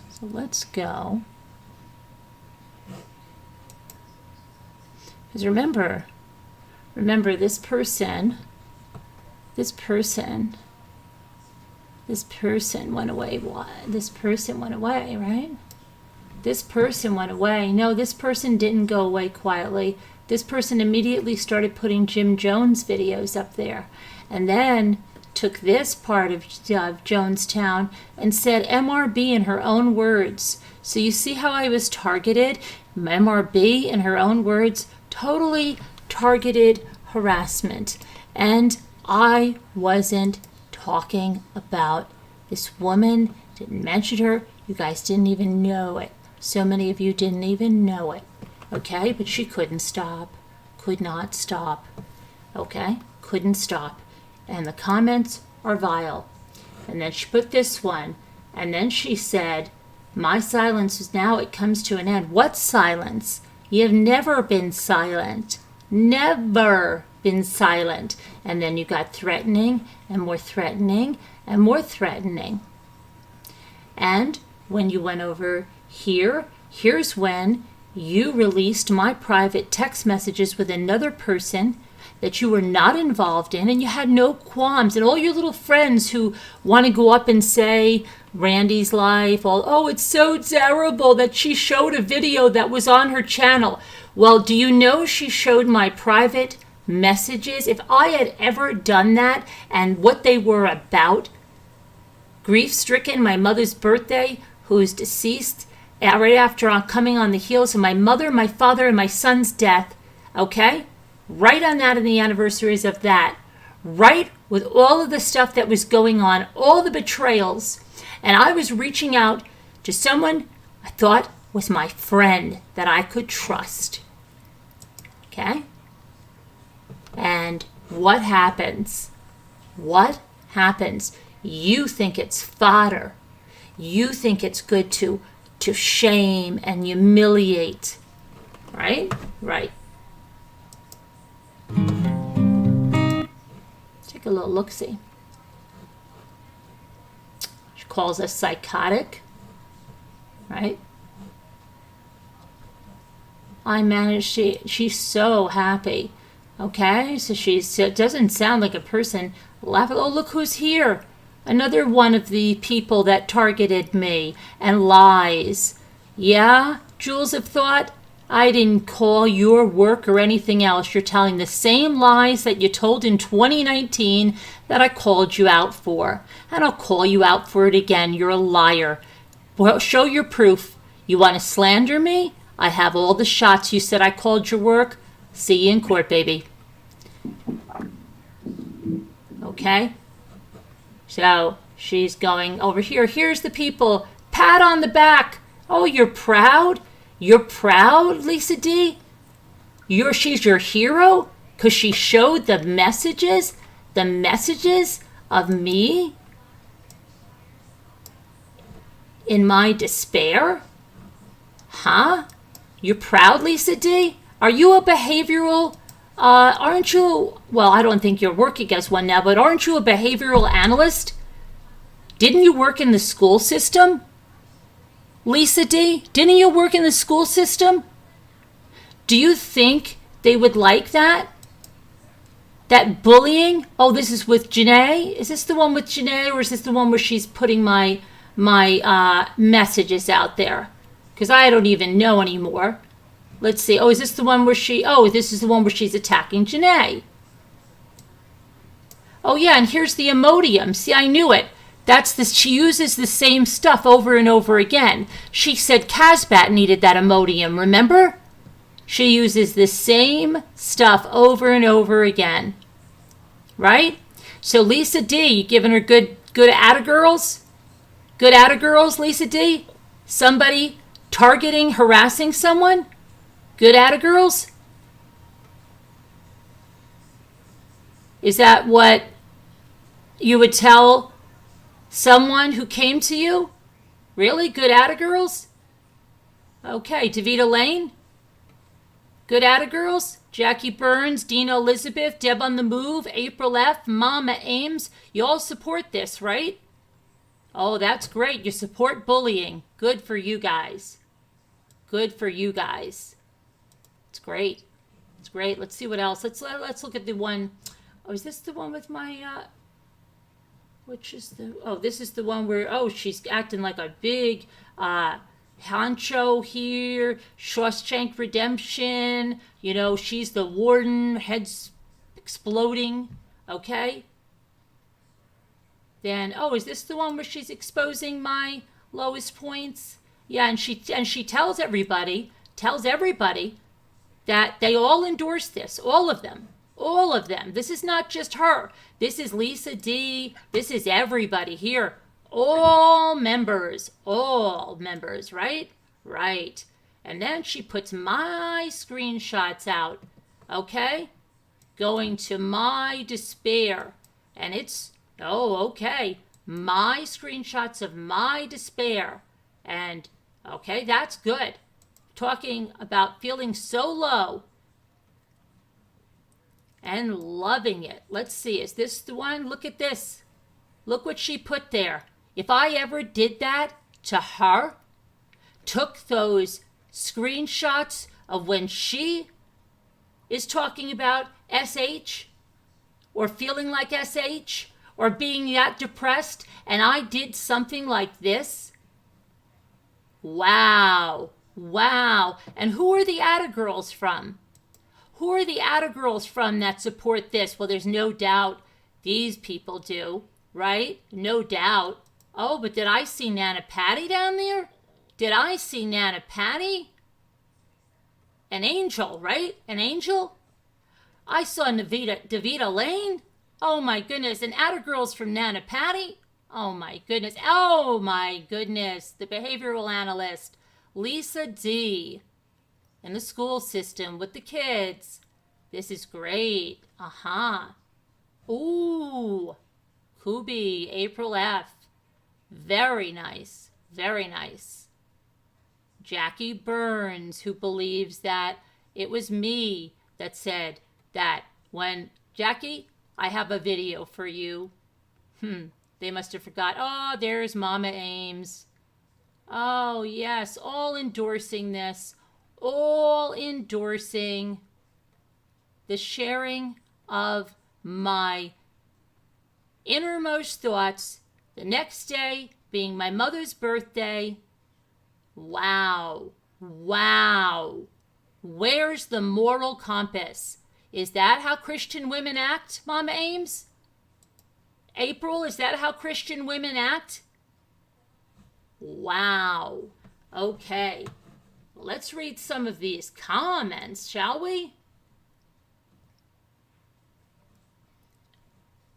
So let's go. Because remember this person went away. What? This person went away, right? This person went away. No, this person didn't go away quietly. This person immediately started putting Jim Jones videos up there. And then took this part of Jonestown and said MRB in her own words. So you see how I was targeted? MRB in her own words, totally targeted harassment. And I wasn't talking about this woman, didn't mention her. You guys didn't even know it. So many of you didn't even know it. Okay, but she couldn't stop. Could not stop. Okay, couldn't stop. And the comments are vile. And then she put this one. And then she said, my silence is now, it comes to an end. What silence? You've never been silent. Never been silent. And then you got threatening and more threatening and more threatening. And when you went over here, here's when you released my private text messages with another person that you were not involved in, and you had no qualms. And all your little friends who want to go up and say Randy's life, oh, it's so terrible that she showed a video that was on her channel. Well, do you know she showed my private messages? If I had ever done that and what they were about, grief-stricken, my mother's birthday, who is deceased, right after I'm coming on the heels of my mother, my father, and my son's death, okay? Right on that and the anniversaries of that, right with all of the stuff that was going on, all the betrayals, and I was reaching out to someone I thought was my friend that I could trust. Okay? And what happens? What happens? You think it's fodder. You think it's good to shame and humiliate. Right? Right. Take a little look-see. She calls us psychotic, right? I managed, she's so happy, okay? So it doesn't sound like a person laughing, oh, look who's here. Another one of the people that targeted me and lies. Yeah, jewels of thought, I didn't call your work or anything else. You're telling the same lies that you told in 2019 that I called you out for. And I'll call you out for it again. You're a liar. Well, show your proof. You want to slander me? I have all the shots. You said I called your work. See you in court, baby. Okay? So she's going over here. Here's the people. Pat on the back. Oh, you're proud? You're proud, Lisa D? She's your hero? Because she showed the messages of me in my despair? Huh? You're proud, Lisa D? Are you a behavioral, aren't you, well, I don't think you're working as one now, but aren't you a behavioral analyst? Didn't you work in the school system? Lisa D, didn't you work in the school system? Do you think they would like that? That bullying? Oh, this is with Janae? Is this the one with Janae, or is this the one where she's putting my messages out there? Because I don't even know anymore. Let's see. Oh, is this the one where this is the one where she's attacking Janae. Oh, yeah, and here's the Imodium. See, I knew it. She uses the same stuff over and over again. She said Casbat needed that Imodium, remember? She uses the same stuff over and over again. Right? So Lisa D, you giving her good attagirls? Good attagirls, Lisa D? Somebody targeting, harassing someone? Good attagirls? Is that what you would tell someone who came to you? Really? Good attagirls? Okay, Davita Lane? Good attagirls? Jackie Burns, Dina Elizabeth, Deb on the Move, April F., Mama Ames. You all support this, right? Oh, that's great. You support bullying. Good for you guys. Good for you guys. It's great. It's great. Let's see what else. Let's look at the one. Oh, is this the one with my which is this is the one where she's acting like a big honcho here. Shawshank Redemption. You know, she's the warden, head's exploding. Okay. Then is this the one where she's exposing my lowest points? Yeah, and she tells everybody that they all endorse this, all of them. All of them. This is not just her. This is Lisa D. This is everybody here. All members, right? Right. And then she puts my screenshots out, okay? Going to my despair. And it's, okay, my screenshots of my despair. And, okay, that's good. Talking about feeling so low and loving it. Let's see, is this the one? Look at this. Look what she put there. If I ever did that to her, took those screenshots of when she is talking about SH or feeling like SH or being that depressed, and I did something like this, wow. And who are the attagirls from? Who are the attagirls from that support this? Well, there's no doubt these people do, right? No doubt. Oh, but did I see Nana Patty down there? Did I see Nana Patty? An angel, right? An angel? I saw Davita Lane. Oh my goodness. And attagirls from Nana Patty. Oh my goodness. Oh my goodness. The behavioral analyst, Lisa D. In the school system with the kids. This is great. Ooh. Kubi, April F. Very nice. Very nice. Jackie Burns, who believes that it was me that said that when, Jackie, I have a video for you. They must have forgot. Oh, there's Mama Ames. Oh, yes, all endorsing this. All endorsing the sharing of my innermost thoughts, the next day being my mother's birthday. Wow. Wow. Where's the moral compass? Is that how Christian women act, Mama Ames? April, is that how Christian women act? Wow. Okay. Let's read some of these comments, shall we?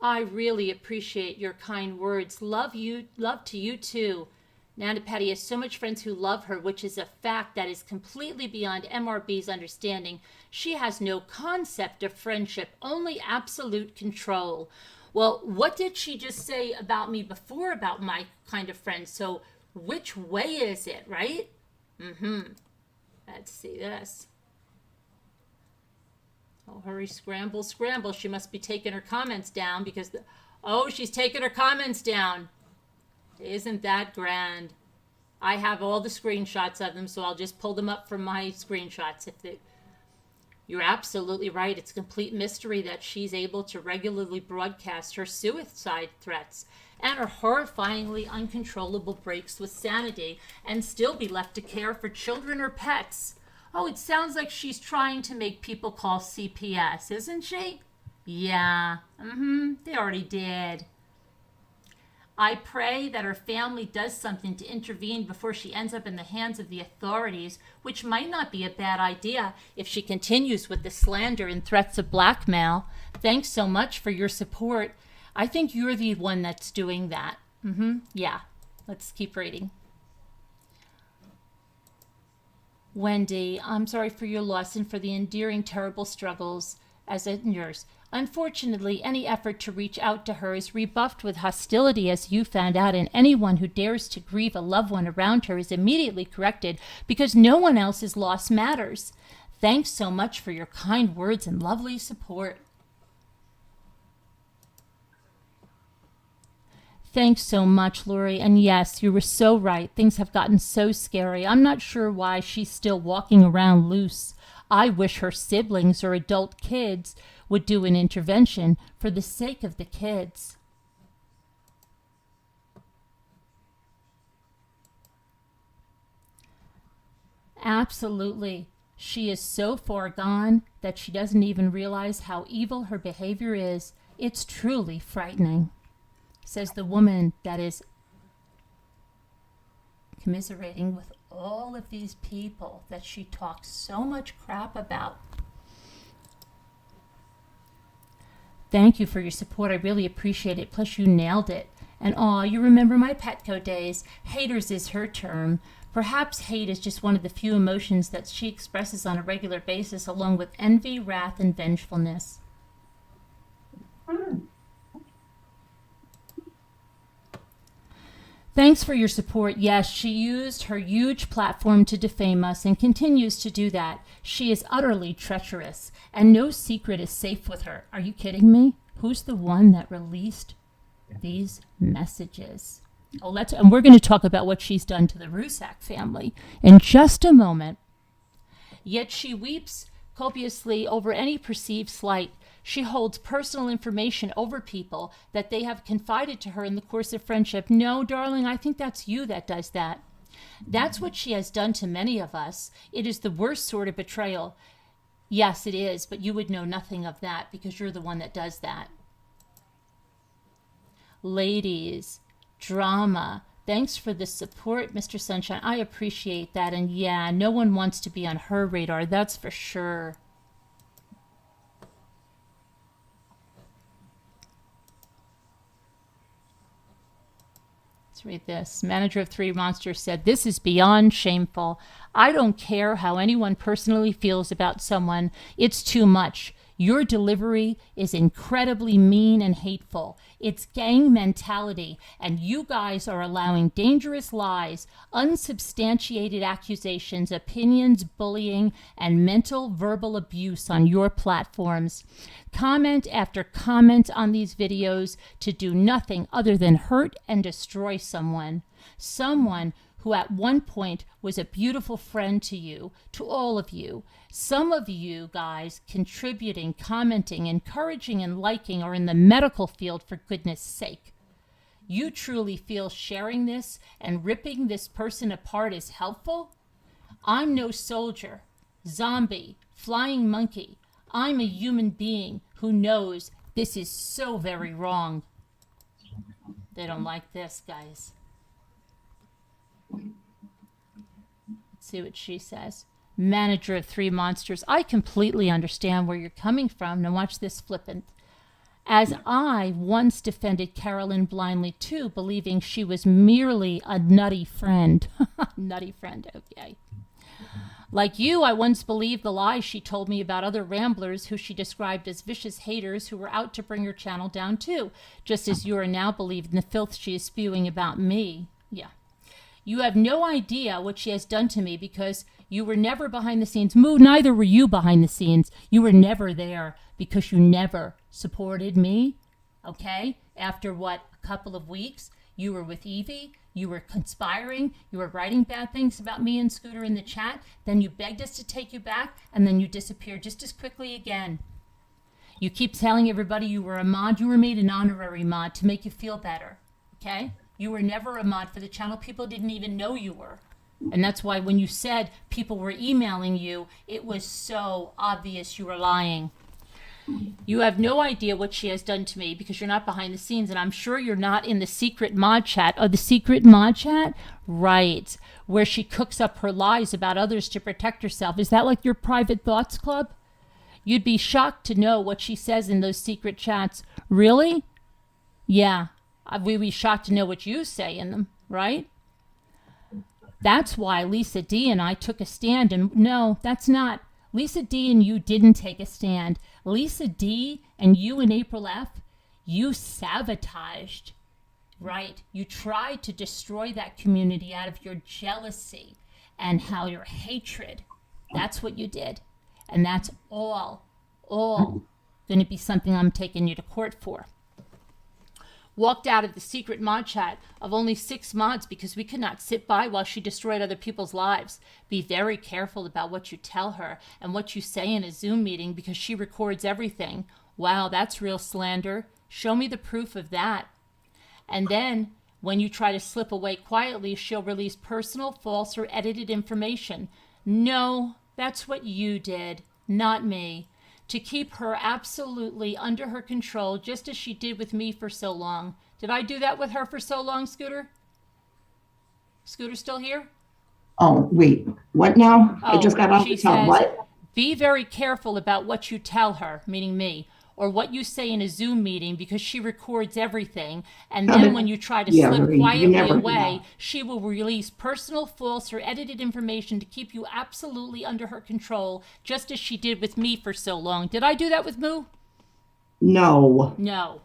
I really appreciate your kind words. Love to you too. Nana Patty has so much friends who love her, which is a fact that is completely beyond MRB's understanding. She has no concept of friendship, only absolute control. Well, what did she just say about me before about my kind of friends? So which way is it, right? Let's see this. Oh, hurry, scramble, scramble. She must be taking her comments down because she's taking her comments down. Isn't that grand? I have all the screenshots of them, so I'll just pull them up from my screenshots. You're absolutely right. It's a complete mystery that she's able to regularly broadcast her suicide threats and her horrifyingly uncontrollable breaks with sanity and still be left to care for children or pets. Oh, it sounds like she's trying to make people call CPS, isn't she? Yeah, they already did. I pray that her family does something to intervene before she ends up in the hands of the authorities, which might not be a bad idea if she continues with the slander and threats of blackmail. Thanks so much for your support. I think you're the one that's doing that. Yeah, let's keep reading. Wendy, I'm sorry for your loss and for the endearing, terrible struggles as it endures. Unfortunately, any effort to reach out to her is rebuffed with hostility, as you found out, and anyone who dares to grieve a loved one around her is immediately corrected because no one else's loss matters. Thanks so much for your kind words and lovely support. Thanks so much, Lori. And yes, you were so right. Things have gotten so scary. I'm not sure why she's still walking around loose. I wish her siblings or adult kids would do an intervention for the sake of the kids. Absolutely. She is so far gone that she doesn't even realize how evil her behavior is. It's truly frightening, says the woman that is commiserating with all of these people that she talks so much crap about. Thank you for your support. I really appreciate it. Plus, you nailed it. And you remember my Petco days. Haters is her term. Perhaps hate is just one of the few emotions that she expresses on a regular basis, along with envy, wrath, and vengefulness. Thanks for your support. Yes, she used her huge platform to defame us and continues to do that. She is utterly treacherous, and no secret is safe with her. Are you kidding me? Who's the one that released these messages? And we're going to talk about what she's done to the Rusak family in just a moment. Yet she weeps copiously over any perceived slight. She holds personal information over people that they have confided to her in the course of friendship. No, darling, I think that's you that does that. That's what she has done to many of us. It is the worst sort of betrayal. Yes, it is, but you would know nothing of that because you're the one that does that. Ladies, drama. Thanks for the support, Mr. Sunshine. I appreciate that. And yeah, no one wants to be on her radar. That's for sure. Let's read this. Manager of Three Monsters said, "This is beyond shameful. I don't care how anyone personally feels about someone. It's too much. Your delivery is incredibly mean and hateful. It's gang mentality, and you guys are allowing dangerous lies, unsubstantiated accusations, opinions, bullying, and mental verbal abuse on your platforms. Comment after comment on these videos to do nothing other than hurt and destroy someone. Someone who at one point was a beautiful friend to you, to all of you. Some of you guys contributing, commenting, encouraging, and liking are in the medical field, for goodness sake. You truly feel sharing this and ripping this person apart is helpful? I'm no soldier, zombie, flying monkey. I'm a human being who knows this is so very wrong. They don't like this, guys. Let's see what she says. Manager of 3 Monsters. I completely understand where you're coming from. Now watch this flippant. As I once defended Carolyn blindly too, believing she was merely a nutty friend. Nutty friend, okay. Like you, I once believed the lies she told me about other ramblers who she described as vicious haters who were out to bring her channel down too, just as you are now believing the filth she is spewing about me. Yeah. You have no idea what she has done to me because you were never behind the scenes. Moo, neither were you behind the scenes. You were never there because you never supported me. Okay? After what, a couple of weeks, you were with Evie. You were conspiring. You were writing bad things about me and Scooter in the chat. Then you begged us to take you back, and then you disappeared just as quickly again. You keep telling everybody you were a mod. You were made an honorary mod to make you feel better. Okay? You were never a mod for the channel. People didn't even know you were. And that's why when you said people were emailing you, it was so obvious you were lying. You have no idea what she has done to me because you're not behind the scenes, and I'm sure you're not in the secret mod chat. Oh, the secret mod chat? Right. Where she cooks up her lies about others to protect herself. Is that like your private thoughts club? You'd be shocked to know what she says in those secret chats. Really? Yeah. We'd be shocked to know what you say in them, right? That's why Lisa D and I took a stand. And no, that's not. Lisa D and you didn't take a stand. Lisa D and you and April F, you sabotaged, right? You tried to destroy that community out of your jealousy and how your hatred. That's what you did. And that's all going to be something I'm taking you to court for. Walked out of the secret mod chat of only 6 mods because we could not sit by while she destroyed other people's lives. Be very careful about what you tell her and what you say in a Zoom meeting because she records everything. Wow, that's real slander. Show me the proof of that. And then, when you try to slip away quietly, she'll release personal, false, or edited information. No, that's what you did, not me. To keep her absolutely under her control, just as she did with me for so long. Did I do that with her for so long, Scooter? Scooter still here? Oh, wait, what now? I just got off she the top. says, What? Be very careful about what you tell her, meaning me, or what you say in a Zoom meeting because she records everything. And then when you try to slip Marie, quietly never do away, that. she will release personal, false, or edited information to keep you absolutely under her control, just as she did with me for so long. Did I do that with Moo? No. No.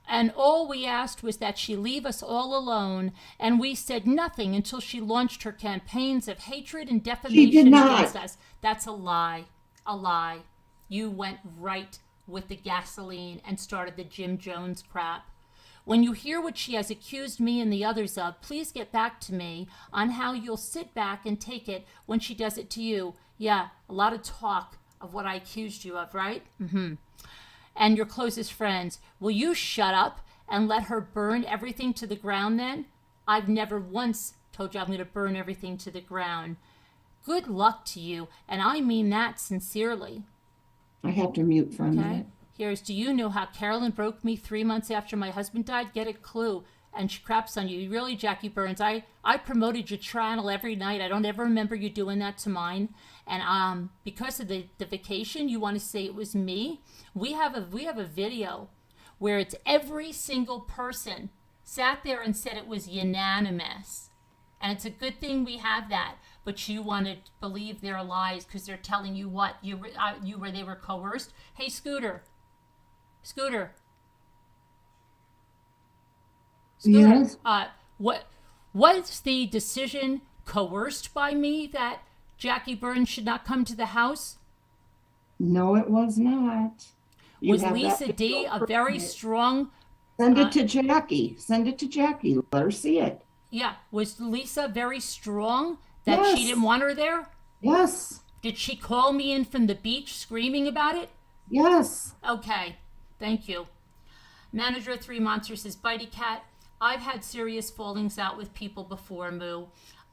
And all we asked was that she leave us all alone, and we said nothing until she launched her campaigns of hatred and defamation against us. That's a lie. A lie. You went right with the gasoline and started the Jim Jones crap. When you hear what she has accused me and the others of, please get back to me on how you'll sit back and take it when she does it to you. Yeah, a lot of talk of what I accused you of, right? Mm-hmm. And your closest friends. Will you shut up and let her burn everything to the ground then? I've never once told you I'm going to burn everything to the ground. Good luck to you, and I mean that sincerely. I have to mute for a minute. Here's, do you know how Carolyn broke me 3 months after my husband died? Get a clue. And she craps on you. Really, Jackie Burns, I promoted your channel every night. I don't ever remember you doing that to mine. And because of the vacation, you want to say it was me? We have a video where it's every single person sat there and said it was unanimous. And it's a good thing we have that. But you want to believe their lies because they're telling you what? They were coerced? Hey, Scooter. Scooter. Yes? What was the decision coerced by me that Jackie Burns should not come to the house? No, it was not. You Was have Lisa that D video a for very it. strong? Send it to Jackie. Send it to Jackie. Let her see it. Yeah. Was Lisa very strong that Yes. she didn't want her there? Yes. Did she call me in from the beach screaming about it? Yes. Okay. Thank you. Manager of 3 Monsters says, Bitey Cat, I've had serious fallings out with people before, Moo.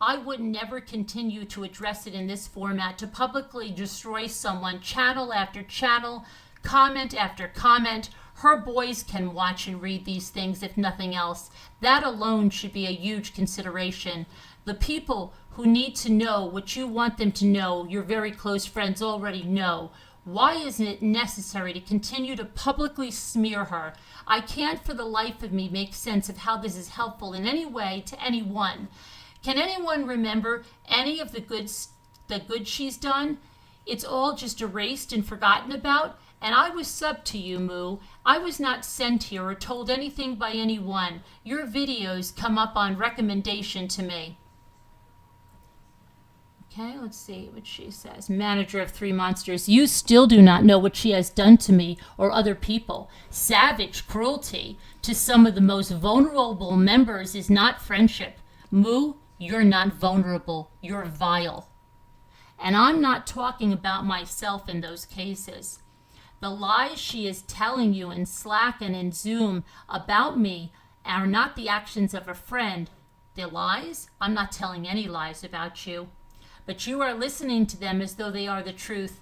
I would never continue to address it in this format, to publicly destroy someone, channel after channel, comment after comment. Her boys can watch and read these things, if nothing else. That alone should be a huge consideration. The people who need to know what you want them to know, your very close friends already know. Why isn't it necessary to continue to publicly smear her? I can't for the life of me make sense of how this is helpful in any way to anyone. Can anyone remember any of the good she's done? It's all just erased and forgotten about. And I was subbed to you, Moo. I was not sent here or told anything by anyone. Your videos come up on recommendation to me. Okay, let's see what she says. Manager of 3 Monsters, you still do not know what she has done to me or other people. Savage cruelty to some of the most vulnerable members is not friendship. Moo, you're not vulnerable. You're vile. And I'm not talking about myself in those cases. The lies she is telling you in Slack and in Zoom about me are not the actions of a friend. The lies? I'm not telling any lies about you. But you are listening to them as though they are the truth.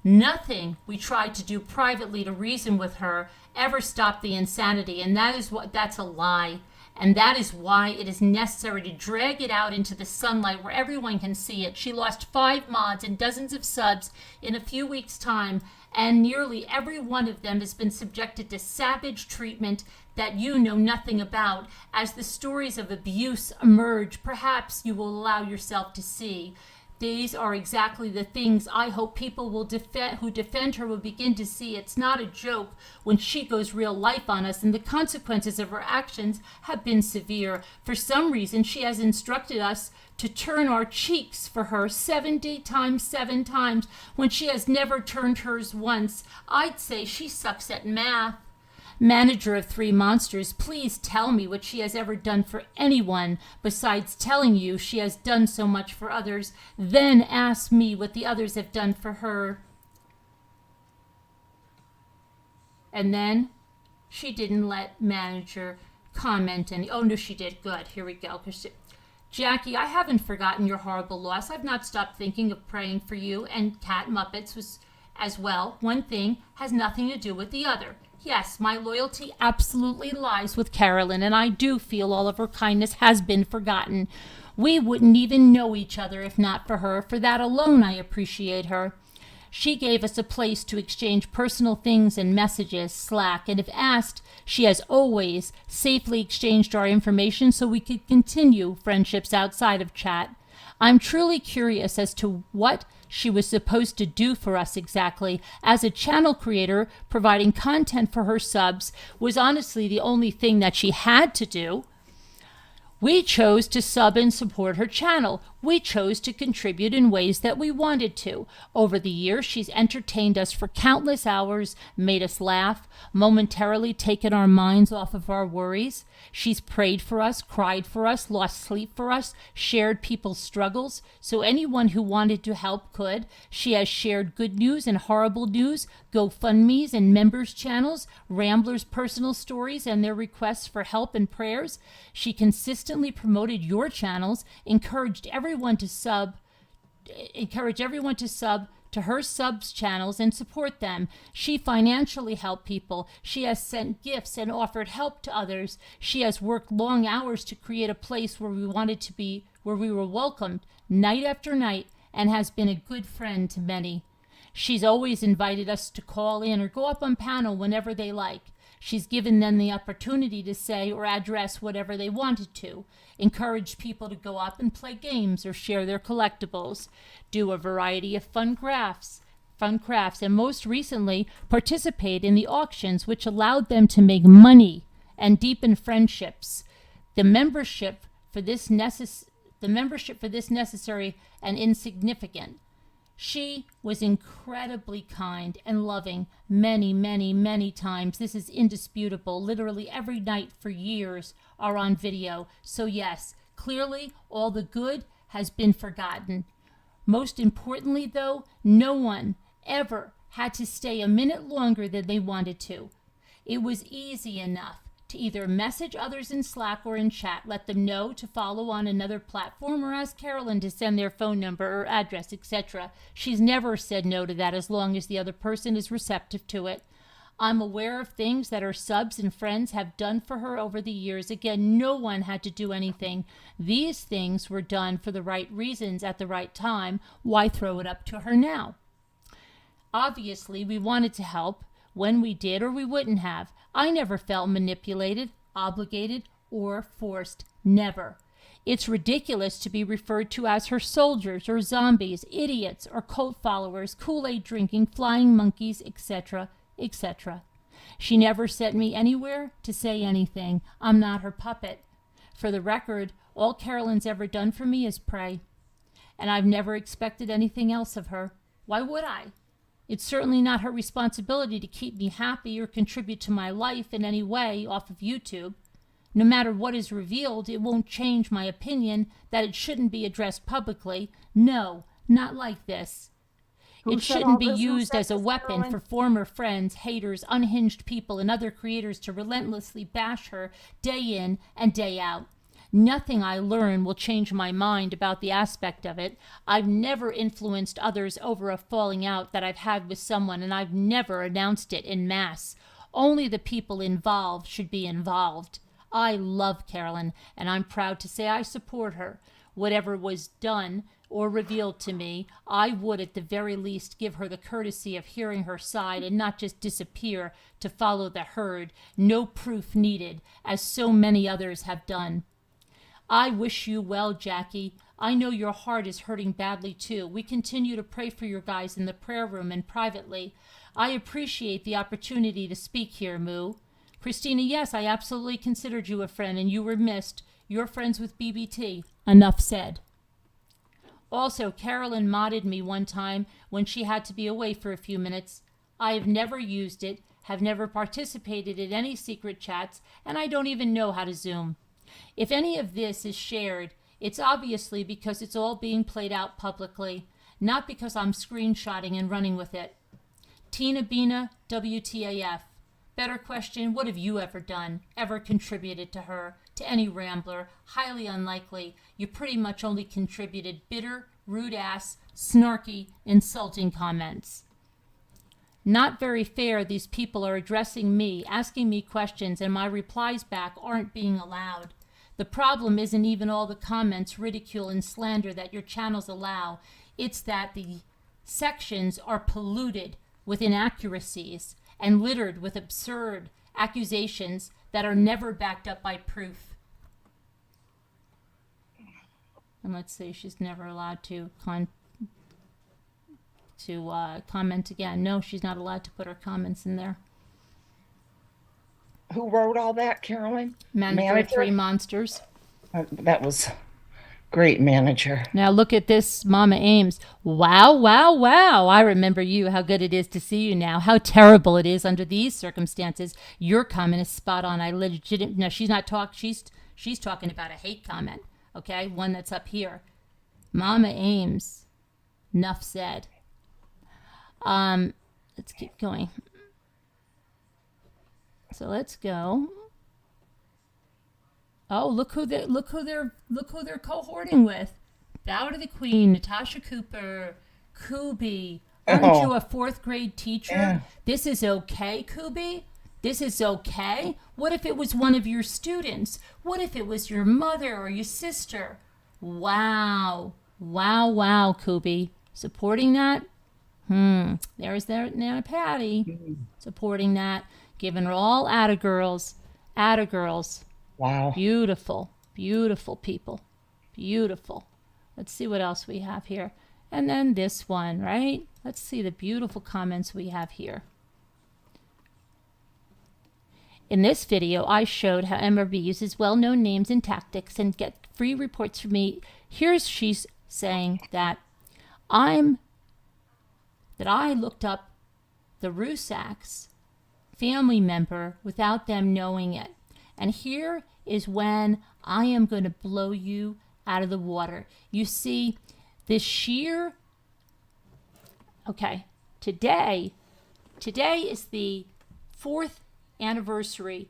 Nothing we tried to do privately to reason with her ever stopped the insanity, and that's a lie. And that is why it is necessary to drag it out into the sunlight where everyone can see it. She lost 5 mods and dozens of subs in a few weeks' time, and nearly every one of them has been subjected to savage treatment that you know nothing about. As the stories of abuse emerge, perhaps you will allow yourself to see. These are exactly the things I hope people who defend her will begin to see. It's not a joke when she goes real life on us, and the consequences of her actions have been severe. For some reason, she has instructed us to turn our cheeks for her 70 times 7 times when she has never turned hers once. I'd say she sucks at math. Manager of 3 Monsters, please tell me what she has ever done for anyone besides telling you she has done so much for others. Then ask me what the others have done for her. And then she didn't let manager comment any. Oh, no, she did. Good. Here we go. Jackie, I haven't forgotten your horrible loss. I've not stopped thinking of praying for you, and Cat Muppets was as well. One thing has nothing to do with the other. Yes, my loyalty absolutely lies with Carolyn, and I do feel all of her kindness has been forgotten. We wouldn't even know each other if not for her. For that alone, I appreciate her. She gave us a place to exchange personal things and messages, Slack, and if asked, she has always safely exchanged our information so we could continue friendships outside of chat. I'm truly curious as to what she was supposed to do for us exactly. As a channel creator, providing content for her subs was honestly the only thing that she had to do. We chose to sub and support her channel. We chose to contribute in ways that we wanted to. Over the years, she's entertained us for countless hours, made us laugh, momentarily taken our minds off of our worries. She's prayed for us, cried for us, lost sleep for us, shared people's struggles, so anyone who wanted to help could. She has shared good news and horrible news, GoFundMes and members' channels, Ramblers' personal stories and their requests for help and prayers. She consistently promoted your channels, encouraged everyone to sub to her subs channels and support them. She financially helped people. She has sent gifts and offered help to others. She has worked long hours to create a place where we wanted to be, where we were welcomed night after night, and has been a good friend to many. She's always invited us to call in or go up on panel whenever they like. She's given them the opportunity to say or address whatever they wanted to, encourage people to go up and play games or share their collectibles, do a variety of fun crafts, and most recently participate in the auctions which allowed them to make money and deepen friendships. The membership for this necessary and insignificant. She was incredibly kind and loving many, many, many times. This is indisputable. Literally every night for years are on video. So yes, clearly all the good has been forgotten. Most importantly, though, no one ever had to stay a minute longer than they wanted to. It was easy enough to either message others in Slack or in chat, let them know to follow on another platform, or ask Carolyn to send their phone number or address, etc. She's never said no to that as long as the other person is receptive to it. I'm aware of things that her subs and friends have done for her over the years. Again, no one had to do anything. These things were done for the right reasons at the right time. Why throw it up to her now? Obviously, we wanted to help when we did, or we wouldn't have. I never felt manipulated, obligated, or forced. Never. It's ridiculous to be referred to as her soldiers or zombies, idiots or cult followers, Kool-Aid drinking, flying monkeys, etc., etc. She never sent me anywhere to say anything. I'm not her puppet. For the record, all Carolyn's ever done for me is pray. And I've never expected anything else of her. Why would I? It's certainly not her responsibility to keep me happy or contribute to my life in any way off of YouTube. No matter what is revealed, it won't change my opinion that it shouldn't be addressed publicly. No, not like this. It shouldn't be used as a weapon for former friends, haters, unhinged people, and other creators to relentlessly bash her day in and day out. Nothing I learn will change my mind about the aspect of it. I've never influenced others over a falling out that I've had with someone, and I've never announced it en masse. Only the people involved should be involved. I love Carolyn, and I'm proud to say I support her. Whatever was done or revealed to me, I would at the very least give her the courtesy of hearing her side and not just disappear to follow the herd. No proof needed, as so many others have done. I wish you well, Jackie. I know your heart is hurting badly too. We continue to pray for your guys in the prayer room and privately. I appreciate the opportunity to speak here, Moo. Christina, yes, I absolutely considered you a friend and you were missed. You're friends with BBT. Enough said. Also, Carolyn modded me one time when she had to be away for a few minutes. I have never used it, have never participated in any secret chats, and I don't even know how to Zoom. If any of this is shared, it's obviously because it's all being played out publicly, not because I'm screenshotting and running with it. Tina Bina, WTAF. Better question, what have you ever done, ever contributed to her, to any rambler? Highly unlikely. You pretty much only contributed bitter, rude ass, snarky, insulting comments. Not very fair. These people are addressing me, asking me questions, and my replies back aren't being allowed. The problem isn't even all the comments, ridicule, and slander that your channels allow. It's that the sections are polluted with inaccuracies and littered with absurd accusations that are never backed up by proof. And let's see, she's never allowed to comment again. No, she's not allowed to put her comments in there. Who wrote all that, Carolyn? Manager of Three Monsters. That was great, manager. Now look at this, Mama Ames. Wow, wow, wow. I remember you. How good it is to see you now. How terrible it is under these circumstances. Your comment is spot on. I legit. No, she's not talking. She's talking about a hate comment. Okay, one that's up here. Mama Ames. Enough said. Let's keep going. So let's go. Oh, look who they're cohorting with. Bow to the Queen, Natasha Cooper, Kubi. Aren't you a 4th grade teacher? Yeah. This is okay, Kubi? This is okay? What if it was one of your students? What if it was your mother or your sister? Wow. Wow, wow, Kubi. Supporting that? There's their Nana Patty. Supporting that. Giving her all attagirls. Attagirls. Wow. Beautiful. Beautiful people. Beautiful. Let's see what else we have here. And then this one, right? Let's see the beautiful comments we have here. In this video, I showed how MRB uses well-known names and tactics and get free reports from me. She's saying that I looked up the Rusak's family member without them knowing it. And here is when I am going to blow you out of the water. You see, this sheer... Okay, today is the 4th anniversary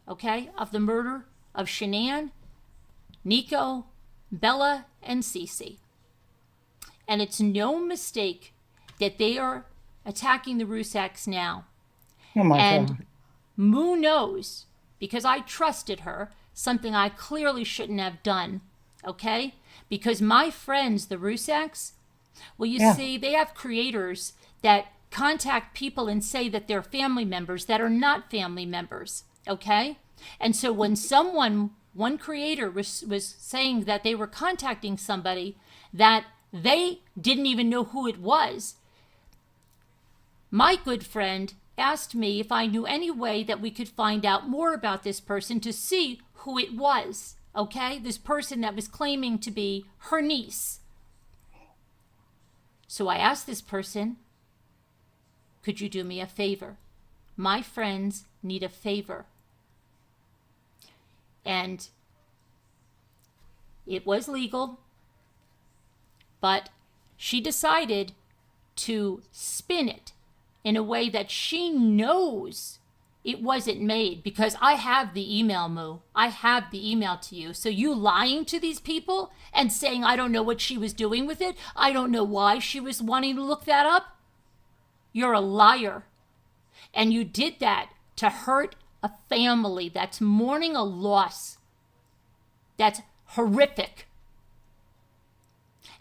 okay, of the murder of Shanann, Nico, Bella, and Cece. And it's no mistake that they are attacking the Rusaks now. Oh my And God. Moo knows, because I trusted her, something I clearly shouldn't have done, okay? Because my friends, the Rusaks, well, you see, they have creators that contact people and say that they're family members that are not family members, okay? And so when one creator was saying that they were contacting somebody that they didn't even know who it was, my good friend asked me if I knew any way that we could find out more about this person to see who it was, okay? This person that was claiming to be her niece. So I asked this person, could you do me a favor? My friends need a favor. And it was legal, but she decided to spin it in a way that she knows it wasn't made, because I have the email, Moo. I have the email to you. So you lying to these people and saying, I don't know what she was doing with it, I don't know why she was wanting to look that up, you're a liar. And you did that to hurt a family that's mourning a loss that's horrific.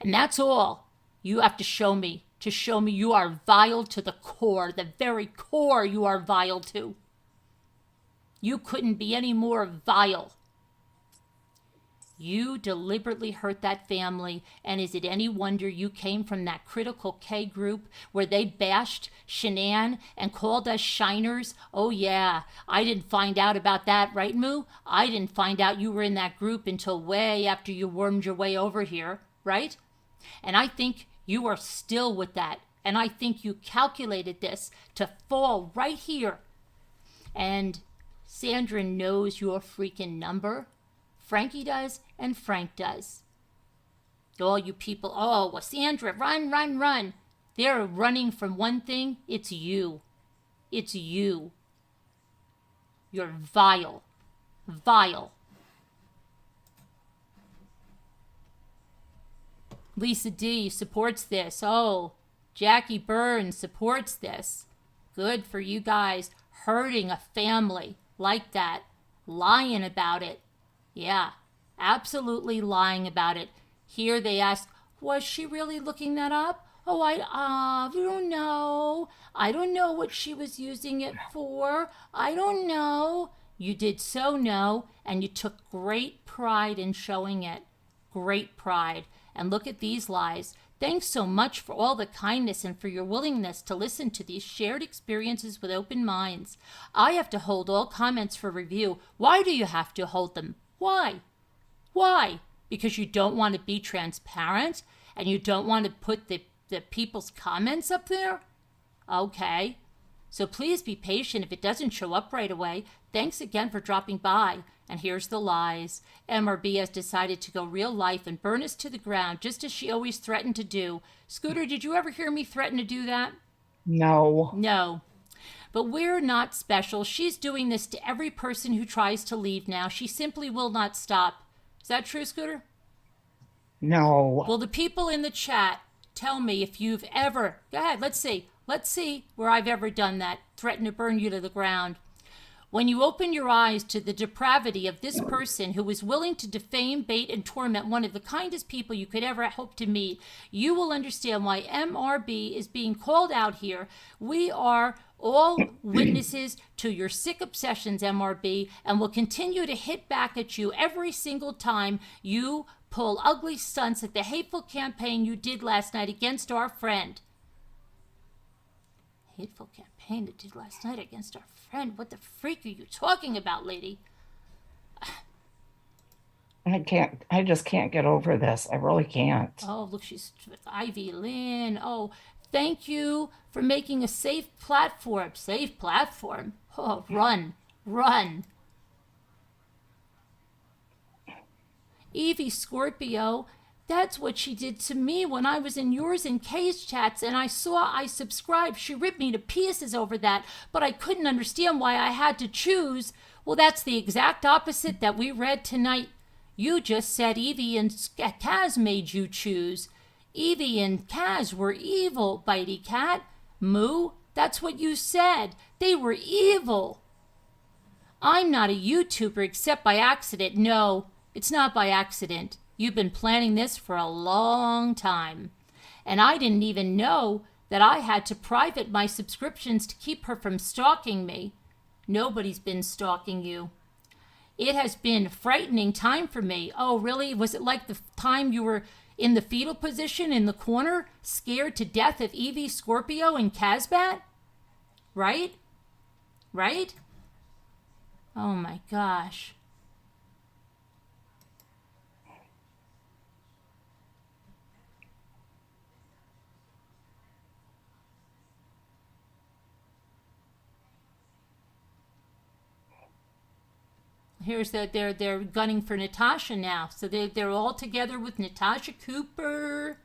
And that's all you have to show me you are vile to the core, the very core you are vile to. You couldn't be any more vile. You deliberately hurt that family, and is it any wonder you came from that critical K group where they bashed Shanann and called us shiners? Oh yeah, I didn't find out about that, right, Moo? I didn't find out you were in that group until way after you wormed your way over here, right? And I think you are still with that, and I think you calculated this to fall right here. And Sandra knows your freaking number. Frankie does, and Frank does. All you people, oh, well, Sandra, run, run, run. They're running from one thing. It's you. It's you. You're vile. Vile. Lisa D supports this. Oh, Jackie Burns supports this. Good for you guys. Hurting a family like that. Lying about it. Yeah, absolutely lying about it. Here they ask, was she really looking that up? Oh, I don't know. I don't know what she was using it for. I don't know. You did so know, and you took great pride in showing it. Great pride. And look at these lies. Thanks so much for all the kindness and for your willingness to listen to these shared experiences with open minds. I have to hold all comments for review. Why do you have to hold them? Why? Why? Because you don't want to be transparent and you don't want to put the people's comments up there? Okay. So please be patient if it doesn't show up right away. Thanks again for dropping by. And here's the lies. MRB has decided to go real life and burn us to the ground, just as she always threatened to do. Scooter, did you ever hear me threaten to do that? No. No. But we're not special. She's doing this to every person who tries to leave now. She simply will not stop. Is that true, Scooter? No. Well, the people in the chat, tell me if you've ever... Go ahead, let's see. Let's see where I've ever done that. Threaten to burn you to the ground. When you open your eyes to the depravity of this person who is willing to defame, bait, and torment one of the kindest people you could ever hope to meet, you will understand why MRB is being called out here. We are all witnesses to your sick obsessions, MRB, and will continue to hit back at you every single time you pull ugly stunts at the hateful campaign you did last night against our friend. Hateful campaign that did last night against our friend? What the freak are you talking about, lady? I just can't get over this. I really can't. Oh, look, she's Ivy Lynn. Oh, thank you for making a safe platform. Safe platform? Oh, run, run. Evie Scorpio, That's what she did to me when I was in yours in Kay's chats and I saw I subscribed. She ripped me to pieces over that, but I couldn't understand why I had to choose. Well, that's the exact opposite that we read tonight. You just said Evie and Kaz made you choose. Evie and Kaz were evil, Bitey Cat. Moo, that's what you said. They were evil. I'm not a YouTuber except by accident. No, it's not by accident. You've been planning this for a long time. And I didn't even know that I had to private my subscriptions to keep her from stalking me. Nobody's been stalking you. It has been a frightening time for me. Oh, really? Was it like the time you were in the fetal position in the corner, scared to death of Evie, Scorpio, and Kazbat? Right? Right? Oh my gosh. Here's that they're gunning for Natasha now. So they're all together with Natasha Cooper.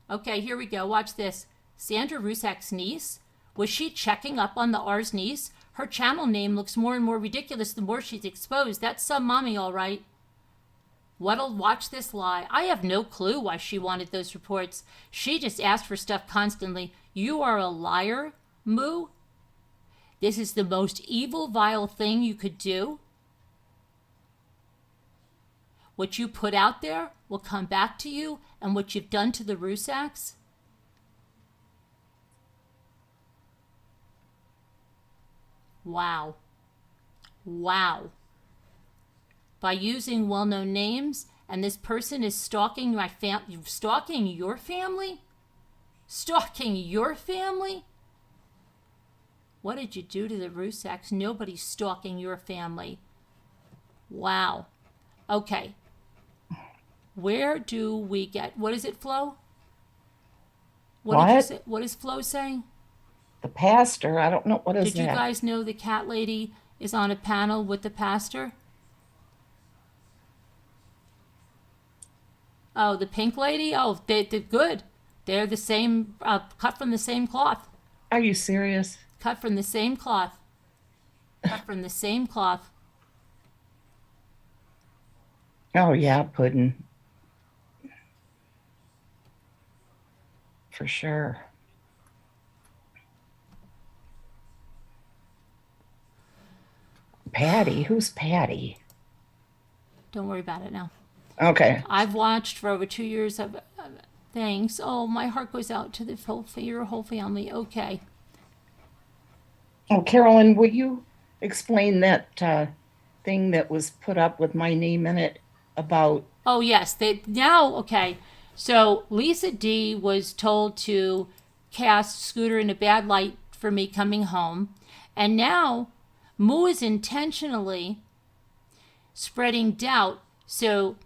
Okay, here we go. Watch this. Sandra Rusak's niece. Was she checking up on the R's niece? Her channel name looks more and more ridiculous the more she's exposed. That's some mommy, all right. What'll watch this lie? I have no clue why she wanted those reports. She just asked for stuff constantly. You are a liar, Moo. This is the most evil, vile thing you could do. What you put out there will come back to you, and what you've done to the Rusaks. Wow. Wow. By using well-known names, and this person is stalking stalking your family? Stalking your family? What did you do to the Rusaks? Nobody's stalking your family. Wow. Okay. Where do we get, what is it, Flo? What? Did you say, what is Flo saying? The pastor, I don't know, what is that? Did you guys know the cat lady is on a panel with the pastor? Oh, the pink lady? Oh, they're good. They're the same, cut from the same cloth. Are you serious? Cut from the same cloth. Cut from the same cloth. Oh, yeah, pudding. For sure. Patty? Who's Patty? Don't worry about it now. Okay. I've watched for over 2 years of things. Oh, my heart goes out to your whole family. Okay. Oh, Carolyn, would you explain that thing that was put up with my name in it about? Oh, yes. Okay. So Lisa D was told to cast Scooter in a bad light for me coming home. And now Moo is intentionally spreading doubt. So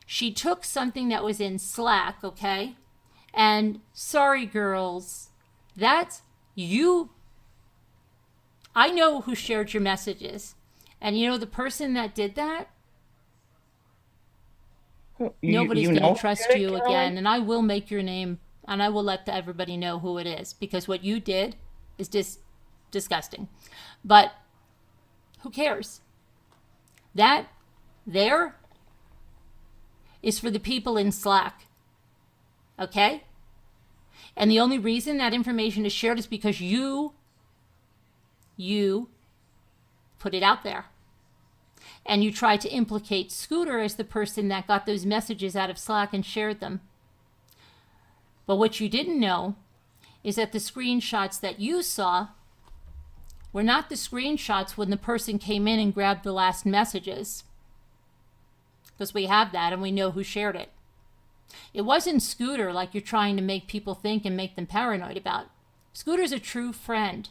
she took something that was in Slack, okay? And sorry, girls, that's you. I know who shared your messages. And you know the person that did that? Nobody's going to trust you again. And I will make your name, and I will let everybody know who it is. Because what you did is just disgusting. But who cares? That there is for the people in Slack. Okay? And the only reason that information is shared is because you put it out there. And you tried to implicate Scooter as the person that got those messages out of Slack and shared them. But what you didn't know is that the screenshots that you saw were not the screenshots when the person came in and grabbed the last messages. Because we have that and we know who shared it. It wasn't Scooter like you're trying to make people think and make them paranoid about. Scooter's a true friend.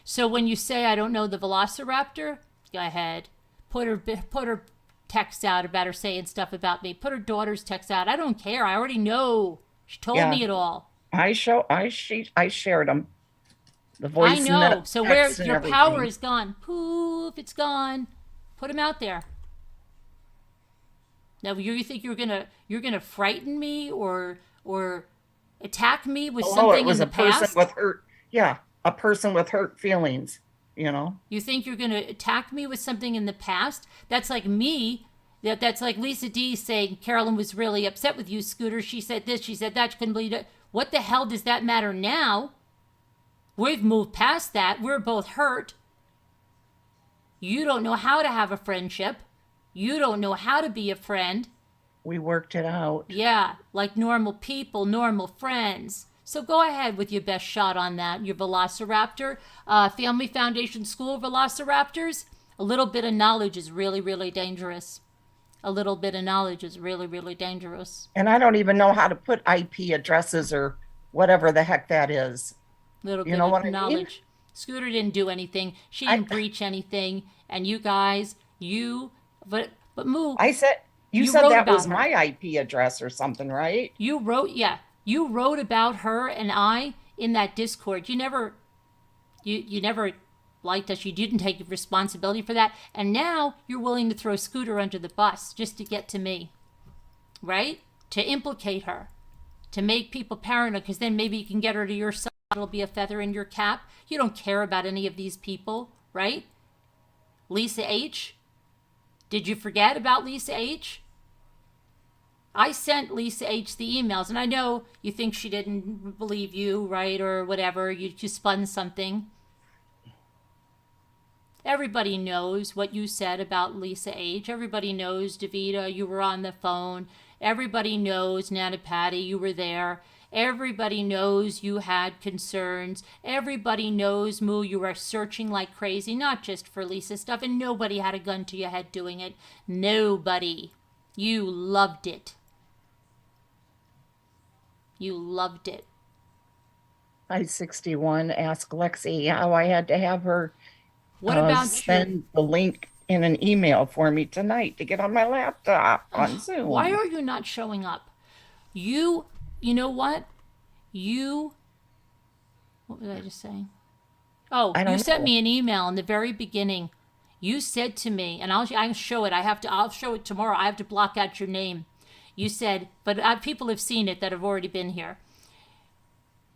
So when you say, I don't know the Velociraptor, go ahead. Put her text out about her saying stuff about me. Put her daughter's text out. I don't care. I already know. She told me it all. I shared them. The voice. I know. So where your power is gone. Poof, it's gone. Put them out there. Now, you think you're gonna frighten me or attack me with Oh, something it was in a the person past? with hurt, yeah, a person with hurt feelings, You think you're gonna attack me with something in the past? That's like me. That's like Lisa D saying Carolyn was really upset with you, Scooter. She said this, she said that, she couldn't believe it. What the hell does that matter now? We've moved past that. We're both hurt. You don't know how to have a friendship. You don't know how to be a friend. We worked it out. Yeah, like normal people, normal friends. So go ahead with your best shot on that, your Velociraptor. Family Foundation School Velociraptors. A little bit of knowledge is really, really dangerous. A little bit of knowledge is really, really dangerous. And I don't even know how to put IP addresses or whatever the heck that is. Little You bit know of what I mean? knowledge. Scooter didn't do anything. She I- didn't breach anything. And you guys, but Moo, I said, you You said wrote that about was her. my IP address or something, right? you wrote about her and I in that Discord. You never liked us. You didn't take responsibility for that. And now you're willing to throw Scooter under the bus just to get to me, right? To implicate her, to make people paranoid, because then maybe you can get her to your side. It'll be a feather in your cap. You don't care about any of these people, right? Lisa H. Did you forget about Lisa H? I sent Lisa H the emails, and I know you think she didn't believe you, right, or whatever. You spun something. Everybody knows what you said about Lisa H. Everybody knows, Davita, you were on the phone. Everybody knows, Nana Patty, you were there. Everybody knows you had concerns. Everybody knows, Moo, you were searching like crazy, not just for Lisa stuff, and nobody had a gun to your head doing it. Nobody. You loved it. You loved it. I-61 asked Lexi how I had to have her What about send the link in an email for me tonight to get on my laptop on Zoom. Why are you not showing up? You know what? What was I just saying? Oh, I don't you sent know. me an email in the very beginning. You said to me, and I'll show it. I'll show it tomorrow. I have to block out your name. You said, but people have seen it that have already been here.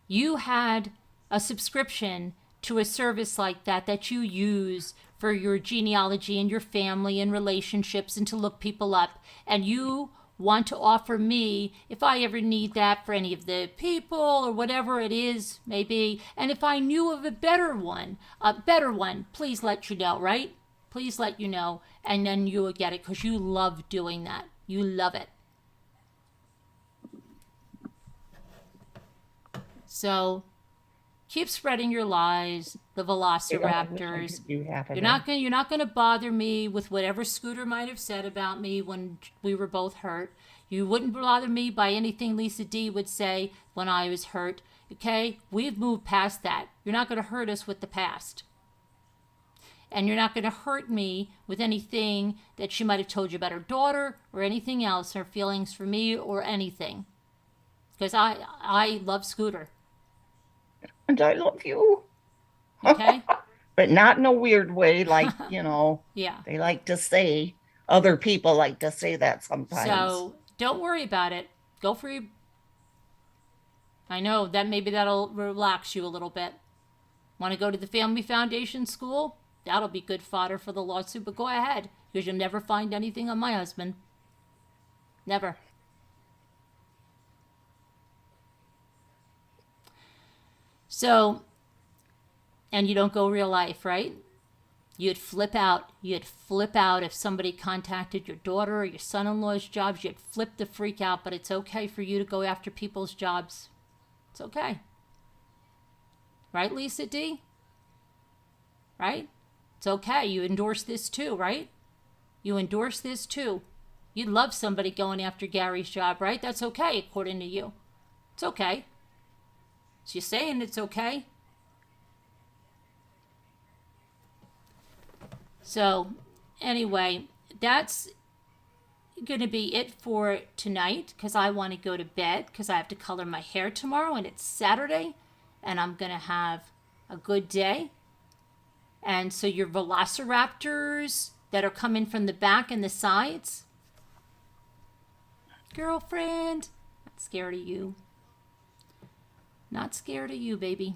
You had a subscription to a service like that you use for your genealogy and your family and relationships and to look people up. And you want to offer me, if I ever need that for any of the people or whatever it is, maybe, and if I knew of a better one, please let you know, right? Please let you know, and then you will get it because you love doing that. You love it. So keep spreading your lies, the Velociraptors. You're not gonna bother me with whatever Scooter might have said about me when we were both hurt. You wouldn't bother me by anything Lisa D would say when I was hurt. Okay? We've moved past that. You're not gonna hurt us with the past. And you're not gonna hurt me with anything that she might have told you about her daughter or anything else, her feelings for me or anything. Because I love Scooter. And I love you. Okay? But not in a weird way, like, Yeah. they like to say, other people like to say that sometimes. So don't worry about it. Go for your. I know that maybe that'll relax you a little bit. Want to go to the Family Foundation School? That'll be good fodder for the lawsuit, but go ahead, because you'll never find anything on my husband. Never. So, and you don't go real life, right? You'd flip out. You'd flip out if somebody contacted your daughter or your son-in-law's jobs. You'd flip the freak out, but it's okay for you to go after people's jobs. It's okay. Right, Lisa D? Right? It's okay. You endorse this too, right? You endorse this too. You'd love somebody going after Gary's job, right? That's okay, according to you. It's okay. So you're saying it's okay? So, anyway, that's going to be it for tonight because I want to go to bed because I have to color my hair tomorrow and it's Saturday and I'm going to have a good day. And so your velociraptors that are coming from the back and the sides, girlfriend. Not scared of you. Not scared of you, baby.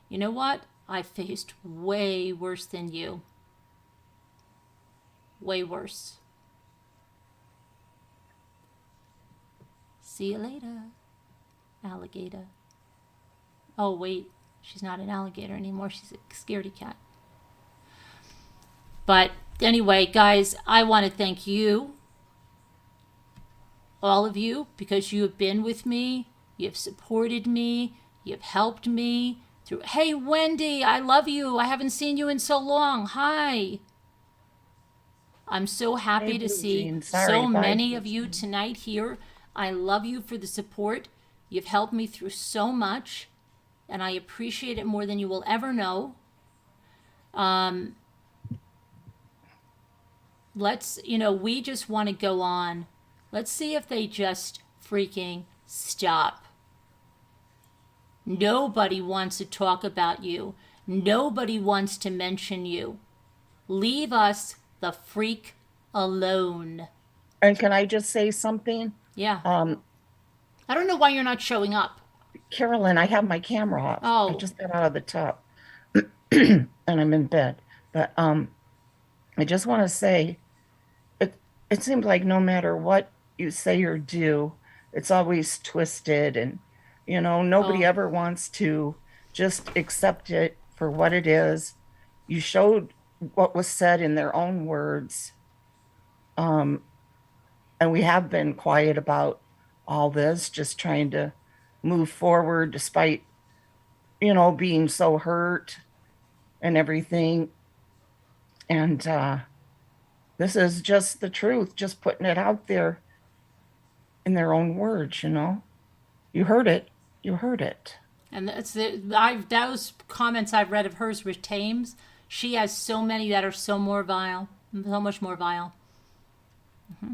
You know what? I faced way worse than you. Way worse. See you later, alligator. Oh, wait. She's not an alligator anymore. She's a scaredy cat. But anyway, guys, I want to thank you, all of you, because you have been with me. You have supported me. You have helped me through. Hey, Wendy, I love you. I haven't seen you in so long. Hi. I'm so happy Hey, to Blue see Jean. Sorry, so bye. many of you tonight here. I love you for the support. You've helped me through so much, and I appreciate it more than you will ever know. Let's, we just want to go on. Let's see if they just freaking stop. Nobody wants to talk about you. Nobody wants to mention you. Leave us the freak alone. And can I just say something? Yeah. I don't know why you're not showing up. Carolyn, I have my camera off. Oh. I just got out of the tub and I'm in bed. But I just want to say it seems like no matter what you say or do, it's always twisted, and nobody Oh. ever wants to just accept it for what it is. You showed what was said in their own words. And we have been quiet about all this, just trying to move forward despite, being so hurt and everything. And this is just the truth, just putting it out there in their own words, You heard it. You heard it. And those comments I've read of hers with Thames, she has so many that are so much more vile. Mm-hmm.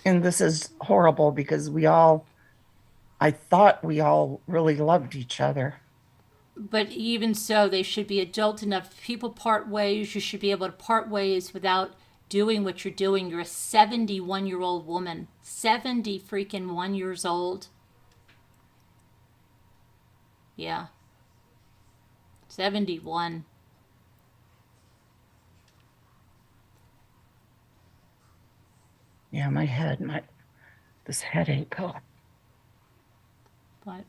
And this is horrible because I thought we all really loved each other. But even so, they should be adult enough. If people part ways, you should be able to part ways without doing what you're doing. You're a 71-year-old woman. 70 freaking 1 years old. Yeah. 71. Yeah, my head, this headache. Oh. But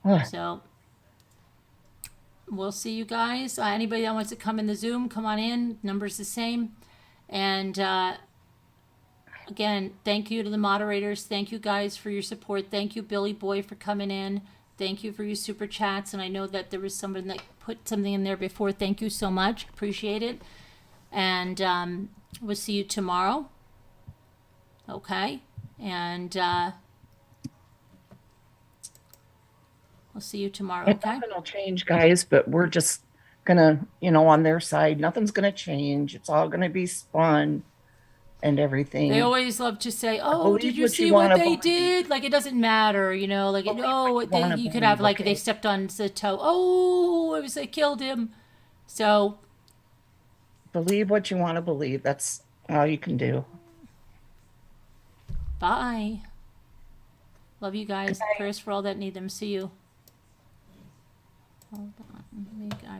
Ugh. so we'll see you guys. Anybody that wants to come in the Zoom, come on in. Number's the same. And again, thank you to the moderators. Thank you guys for your support. Thank you, Billy Boy, for coming in. Thank you for your super chats. And I know that there was someone that put something in there before. Thank you so much. Appreciate it. And we'll see you tomorrow. Okay. And we'll see you tomorrow. And Okay. nothing will change, guys, but we're just gonna, on their side, nothing's gonna change. It's all gonna be spun and everything. They always love to say, "Oh, Believe did you what you see what wanna they believe. did?" Like it doesn't matter, like Believe oh, what you wanna you could have believe, like okay? they stepped on the toe. Oh, it was they killed him. So Believe what you want to believe. That's all you can do. bye. Love you guys. Good night. Prayers for all that need them. See you. Hold on.